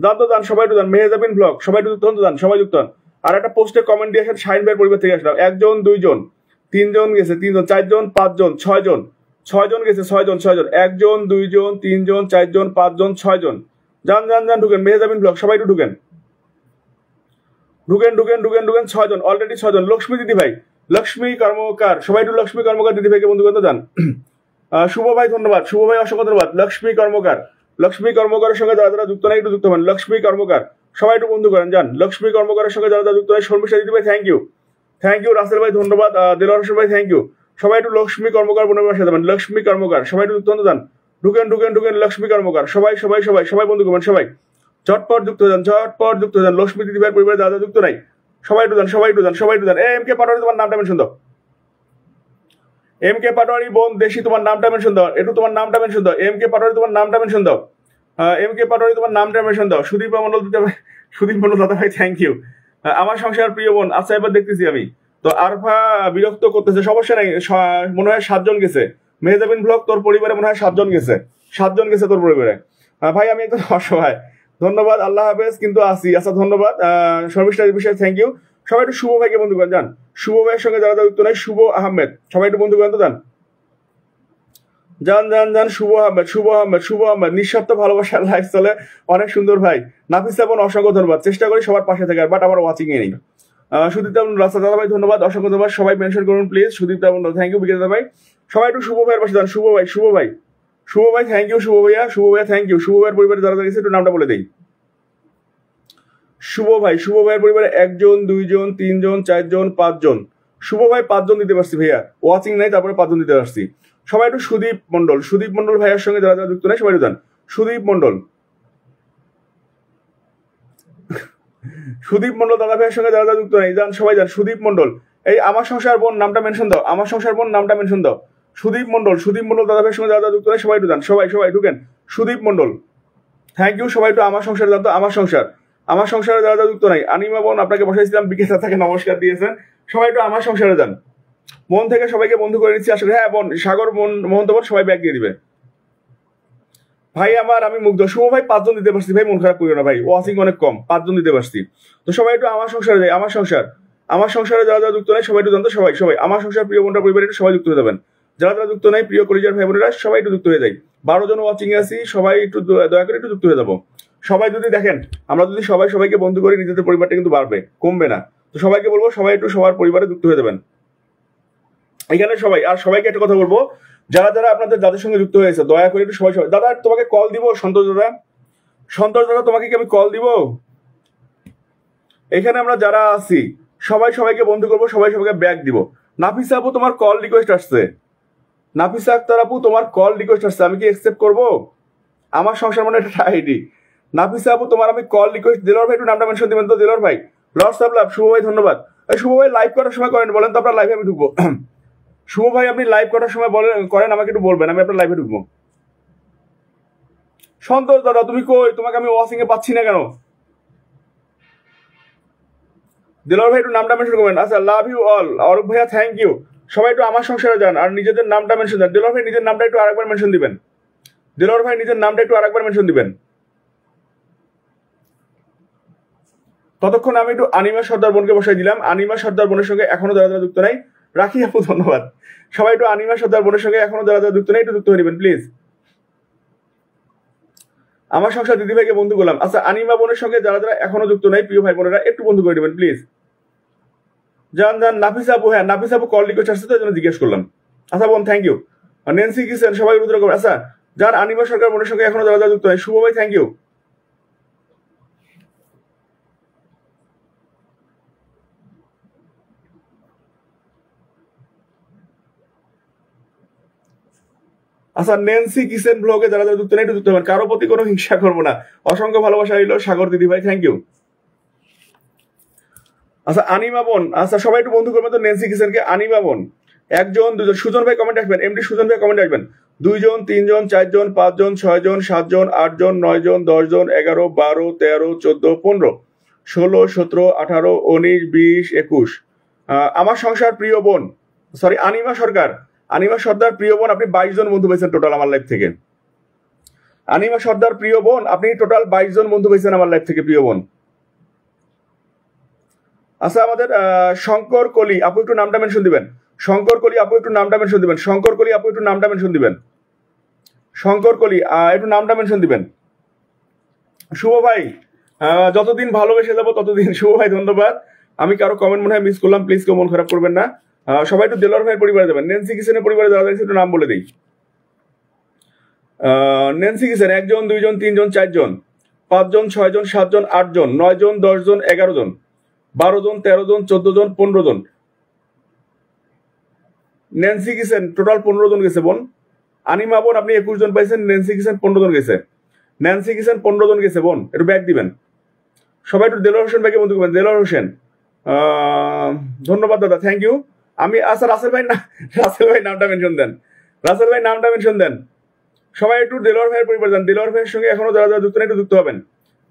যান তো যান, সবাই একটু যান মেহজাবিন ব্লগ, সবাই একটু যুক্ত হন তো যান, সবাই যুক্ত হন। আর একটা পোস্টে কমেন্ট দিয়েছেন শাহিন ভাইয়ের পরিবার থেকে আসলাম, একজন দুইজন তিনজন গেছে, তিনজন চারজন পাঁচজন ছয়জন, ছয়জন গেছে, ছয়জন ছয়জন, একজন দুইজন তিনজন চারজন পাঁচজন ছয়জন, যান যান যান, ঢুকেন মেহজাবিন ব্লগ, সবাই একটু ঢুকেন, ঢুকেন ঢুকেন ঢুকেন ঢুকেন, ছয়জন অলরেডি, ছয়জন। লক্ষ্মী দিদি ভাই, লক্ষ্মী কর্মকার, সবাই একটু লক্ষ্মী কর্মকার দিদি ভাইকে বন্ধু করতে যান। শুভ ভাই ধন্যবাদ, শুভ ভাই অসংখ্য ধন্যবাদ। লক্ষ্মী কর্মকার, লক্ষ্মী কর্মকারের সঙ্গে যারা যারা যুক্ত নাই একটু যুক্ত হন, লক্ষ্মী কর্মকার সবাই একটু বন্ধু করেন যান। লক্ষ্মী কর্মকারের সঙ্গে যারা যারা যুক্ত হয়, শর্মিষ্ঠা দিদি ভাই thank you, thank you. Rasel ভাই ধন্যবাদ, দেলোয়ার হোসেন ভাই থ্যাংক ইউ। সবাই একটু লক্ষ্মী কর্মকার বোনের পাশে যাবেন, লক্ষ্মী কর্মকার সবাই একটু যুক্ত হন যান, ঢুকেন ঢুকেন ঢুকেন, লক্ষ্মী কর্মকার সবাই সবাই সবাই সবাই বন্ধু করবেন, সবাই ঝটপট যুক্ত হয়ে যান, ঝটপট যুক্ত হয়ে যান। লক্ষ্মী দিদি ভাইয়ের পরিবারে যারা যুক্ত নাই সবাই একটু যান, সবাই একটু যান, সবাই একটু যান। এম কে পাটোয়ারি তোমার নামটা মেনশন দাও, এম কে পাটোয়ারি বোন দেশি তোমার নামটা মেনশন দাও, একটু তোমার নামটা মেনশন দাও। এম কে পাটোয়ারি তোমার নামটা মেনশন দাও, এম কে পাটোয়ারি তোমার নামটা মেনশন দাও। সুদীপ মন্ডল দিতে, সুদীপ মন্ডল দাদা ভাই থ্যাংক ইউ। আমার সংসার প্রিয় বোন, আচ্ছা এবার দেখতেছি আমি তো আরফা বিরক্ত করতেছে, সমস্যা নাই, মনে হয় 7জন গেছে। মেহজাবিন ব্লগ তোর পরিবারে মনে হয় 7জন গেছে, 7জন গেছে তোর পরিবারে। ভাই আমি একদম অসহায়, ধন্যবাদ, আল্লাহ হাফেজ, কিন্তু আসি। আচ্ছা ধন্যবাদ, শর্মিষ্ঠা বিষয়ে থ্যাংক ইউ। সবাই একটু শুভ ভাইকে বন্ধু করেন যান, শুভ ভাইয়ের সঙ্গে যারা যুক্ত নাই, শুভ আহমেদ সবাই একটু বন্ধু করেন তো যান, যান যান যান। শুভ আহমেদ, শুভ আহমেদ, শুভ আহমেদ, নিঃস্বার্থ ভালোবাসার লাইফ চলে, অনেক সুন্দর ভাই। নাফিসা বোন অসংখ্য ধন্যবাদ, চেষ্টা করি সবার পাশে থাকার, বাট আমার ওয়াচিং এ নেই। সুদীপ দাবন রাস্তা দাদা ভাই ধন্যবাদ, অসংখ্য ধন্যবাদ, সবাই মেনশন করুন প্লিজ। সুদীপ দাবন থ্যাংক ইউ, বিকেল দাদা ভাই সবাই একটু শুভ ভাইয়ের পাশে যান, শুভ ভাই, শুভ ভাই, শুভ ভাই থ্যাংক ইউ, শুভ ভাইয়া, শুভ ভাইয়া থ্যাংক ইউ। শুভ ভাইয়ের পরিবারে যারা গেছে একটু নামটা বলে দেই। শুভ ভাই, শুভ ভাইয়ের পরিবারে একজন দুইজন তিনজন চারজন পাঁচজন, শুভ ভাই 5জন দিতে পারছি ভাইয়া, ওয়াচিং নাই তারপরে 5জন দিতে পারছি। সবাই একটু সুদীপ মন্ডল, সুদীপ মন্ডল ভাইয়ের সঙ্গে যারা যারা যুক্ত নাই সবাই যান, সুদীপ মন্ডল, সুদীপ মন্ডল দাদা ভাইয়ের সঙ্গে যারা যারা যুক্ত নাই যান, সবাই যান। সুদীপ মন্ডল, এই আমার সংসার বোন নামটা মেনশন দাও, আমার সংসার বোন নামটা মেনশন দাও। সুদীপ মন্ডল, সুদীপ মন্ডল দাদা ভাইয়ের সঙ্গে যারা যারা যুক্ত নাই সবাই একটু যান, সবাই সবাই ঢুকেন। সুদীপ মন্ডল থ্যাংক ইউ, সবাই একটু আমার সংসার যান তো, আমার সংসার, আমার সংসারে যারা যারা যুক্ত নাই। আনিমা বোন আপনাকে বসাইছিলাম, বিকেশ তাকে নমস্কার দিয়েছেন, সবাই একটু আমার সংসারে যান। মন থেকে সবাইকে বন্ধু করে নিচ্ছি আসলে, হ্যাঁ বোন সাগর বোন মোহন্ত বোন সবাই ব্যাগ দিয়ে দিবে। ভাই আমার আমি মুগ্ধ, শুভ ভাই 5জন দিতে পারছি ভাই, মন খারাপ করিও না ভাই, ওয়াচিং অনেক কম, 5জন দিতে পারছি। তো সবাই একটু আমার সংসারে যাই, আমার সংসার, আমার সংসারে যারা যারা যুক্ত নাই সবাই একটু জানতো, সবাই সবাই আমার সংসার প্রিয় বোনটা পরিবারে একটু সবাই যুক্ত হয়ে যাবেন। যারা যারা যুক্ত নাই প্রিয় কলিজার ভাই বোনেরা সবাই একটু যুক্ত হয়ে যাই। 12 জন ওয়াচিং এ আছি, সবাই একটু দয়া করে একটু যুক্ত হয়ে যাবো। সবাই যদি দেখেন, আমরা যদি সবাই সবাইকে বন্ধু করি, নিজেদের পরিবারটা কিন্তু বাড়বে, কমবে না। তো সবাইকে বলবো সবাই একটু সবার পরিবারে যুক্ত হয়ে যাবেন এখানে সবাই। আর সবাইকে একটা কথা বলবো, যারা যারা আপনাদের যাদের সঙ্গে যুক্ত হয়েছে দয়া করে একটু সবাই সবাই, দাদা তোমাকে কল দিব, সন্তোষ দাদা, সন্তোষ দাদা তোমাকে কি আমি কল দিব? এখানে আমরা যারা আছি সবাই সবাইকে বন্ধু করবো, সবাই সবাইকে ব্যাগ দিব। নাফিসা আপু তোমার কল রিকোয়েস্ট আসছে, নাফিসা আক্তার আপু তোমার কল রিকোয়েস্ট আসছে, আমি কি অ্যাকসেপ্ট করবো? আমার সংসার মানে একটা আইডি। নাফিসা আপু তোমার আমি কল রিকোয়েস্ট, দিলর ভাই একটু নামটা মেনশন দিবেন তো, দিলর ভাই, লর্ডস অফ লাভ, শুভ ভাই ধন্যবাদ। শুভ ভাই লাইভ করার সময় করেন, বলেন তো আপনার লাইভে আমি ঢুকবো। শুভ ভাই আপনি লাইভ করার সময় বলেন করেন, আমাকে একটু বলবেন, আমি আপনার লাইভে ঢুকবো। সন্তোষ দাদা তুমি কই, তোমাকে আমি ওয়াচিং এ পাচ্ছি না কেন? দিলর ভাই একটু নামটা মেনশন করবেন। আচ্ছা লাভ ইউ অল, অরূপ ভাইয়া থ্যাংক ইউ। সবাই একটু আমার সংসারে যান আর নিজেদের নামটা মেনশন দেন। দিলর ভাই নিজের নামটা একটু আরেকবার মেনশন দিবেন, দিলর ভাই নিজের নামটা একটু আরেকবার মেনশন দিবেন। ততক্ষণ আমি একটু আনিমা সর্দার বোনকে বসাই দিলাম। আনিমা সর্দার বোনের সঙ্গে এখনো যারা যারা যুক্ত নাই, রাখি আপু ধন্যবাদ। সবাই একটু আনিমা সর্দার বোনের সঙ্গে এখনো যারা যারা যুক্ত নাই একটু যুক্ত হয়ে নেবেন প্লিজ। আমার সংসার দিদি ভাইকে বন্ধু করলাম। আচ্ছা আনিমা বোনের সঙ্গে যারা যারা এখনো যুক্ত নাই প্রিয় ভাই বোনেরা একটু বন্ধু করে নেবেন প্লিজ। যান যান। নাফিসা আপু, হ্যাঁ নাফিসা আপু কল রিকোয়েস্ট আসছে তো এই জন্য জিজ্ঞেস করলাম। আচ্ছা বোন থ্যাংক ইউ। নেন্সি কিসেন সবাই রুদ্র করবেন। আচ্ছা যান আনিমা সরকার বোনের সঙ্গে এখনো যারা যারা যুক্ত নাই, শুভ ভাই থ্যাংক ইউ। আচ্ছা, ন্যান্সি কিচেন ব্লগে যারা যারা যুক্ত নেই একটু যুক্ত হবেন, কারো প্রতি কোনো হিংসা করবো না। অসংখ্য ভালোবাসা রইল সাগর দিদি ভাই, থ্যাংক ইউ। আচ্ছা, আনিমা বোন, আচ্ছা সবাই একটু বন্ধু করবেন তো ন্যান্সি কিচেনকে। আনিমা বোন, একজন দুজন, সুজন ভাই কমেন্ট আসবেন, এমডি সুজন ভাই কমেন্ট আসবেন। 2 জন 3 জন 4 জন 5 জন 6 জন 7 জন 8 জন 9 জন 10 জন 11 12 13 14 15 16 17 18 19 20 21। আমার সংসার প্রিয় বোন, সরি আনিমা সরকার, আনিমা সর্দার প্রিয় বোন, আপনি 22 জন বন্ধু পেয়েছেন টোটাল আমার লাইফ থেকে। আনিমা সর্দার প্রিয় বোন, আপনি টোটাল 22 জন বন্ধু পেয়েছেন আমার লাইফ থেকে প্রিয় বোন। আচ্ছা, আমাদের শঙ্কর কলি আপু একটু নামটা মেনশন দিবেন। শঙ্কর কলি আপু একটু নামটা মেনশন দিবেন। শঙ্কর কলি আপু একটু নামটা মেনশন দিবেন। শঙ্কর কলি একটু নামটা মেনশন দিবেন। শুভ ভাই, যতদিন ভালোবেসে যাবো ততদিন। শুভ ভাই ধন্যবাদ। আমি কারো কমেন্ট মনে হয় মিস করলাম, প্লিজ কেউ মন খারাপ করবেন না। সবাই একটু দেলোয়ার ভাইয়ের পরিবারে যাবেন। ন্যান্সি কিচেনের পরিবারে যারা যাচ্ছে একটু নাম বলে দিই। ন্যান্সি কিচেন 1 জন 2 জন 3 জন 4 জন 5 জন 6 জন 7 জন 8 জন 9 জন 10 জন 11 জন 12 জন 13 জন 14 জন 15 জন। ন্যান্সি কিচেন টোটাল 15 জন গেছে বোন। আনিমা বোন আপনি 21 জন পাইছেন, ন্যান্সি কিচেন 15 জন গেছে। ন্যান্সি কিচেন 15 জন গেছে বোন, একটু ব্যাক দিবেন। সবাই একটু দেলোয়ার হোসেন ভাইকে বন্ধু করবেন। দেলোয়ার হোসেন, ধন্যবাদ দাদা, থ্যাংক ইউ। আমি আচ্ছা রাসেল ভাই না, রাসেল ভাই নামটা মেনশন দেন, রাসেল ভাই নামটা মেনশন দেন। সবাই একটু দেলোয়ার ভাইয়ের পরিবার যান। দেলোয়ার ভাইয়ের সঙ্গে এখনো যারা যারা যুক্ত নেই একটু যুক্ত হবেন।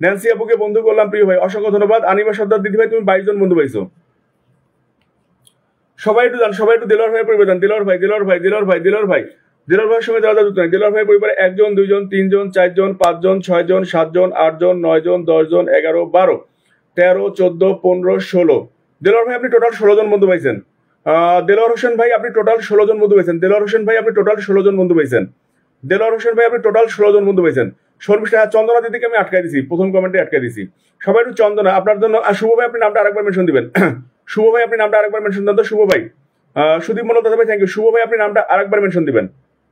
ন্যান্সি আপুকে বন্ধু করলাম প্রিয় ভাই, অসংখ্য ধন্যবাদ। আনিমা সর্দার দিদি ভাই তুমি 22 জন বন্ধু পাইছো। সবাই একটু যান, সবাই একটু দেলোয়ার ভাইয়ের পরিবার যান। দেলোয়ার ভাই, দেলোয়ার ভাই, দেলোয়ার ভাই, দেলোয়ার ভাই, দেলোয়ার ভাইয়ের সঙ্গে যারা যারা যুক্ত নেই। দেলোয়ার ভাইয়ের পরিবারে 1 জন 2 জন 3 জন 4 জন 5 জন 6 জন 7 জন 8 জন 9 জন 10 জন 11 12 13 14 15 16। দেলোয়ার ভাই আপনি টোটাল 16 জন বন্ধু পাইছেন। দেলোয়ার হোসেন ভাই আপনি টোটাল 16 জন বন্ধু পাইছেন। দেলোয়ার হোসেন ভাই আপনি টোটাল 16 জন বন্ধু পাইছেন। দেলোয়ার হোসেন ভাই আপনি টোটাল 16 জন বন্ধু পাইছেন। শর্মিষ্ঠা, চন্দনা দিদিকে আমি আটকাই দিছি, প্রথম কমেন্টে আটকাই দিছি। সবাই একটু চন্দনা আপনার জন্য। শুভ ভাই আপনি নামটা আরেকবার মেনশন দিবেন। শুভ ভাই আপনি নামটা আরেকবার মেনশন দেন তো। শুভ ভাই, সুদীপ মনোজ দাদা ভাই থ্যাংক ইউ। শুভ ভাই আপনি নামটা আরেকবার মেনশন দিবেন।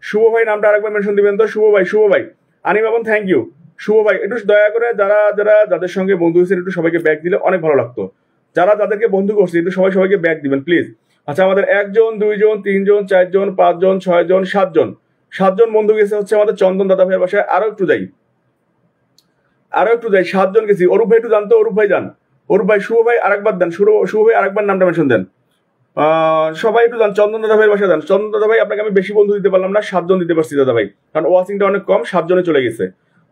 শুভ ভাই নামটা আরেকবার মেনশন দিবেন তো। শুভ ভাই, শুভ ভাই, আনিমা বোন থ্যাংক ইউ। শুভ ভাই একটু দয়া করে যারা যারা যাদের সঙ্গে বন্ধু হয়েছেন একটু সবাইকে ব্যাক দিলে অনেক ভালো লাগতো। যারা যাদেরকে বন্ধু করছে একটু সবাই সবাইকে ব্যাক দিবেন প্লিজ। আচ্ছা, আমাদের 1 জন 2 জন 3 জন 4 জন 5 জন 6 জন 7 জন 7 জন বন্ধু গেছে হচ্ছে আমাদের চন্দন দাদা ভাইয়ের বাসায়। আরো একটু যাই, আরো একটু যাই, 7 জন গেছি। অরূপ ভাই একটু জানতো, অরূপ ভাই যান। অরূপ ভাই, শুভ ভাই আরেকবার দেন, শুভ ভাই আরেকবার নামটা মেনশন দেন। সবাই একটু যান, চন্দন দাদা ভাইয়ের বাসায় যান। চন্দন দাদা ভাই আপনাকে আমি বেশি বন্ধু দিতে পারলাম না, 7 জন দিতে পারছি দাদা ভাই, কারণ ওয়াচিংটা অনেক কম, 7 জনে চলে গেছে।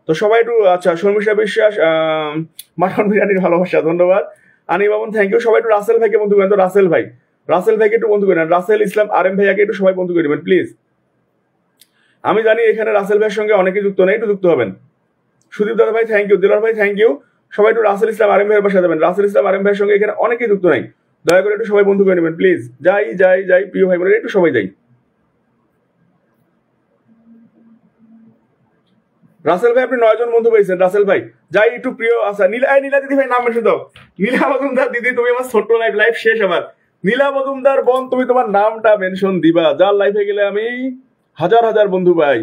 তো সবাই একটু, আচ্ছা শর্মিষ্ঠা বিশ্বাস, মাটন বিরিয়ানির ভালোবাসা ধন্যবাদ। আনি বাবন থ্যাংক ইউ। সবাই একটু রাসেল ভাইকে বন্ধু করেন তো। রাসেল ভাই, রাসেল ভাইকে একটু বন্ধু করেন। রাসেল ইসলাম আর এম ভাইয়াকে একটু সবাই বন্ধু করে দেবেন প্লিজ। আমি জানি এখানে রাসেল ভাইয়ের সঙ্গে অনেকে যুক্ত নেই, একটু যুক্ত হবেন। সুদীপ দাদা ভাই থ্যাংক ইউ। দিলার ভাই থ্যাংক ইউ। সবাই একটু রাসেল ইসলাম আর এম ভাইয়ের বাসায় যাবেন। রাসেল ইসলাম আর এম ভাইয়ের সঙ্গে এখানে অনেকেই যুক্ত নাই, দয়া করে একটু সবাই বন্ধু করে নেবেন প্লিজ। যাই যাই যাই প্রিয় ভাই বোনেরা, একটু সবাই যাই। রাসেল ভাই আপনি 9 জন বন্ধু পেয়েছেন। রাসেল ভাই যাই একটু প্রিয়। আচ্ছা, নীলা দিদি ভাই নাম মেনশন দাও। নীলা মজুমদার দিদি, তুমি আমার ছোট্ট লাইফ শেষ আমার। নীলা মজুমদার বোন, তুমি তোমার নামটা মেনশন দিবা, যার লাইফে গেলে আমি হাজার হাজার বন্ধু পাই।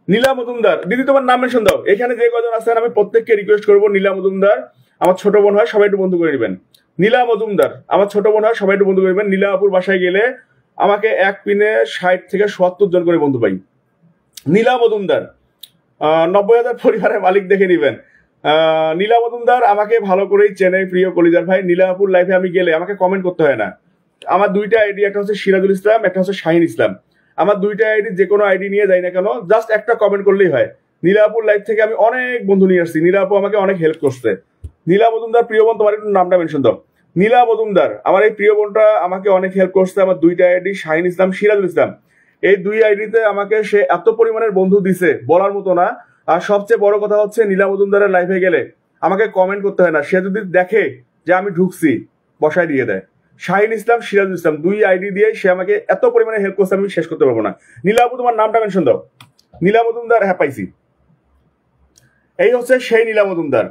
নীলা মজুমদার দিদি, তোমার নাম মেনশন দাও। এখানে যে কজন আছেন আমি প্রত্যেককে রিকোয়েস্ট করবো, নীলা মজুমদার আমার ছোট বোন হয়, সবাই একটু বন্ধু করে নেবেন। নীলা মজুমদার আমার ছোট বোন হয়, সবাই একটু বন্ধু করে নেবেন। নীলা আপুর বাসায় গেলে আমাকে এক পিনে 60 থেকে 70 জন করে বন্ধু পাই। নীলা মজুমদার 90,000 পরিবারের মালিক দেখে নিবেন। নীলা মজুমদার আমাকে ভালো করেই চেনে প্রিয় কলিজার ভাই। নীলা আপুর লাইফে আমি গেলে আমাকে কমেন্ট করতে হয় না। আমার দুইটা আইডি, একটা হচ্ছে সিরাজুল ইসলাম, একটা হচ্ছে শাহিন ইসলাম। আমার দুইটা আইডি, যে কোনো আইডি নিয়ে যাই না কেন, জাস্ট একটা কমেন্ট করলেই হয়। নীলা আপুর লাইফ থেকে আমি অনেক বন্ধু নিয়ে আসছি। নীলা আপু আমাকে অনেক হেল্প করছে। নীলা মজুমদার প্রিয় বোন, তোমার একটু নামটা মেনশন দাও। নীলা মজুমদার আমার এই প্রিয় বোনটা আমাকে অনেক হেল্প করছে। আমার দুইটা আইডি, শাহিন ইসলাম, সিরাজুল ইসলাম, এই দুই আইডিতে আমাকে সে এত পরিমাণের বন্ধু দিছে বলার মতো না। আর সবচেয়ে বড় কথা হচ্ছে নীলা মজুমদারের লাইফে গেলে আমাকে কমেন্ট করতে হয় না, সে যদি দেখে যে আমি ঢুকছি বসায় দিয়ে দেয়। শাহিন ইসলাম, সিরাজুল ইসলাম, দুই আইডি দিয়ে সে আমাকে এত পরিমাণে হেল্প করছে, আমি শেষ করতে পারবো না। নীলা আপু তোমার নামটা মেনশন দাও। নীলা মজুমদার, হ্যাঁ পাইছি। এই হচ্ছে সেই নীলা মজুমদার,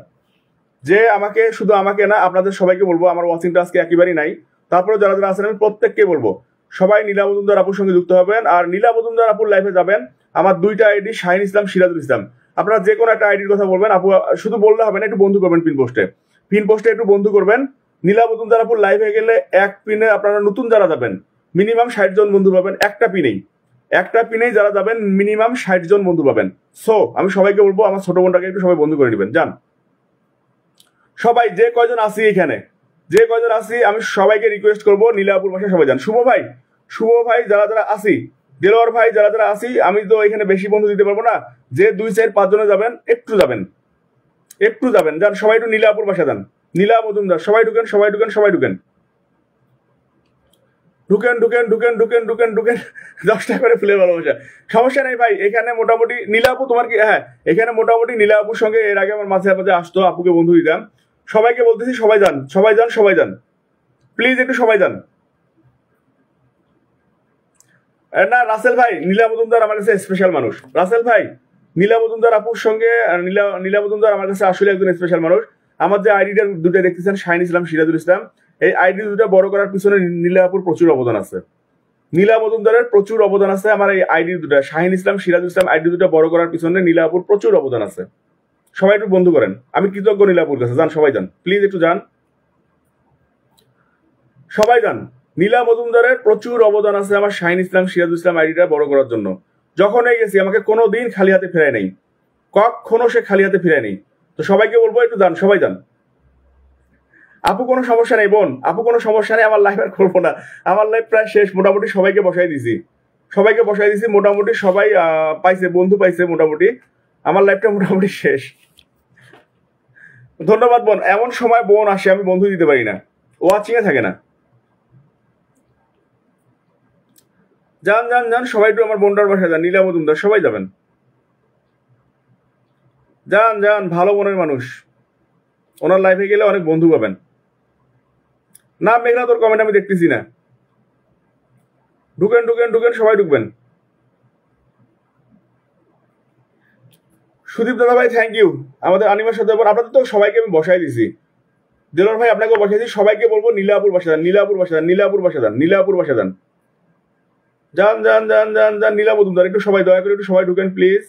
যে আমাকে, শুধু আমাকে না আপনাদের সবাইকে বলবো, আমার ওয়াচিংটা আজকে একেবারেই নাই, তারপরে যারা যারা আছেন আমি প্রত্যেককে বলবো সবাই নীলা মজুমদার আপুর সঙ্গে যুক্ত হবেন। আর নীলা মজুমদার আপুর লাইফে যাবেন। আমার দুইটা আইডি, শাহিন ইসলাম, সিরাজুল ইসলাম। আপনারা যে কোনো একটা আইডির কথা বলবেন, আপু শুধু বললে হবে না, একটু বন্ধু করবেন পিন পোস্টে একটু বন্ধু করবেন। নীলা মজুমদার আপুর লাইফে গেলে এক পিনে আপনারা নতুন যারা যাবেন মিনিমাম 60 জন বন্ধু পাবেন, একটা পিনেই একটা পিনেই যারা যাবেন মিনিমাম 60 জন বন্ধু পাবেন। সো আমি সবাইকে বলবো আমার ছোট বোনটাকে একটু সবাই বন্ধু করে নেবেন, যান সবাই যে কয়জন আসি এখানে, যে কয়জন আসি আমি সবাইকে রিকোয়েস্ট করবো নীলাপুর বাসায় সবাই যান। শুভ ভাই যারা যারা আসি, দেলোয়ার ভাই যারা যারা আসি, আমি তো এখানে বেশি বন্ধু দিতে পারবো না, যে 2-4-5 জনে যাবেন একটু যাবেন, যান সবাই একটু নীলাপুর বাসা যান। নীলা মজুমদার সবাই ঢুকেন, ঢুকেন 10টা করে ফুলের ভালোবাসা। সমস্যা নেই ভাই, এখানে মোটামুটি নীলাপু তোমার কি, হ্যাঁ এখানে মোটামুটি নীলাপুর সঙ্গে এর আগে আমার মাঝে মাঝে আসতো, আপুকে বন্ধু দিতাম। সবাইকে বলতেছি সবাই যান প্লিজ একটু সবাই যান। না রাসেল ভাই, নীলা মজুমদার আমার কাছে স্পেশাল মানুষ। রাসেল ভাই, নীলা মজুমদার আপুর সঙ্গে নীলা মজুমদার আমার কাছে আসলে একজন স্পেশাল মানুষ। আমার যে আইডিটা দুটো দেখতেছেন, শাহিন ইসলাম, সিরাজুল ইসলাম, এই আইডি দুটো বড় করার পিছনে নীলা আপুর প্রচুর অবদান আছে, নীলা মজুমদারের প্রচুর অবদান আছে। আমার এই আইডি দুটো শাহিন ইসলাম, সিরাজুল ইসলাম আইডি দুটো বড় করার পিছনে নীলা আপুর প্রচুর অবদান আছে। সবাই একটু বন্ধু করেন, আমি কৃতজ্ঞ নীলাপুর কাছে। যান সবাই যান, প্লিজ একটু যান, সবাই যান। নীলা মজুমদারের প্রচুর অবদান আছে আমার শাহিন ইসলাম, সিরাজুল ইসলাম আইডিটা বড় করার জন্য। যখনই গেছি আমাকে কোনোদিন খালি হাতে ফেরায় নেই, কখনো সে খালি হাতে ফেরায় নেই। তো সবাইকে বলবো একটু যান, সবাই যান। আপু কোনো সমস্যা নেই বোন, আপু কোনো সমস্যা নেই, আমার লাইফ আর করবো না, আমার লাইফ প্রায় শেষ। মোটামুটি সবাইকে বসাই দিছি, মোটামুটি সবাই পাইছে, বন্ধু পাইছে মোটামুটি, আমার লাইফটা মোটামুটি শেষ। ধন্যবাদ বোন। এমন সময় বোন আসে আমি বন্ধু দিতে পারি না, ওয়াচিং এ থাকে না। যান সবাই একটু আমার বোনটার বাসায় যান, নীলা মজুমদার সবাই যাবেন, যান ভালো মনের মানুষ, ওনার লাইফে গেলে অনেক বন্ধু পাবেন। না মেঘনা তোর কমেন্ট আমি দেখতেছি না, ঢুকেন সবাই ঢুকবেন। সুদীপ দাদা ভাই থ্যাংক ইউ, আমাদের আনিমার সাথে আপনাদের তো সবাইকে আমি বসাই দিছি। দেলোয়ার ভাই আপনাকে বসাই দিচ্ছি, সবাইকে বলবো নীলাপুর বাসা যান, যান নীলা মজুমদার একটু সবাই দয়া করে একটু সবাই ঢুকেন প্লিজ,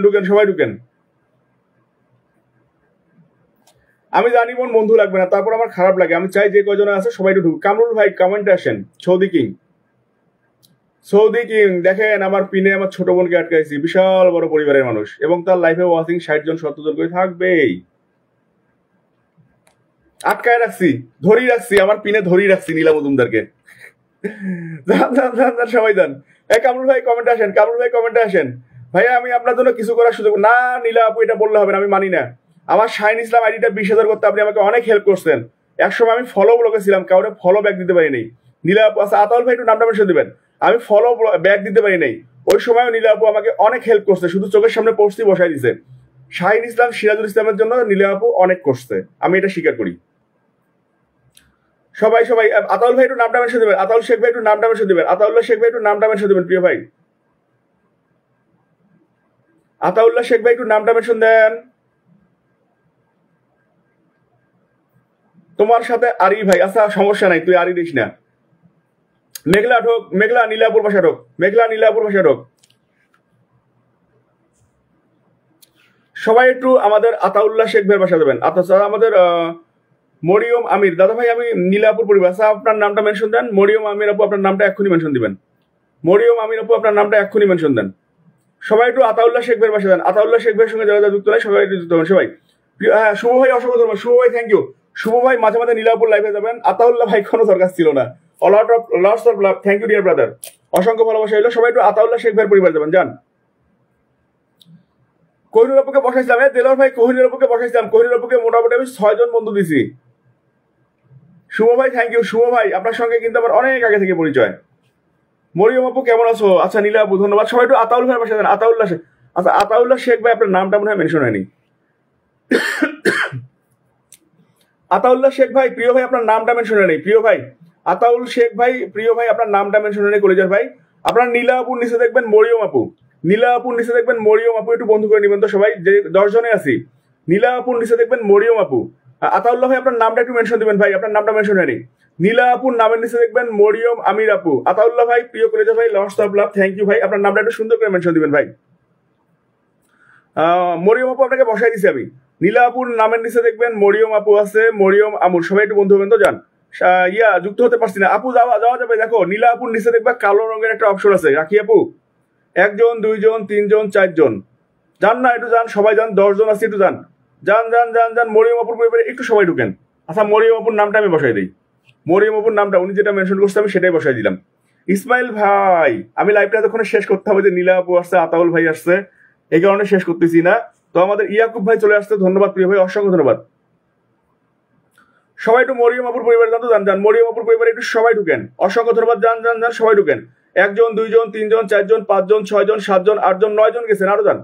ঢুকেন সবাই ঢুকেন। আমি জানি বোন বন্ধু লাগবে না, তারপর আমার খারাপ লাগে, আমি চাই যে কয়জন আছে সবাই একটু ঢুকুক। কামরুল ভাই কমেন্টে আসেন। সৌদি কিং দেখেন আমার পিনে আমার ছোট বোনকে আটকাইছি, বিশাল বড় পরিবারের মানুষ এবং তার লাইফে ওয়াচিং 60 জন 70 জন করে থাকবেই। আটকায় রাখছি, ধরেই রাখছি, আমার পিনে ধরেই রাখছি নীলা মজুমদারকে। সবাই যান। কামরুল ভাই কমেন্টে আসেন। ভাইয়া আমি আপনার জন্য কিছু করার সুযোগ না, নীলা আপু এটা বললে হবে না, আমি মানি না। আমার শাহিন ইসলাম আইডিটা 20,000 করতে আপনি আমাকে অনেক হেল্প করছেন। একসময় আমি ফলো ব্লকে ছিলাম, কাউরে ফলো ব্যাক দিতে পারি নাই। নীলা আপু, আচ্ছা আতাউল ভাই একটু নামটা মেনশন দিবেন, আমি ফলো ব্যাক দিতে পারি নাই। ওই সময় নীলা আপু আমাকে অনেক হেল্প করছে, শুধু চোখের সামনে পোস্টই বসাই দিছে। শাহিন ইসলাম, সিরাজুল ইসলামের জন্য নীলা আপু অনেক করছে, আমি এটা স্বীকার করি। সবাই আতাউল ভাই একটু নামটা মেনশন দিবেন, আতাউল শেখ ভাই একটু নামটা মেনশন দিবেন, আতাউল্লাহ শেখ ভাই একটু নামটা মেনশন দিবেন প্রিয় ভাই। আতাউল্লাহ শেখ ভাই একটু নামটা মেনশন দেন। তোমার সাথে আরি ভাই, আচ্ছা সমস্যা নাই, তুই আরি দিস না। মেঘলা ঢোক, মেঘলা নীলাপুর ভাষা ঢোক, সবাই একটু আমাদের আতাউল্লাহ শেখ ভাইয়ের বাসা দেবেন। আমাদের মরিয়ম আমির দাদা ভাই, আমি নীলাপুর পরিবার, আচ্ছা আপনার নামটা মেনশন দেন। মরিয়ম আমির আপু আপনার নামটা এক্ষুনি মেনশন দিবেন, দেন। সবাই একটু আতাউল্লাহ শেখ ভাইয়ের বাসা দেন, আতাউল্লাহ শেখ ভাইয়ের সঙ্গে যারা যুক্ত নাই সবাই একটু যুক্ত হবেন সবাই। হ্যাঁ শুভ ভাই অসংখ্য ধন্যবাদ, শুভ ভাই থ্যাংক ইউ। শুভ ভাই মাঝে মাঝে নীলাপুর লাইভে যাবেন, আতাউল্লাহ ভাই কোনো দরকার ছিল না। Lots of love, thank you dear brother, অসংখ্য ভালোবাসা হলো। সবাই একটু আতাউল্লাহ শেখ ভাইয়ের পরিবার যাবেন, যান। কোহিনুর আপুকে বসাইছিলাম, দেলোয়ার ভাই কোহিনুর আপুকে বসাইছিলাম, কোহিনুর আপুকে মোটামুটি আমি 6 জন বন্ধু দিছি। শুভ ভাই থ্যাংক ইউ, শুভ ভাই আপনার সঙ্গে কিন্তু আমার অনেক আগে থেকে পরিচয়। মরিয়ম আপু কেমন আছো? আচ্ছা নীলা আপু ধন্যবাদ। সবাই একটু আতাউল ভাইয়ের পাশে দেন, আতাউল্লাহ শেখ। আচ্ছা আতাউল্লাহ শেখ ভাই আপনার নামটা মনে হয় মেনশন হয়নি। আতাউল্লাহ শেখ ভাই প্রিয় ভাই আপনার নামটা মেনশন হয়নি, প্রিয় ভাই আতাউল শেখ ভাই, প্রিয় ভাই আপনার নামটা মেনশন হয়নি কলেজের ভাই। আপনার নীলা আপুর নিচে দেখবেন মরিয়ম আপু, নীলা আপুর নিচে দেখবেন মরিয়ম আপু, একটু বন্ধু করে নিবেন তো সবাই, যে 10 জনে আছি। নীলা আপুর নিচে দেখবেন মরিয়ম আপু। আতাউল্লাহ ভাই আপনার নামটা একটু মেনশন দিবেন ভাই, আপনার নামটা মেনশন হয়নি। নীলা আপুর নামের নিচে দেখবেন মরিয়ম আমির আপু। আতাউল্লাহ ভাই প্রিয় কলেজের ভাই, লস্ট অফ লাভ, থ্যাংক ইউ ভাই, আপনার নামটা একটু সুন্দর করে মেনশন দিবেন ভাই। মরিয়ম আপু আপনাকে বসাই দিছি আমি। নীলা আপুর নামের নিচে দেখবেন মরিয়ম আপু আছে, মরিয়ম আমুর, সবাই একটু বন্ধু হবেন তো, যান। যুক্ত হতে পারছি না। আপু যাওয়া যাওয়া যাবে, দেখো নীলা আপুর নিচে দেখবা কালো রঙের একটা অপশন আছে, রাখি আপু 1 জন 2 জন 3 জন 4 জন যান না, একটু যান, সবাই যান, 10 জন আছে একটু যান, যান যান যান যান। মরিয়ম আপুর পরিবারে একটু সবাই ঢুকেন। আচ্ছা মরিয়ম আপুর নামটা আমি বসাই দিই, মরিয়ম আপুর নামটা উনি যেটা মেনশন করছে আমি সেটাই বসাই দিলাম। ইসমাইল ভাই আমি লাইভটা এতক্ষণে শেষ করতে হবে, যে নীলা আপু আসছে, আতাউল ভাই আসছে, এই কারণে শেষ করতেছি না। তো আমাদের ইয়াকুব ভাই চলে আসছে, ধন্যবাদ প্রিয় ভাই, অসংখ্য ধন্যবাদ। সবাই একটু মরিয়ম আপুর পরিবারে যান, তো যান যান, মরিয়ম আপুর পরিবারে একটু সবাই ঢুকেন, অসংখ্য ধন্যবাদ, যান যান যান সবাই ঢুকেন। 1 জন 2 জন 3 জন 4 জন 5 জন 6 জন 7 জন 8 জন 9 জন গেছেন, আরো যান,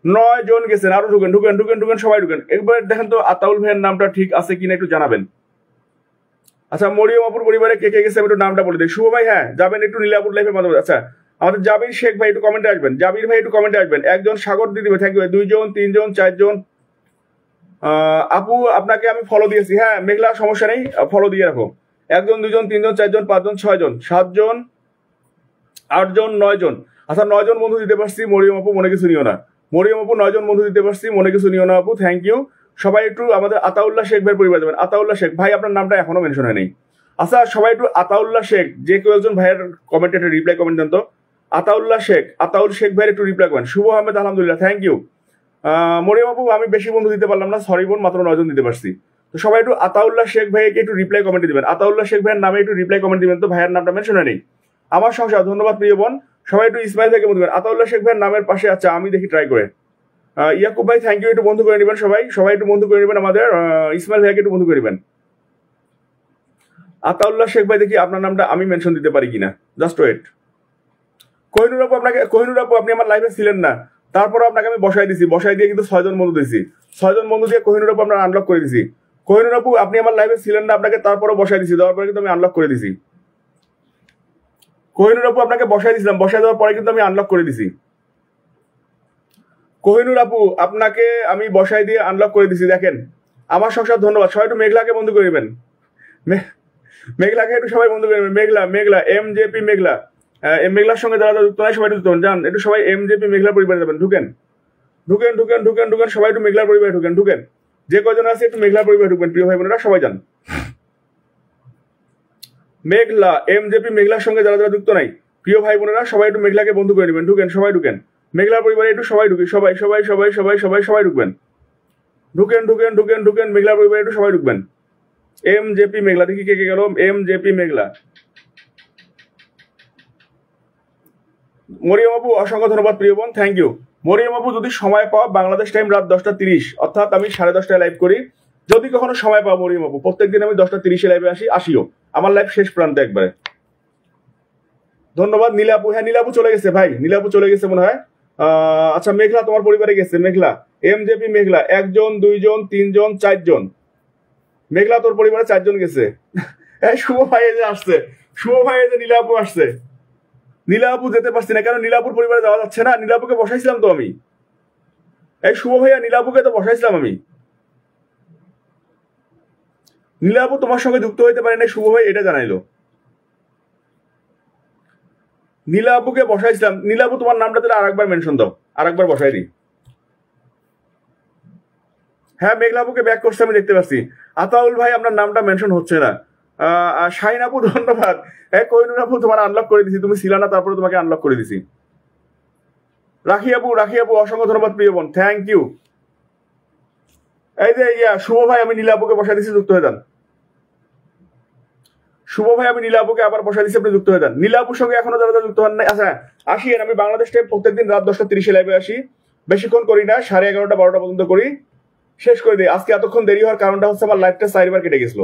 9 জন গেছেন, আরো ঢুকেন ঢুকেন ঢুকেন ঢুকেন সবাই ঢুকেন। একবার দেখেন তো আতাউল ভাইয়ের নামটা ঠিক আছে কিনা একটু জানাবেন। আচ্ছা মরিয়ম আপুর পরিবারে কে কে গেছে আমি একটু নামটা বলে দিই। শুভ ভাই হ্যাঁ যাবেন একটু নীলাপুর লাইফে মাধ্যমে। আচ্ছা আমাদের জাবির শেখ ভাই একটু কমেন্টে আসবেন, জাবির ভাই একটু কমেন্টে আসবেন। 1 জন সাগর দিদি ভাই থ্যাংক ইউ, 2 জন 3 জন 4 জন। আপু আপনাকে আমি ফলো দিয়েছি, হ্যাঁ মেঘলা সমস্যা নেই, ফলো দিয়ে রাখো। 1 জন 2 জন 3 জন 4 জন 5 জন 6 জন 7 জন 8 জন 9 জন। আচ্ছা 9 জন বন্ধু দিতে পারছি, মরিয়ম আপু মনে কিছু নিও না, মরিয়ম আপু 9 জন বন্ধু দিতে পারছি, মনে কিছু নিও না আপু, থ্যাংক ইউ। সবাই একটু আমাদের আতাউল্লাহ শেখ ভাইয়ের পরিবার যাবেন। আতাউল্লাহ শেখ ভাই আপনার নামটা এখনো মেনশন হয় নাই। আচ্ছা সবাই একটু আতাউল্লাহ শেখ, যে কেউ একজন ভাইয়ের কমেন্টে একটা রিপ্লাই কমেন্ট দেন তো। আতাউল্লাহ শেখ, আতাউল শেখ ভাইয়ের একটু রিপ্লাই করেন। শুভ আহমেদ আলহামদুলিল্লাহ থ্যাংক ইউ। মরিয়ম আপু আমি বেশি বন্ধু দিতে পারলাম না, সরি বোন, মাত্র 9 জন দিতে পারছি। তো সবাই একটু আতাউল্লাহ শেখ ভাইকে একটু রিপ্লাই কমেন্ট দিবেন, আতাউল্লাহ শেখ ভাইয়ের নামে একটু রিপ্লাই কমেন্ট দিবেন, তো ভাইয়ের নামটা মেনশন হয় নেই। আমার সংসার ধন্যবাদ প্রিয় বোন। সবাই একটু ইসমাইল ভাইকে বন্ধু করেন, আতাউল্লাহ শেখ ভাইয়ের নামের পাশে। আচ্ছা আমি দেখি ট্রাই করে। ইয়াকুব ভাই থ্যাংক ইউ, একটু বন্ধু করে নেবেন সবাই, সবাই একটু বন্ধু করে নেবেন আমাদের ইসমাইল ভাইকে একটু বন্ধু করে নেবেন। আতাউল্লাহ শেখ ভাই দেখি আপনার নামটা আমি মেনশন দিতে পারি কিনা, জাস্ট ওয়েট। কোহিনুর আপু আপনাকে, কোহিনুর আপু আপনি আমার লাইভে ছিলেন না, তারপরে আপনাকে আমি বসাই দিছি, বসাই দিয়ে কিন্তু 6 জন বন্ধু দিয়েছি, 6 জন বন্ধু দিয়ে কোহিনুর আপু আপনার আনলক করে দিছি। কোহিনুর আপু আপনি আমার লাইভে ছিলেন না, আপনাকে তারপরে বসাই দিছি, দেওয়ার পরে কিন্তু আমি আনলক করে দিছি। কোহিনুর আপু আপনাকে বসাই দিছিলাম, বসাই দেওয়ার পরে কিন্তু আমি আনলক করে দিছি। কোহিনুর আপু আপনাকে আমি বসাই দিয়ে আনলক করে দিছি, দেখেন আমার সংসার ধন্যবাদ। সবাই একটু মেঘলাকে বন্ধু করে নেবেন, মেঘলাকে একটু সবাই বন্ধু করে নেবেন। মেঘলা মেঘলা MJP মেঘলা, মেঘলার সঙ্গে যারা যুক্ত হয় সবাই যুক্ত হন, যান একটু সবাই MJP মেঘলার পরিবারে যাবেন, ঢুকেন ঢুকেন ঢুকেন ঢুকেন ঢুকেন সবাই একটু মেঘলার পরিবারে ঢুকেন, ঢুকেন যে কয়জন আছে একটু মেঘলার পরিবারে ঢুকবেন প্রিয় ভাই বোনেরা, সবাই যান। মেঘলা MJP মেঘলার সঙ্গে যারা যারা যুক্ত নাই প্রিয় ভাই বোনেরা সবাই একটু মেঘলাকে বন্ধু করে নেবেন, ঢুকেন সবাই ঢুকেন মেঘলার পরিবারে একটু সবাই ঢুকি, সবাই সবাই সবাই সবাই সবাই সবাই ঢুকবেন, ঢুকেন ঢুকেন ঢুকেন ঢুকেন মেঘলার পরিবারে একটু সবাই ঢুকবেন। MJP মেঘলা দেখি কে কে গেল, MJP মেঘলা। মরিয়ম আপু অসংখ্য ধন্যবাদ প্রিয় বোন, থ্যাংক ইউ। মরিয়ম আপু যদি সময় পাও, বাংলাদেশ টাইম রাত 10টা 30, অর্থাৎ আমি 10:30টায় লাইভ করি, যদি কখনো সময় পাও মরিয়ম আপু, প্রত্যেকদিন আমি 10টা 30-এ লাইভে আসিও, আমার লাইভ শেষ প্রান্তে একবারে। ধন্যবাদ নীলাপু, হ্যাঁ নীলাপু চলে গেছে ভাই, নীলাপু চলে গেছে মনে হয়। আচ্ছা মেঘলা তোমার পরিবারে গেছে, মেঘলা MJP মেঘলা 1 জন 2 জন 3 জন 4 জন। মেঘলা তোর পরিবারে 4 জন গেছে। শুভ ভাই যে আসছে, শুভ ভাই যে নীলাপু আসছে। নীলাপু যেতে পারছি না, কারণ নীলাপুর পরিবারে যাওয়া যাচ্ছে না, নীলাপুকে বসাইছিলাম তো আমি, এই শুভ ভাইয়া নীলাপুকে তো বসাইছিলাম আমি। নীলাপু তোমার সঙ্গে যুক্ত হইতে পারে না শুভ ভাই, এটা জানাইলো। নীলাপুকে বসাইছিলাম, নীলাপু তোমার নামটা তাহলে আরেকবার মেনশন দাও, আরেকবার বসাই দিই। হ্যাঁ মেঘলাপুকে ব্যাক করছে আমি দেখতে পাচ্ছি। আতাউল ভাই আপনার নামটা মেনশন হচ্ছে না। শাহিন আপু ধন্যবাদ। কোহিনুর আপু তোমার আনলক করে দিছি, তুমি ছিলা না তারপরে তোমাকে আনলক করে দিছি। রাখি আপু অসংখ্য ধন্যবাদ প্রিয় বোন, থ্যাংক ইউ। এই যে শুভ ভাই আমি নীলাপুকে বসাই দিছি, যুক্ত হয়ে যান। শুভ ভাই আমি নীলাপুকে আবার বসাই দিছি, আপনি যুক্ত হয়ে যান। নীলাপুর সঙ্গে এখনো যারা যুক্ত হন নাই, আচ্ছা আসিয়েন, আমি বাংলাদেশ টাইম প্রত্যেকদিন রাত 10টা 30-এ লাইভে আসি, বেশিক্ষণ করি না, 11:30 12টা পর্যন্ত করি, শেষ করে দিই। আজকে এতক্ষণ দেরি হওয়ার কারণটা হচ্ছে আমার লাইভটা 4বার কেটে গেছিল,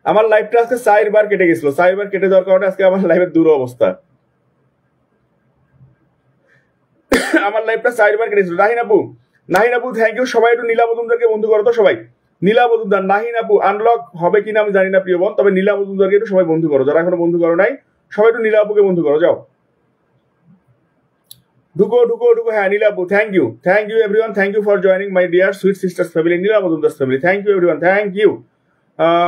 আমার লাইভটা আজকে 4বার কেটে গেছিল, 4বার কেটে যাওয়ার কারণে আজকে আমার লাইভের দূর অবস্থা, আমার লাইভটা 4বার কেটে গেছিল। নাহিন আপু থ্যাংক ইউ। সবাই একটু নীলা মজুমদারকে বন্ধু করো তো সবাই, নীলা মজুমদার। নাহিন আপু আনলক হবে কিনা আমি জানি না প্রিয় বোন, তবে নীলা মজুমদারকে একটু সবাই বন্ধু করো, যারা এখনো বন্ধু করো নাই সবাই একটু নীলা আপুকে বন্ধু করো, যাও ঢুকো ঢুকো ঢুকো। হ্যাঁ নীলা আপু thank you everyone, thank you for joining my dear sweet sisters family, Nila Majumdar family, thank you everyone, thank you.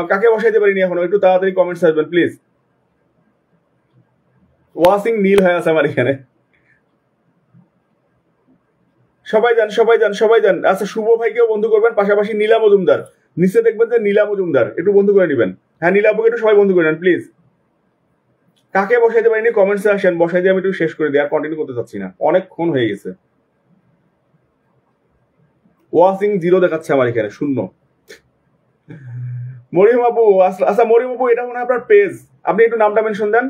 কাকে বসাইতে পারিনি এখনো, একটু তাড়াতাড়ি কমেন্টস আসবেন প্লিজ। ওয়াসিং নীল হয়ে আছে আমার এখানে, সবাই যান সবাই যান সবাই যান। আচ্ছা শুভ ভাইকেও বন্ধু করবেন, পাশাপাশি নীলা মজুমদার, নিচে দেখবেন যে নীলা মজুমদার, একটু বন্ধু করে নেবেন। হ্যাঁ নীলা আপুকে একটু সবাই বন্ধু করে নেন প্লিজ। কাকে বসাইতে পারিনি কমেন্টসে আসেন, বসাই দিয়ে আমি একটু শেষ করে দিই, আর কন্টিনিউ করতে চাচ্ছি না, অনেকক্ষণ হয়ে গেছে। ওয়াচিং 0 দেখাচ্ছে আমার এখানে, 0। মরিয়ম আপু, আচ্ছা মরিয়ম আপু এটা মনে হয় আপনার পেজ, আপনি একটু নামটা মেনশন দেন।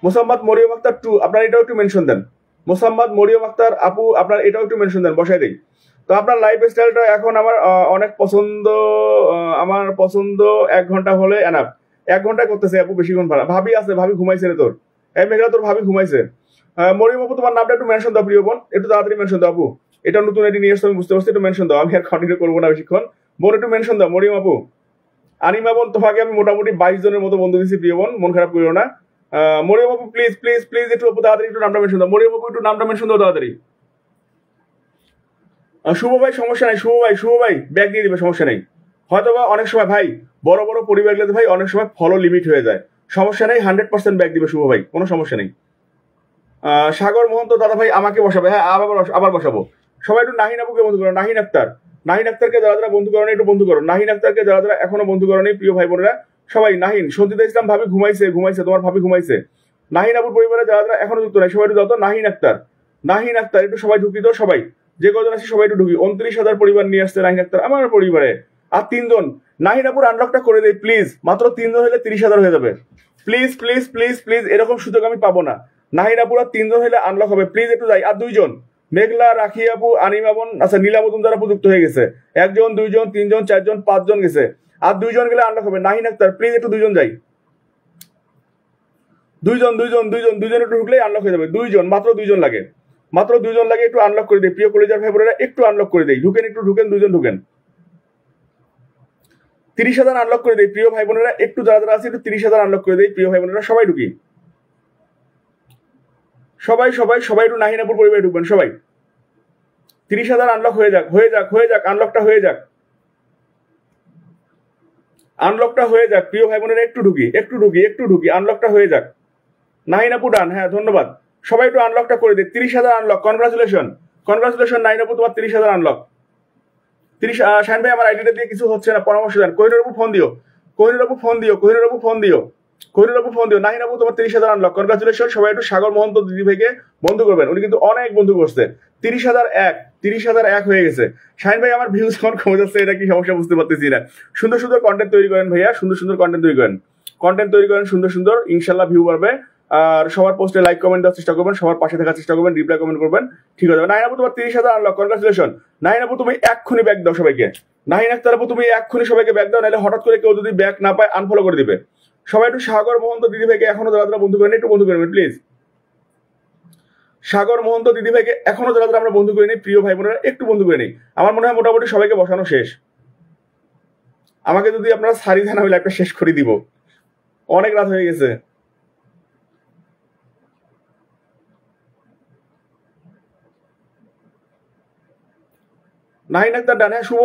মোসাম্মদ মরিয়ম আক্তার 2, আপনার এটাও একটু মেনশন দেন। মোসাম্মদ মরিয়ম আক্তার আপু আপনার এটাও একটু মেনশন দেন, বসাই দেই। তো আপনার লাইফ স্টাইলটা এখন আমার অনেক পছন্দ, আমার পছন্দ 1 ঘন্টা হলে এনাফ। 1 ঘন্টায় করতেছে আপু, বেশিক্ষণ ভাড়া। ভাবি আছে, ভাবি ঘুমাইছে রে তোর, এই মেঘলা তোর ভাবি ঘুমাইছে। মরিয়ম আপু তোমার নামটা একটু মেনশন দাও প্রিয় বোন, একটু তাড়াতাড়ি মেনশন দাও আপু। এটা নতুন এটি নিয়ে এসে আমি বুঝতে পারছি, একটু মেনশন দাও, আমি আর কন্টিনিউ করবো না বেশিক্ষণ। বোন একটু মেনশন দাও মরিয়ম আপু। আনিমা বোন তোমাকে আমি মোটামুটি 22 জনের মতো বন্ধু দিচ্ছি প্রিয় বোন, মন খারাপ করিও না। মরিয়ম আপু প্লিজ প্লিজ প্লিজ একটু তাড়াতাড়ি একটু নামটা মেনশন দাও। মরিয়ম আপু একটু নামটা মেনশন দাও তাড়াতাড়ি। শুভ ভাই সমস্যা নাই, শুভ ভাই ব্যাগ দিয়ে দিবে, সমস্যা নেই। হয়তো বা অনেক সময় ভাই বড় বড় পরিবারগুলোতে ভাই অনেক সময় ফলো লিমিট হয়ে যায়, সমস্যা নেই, 100% ব্যাগ দিবে শুভ ভাই, কোনো সমস্যা নেই। সাগর মোহন্ত দাদা ভাই আমাকে বসাবে, হ্যাঁ আবার বসাবো। সবাই একটু নাহিন আপুকে বন্ধু করো, নাহিন আক্তারকে যারা যারা বন্ধু করো একটু বন্ধু করো, নাহিন আক্তারকে যারা যারা এখনো বন্ধু করো প্রিয় ভাই বোনেরা সবাই। নাহিন সঞ্জিতা ইসলাম ভাবি ঘুমাইছে, তোমার ভাবি ঘুমাইছে। নাহিন আপুর পরিবারে যারা যারা এখনো যুক্ত নাই সবাই একটু দাও তো। নাহিন আক্তার একটু সবাই ঢুকি তো, সবাই যে কজন আছে সবাই একটু ঢুকি। 29,000 পরিবার নিয়ে আসছে নাহিন আক্তার আমার পরিবারে, আর 3 জন। নাহিন আপুর আনলকটা করে দেয় প্লিজ, মাত্র 3 জন হলে 30,000 হয়ে যাবে। প্লিজ প্লিজ প্লিজ প্লিজ, এরকম সুযোগ আমি পাবো না। নাহিন আপুরা 3 জন হলে আনলক হবে, প্লিজ একটু যাই। আর 2 জন, মেঘলা, রাখি আপু, আনিমা বোন, আচ্ছা নীলা মজুমদার আপু যুক্ত হয়ে গেছে। 1 জন 2 জন 3 জন 4 জন 5 জন গেছে, আর 2 জন গেলে আনলক হবে। নাহিন আক্তার প্লিজ একটু 2 জন যাই, 2 জন একটু ঢুকলেই আনলক হয়ে যাবে। 2 জন, মাত্র 2 জন লাগে, মাত্র 2 জন লাগে, একটু আনলক করে দিই প্রিয় কলেজার ভাই বোনেরা, একটু আনলক করে দিই। ঢুকেন, একটু ঢুকেন, 2 জন ঢুকেন। 30,000 আনলক করে দেই প্রিয় ভাই বোনেরা, একটু যারা যারা আছে একটু 30,000 আনলক করে দেই প্রিয় ভাই বোনেরা, সবাই ঢুকি, সবাই সবাই সবাই একটু নাহিন আপুর পরিবারে ঢুকবেন সবাই। 30,000 আনলক হয়ে যাক, আনলকটা হয়ে যাক, আনলকটা হয়ে যাক প্রিয় ভাই বোনেরা, একটু ঢুকি, আনলকটা হয়ে যাক। নাহিন আপু ডান, হ্যাঁ ধন্যবাদ। সবাই একটু আনলকটা করে দিই। 30,000 আনলক, কনগ্রাচুলেশন নাহিন আপু, তোমার 30,000 আনলক। 30, শাহিন ভাই আমার আইডিটা দিয়ে কিছু হচ্ছে না, পরামর্শ দেন। কোহিনুর আপু ফোন দিও, নাহিন আপু তোমার 30,000 আনলক, কনগ্রাচুলেশন। সবাই একটু সাগর মহন্ত দিদি ভাইকে বন্ধু করবেন, উনি কিন্তু অনেক বন্ধু করছে। 30,001 হয়ে গেছে। শাহিন ভাই আমার ভিউজ এখন কমে যাচ্ছে, এটা কি সমস্যা বুঝতে পারতেছি না। সুন্দর সুন্দর কন্টেন্ট তৈরি করেন ভাইয়া, সুন্দর কন্টেন্ট তৈরি করেন, সুন্দর, ইনশাল্লাহ ভিউ বাড়বে। আর সবার পোস্টে লাইক কমেন্ট দেওয়ার চেষ্টা করবেন, সবার পাশে থাকার চেষ্টা করবেন, রিপ্লাই কমেন্ট করবেন, ঠিক হয়ে যাবে। নাহিন আপু তোমার 30,000 আনলক, কনগ্রাচুলেশন। নাহিন আপু তুমি এক্ষুনি ব্যাক দাও সবাইকে। নাহিন আক্তার আপু তুমি এক্ষুনি সবাইকে ব্যাক দাও, নাহলে হঠাৎ করে কেউ যদি ব্যাক না পায় আনফলো করে দিবে। সবাই একটু সাগর মহন্ত দিদি ভাইকে এখনো যারা যারা বন্ধু করেন একটু বন্ধু করবেন প্লিজ। সাগর মহন্ত দিদি ভাইকে এখনো যারা যারা আমরা বন্ধু করে নিই প্রিয় ভাই বোনেরা, একটু বন্ধু করে নিই। আমার মনে হয় মোটামুটি সবাইকে বসানো শেষ। আমাকে যদি আপনারা সারি দেন আমি লাইভটা শেষ করে দিব, অনেক রাত হয়ে গেছে। নাহিন আক্তার ডান, হ্যাঁ শুভ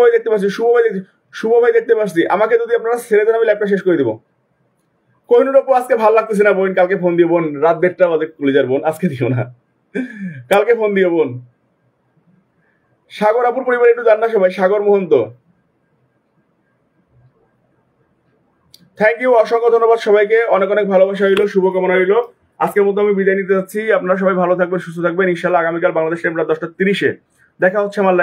ভাই দেখতে পাচ্ছি, আমাকে যদি আপনারা ছেড়ে দেন আমি লাইভটা শেষ করে দিব। কোহিনুর আপু আজকে ভালো লাগতেছে না বোন, কালকে ফোন দিও বোন, রাত 1:30 বাজে কলেজার বোন, আজকে দিও না, কালকে ফোন দিও বোন। সাগর আপুর পরিবারে একটু জান না সবাই, সাগর মহন্ত, থ্যাংক ইউ, অসংখ্য ধন্যবাদ সবাইকে, অনেক অনেক ভালোবাসা হইলো, শুভকামনা হইলো। আজকের মতো আমি বিদায় নিতে যাচ্ছি, আপনারা সবাই ভালো থাকবেন, সুস্থ থাকবেন, ইনশাল্লাহ আগামীকাল বাংলাদেশ টাইম রাত 10:30 দেখা হচ্ছে আমার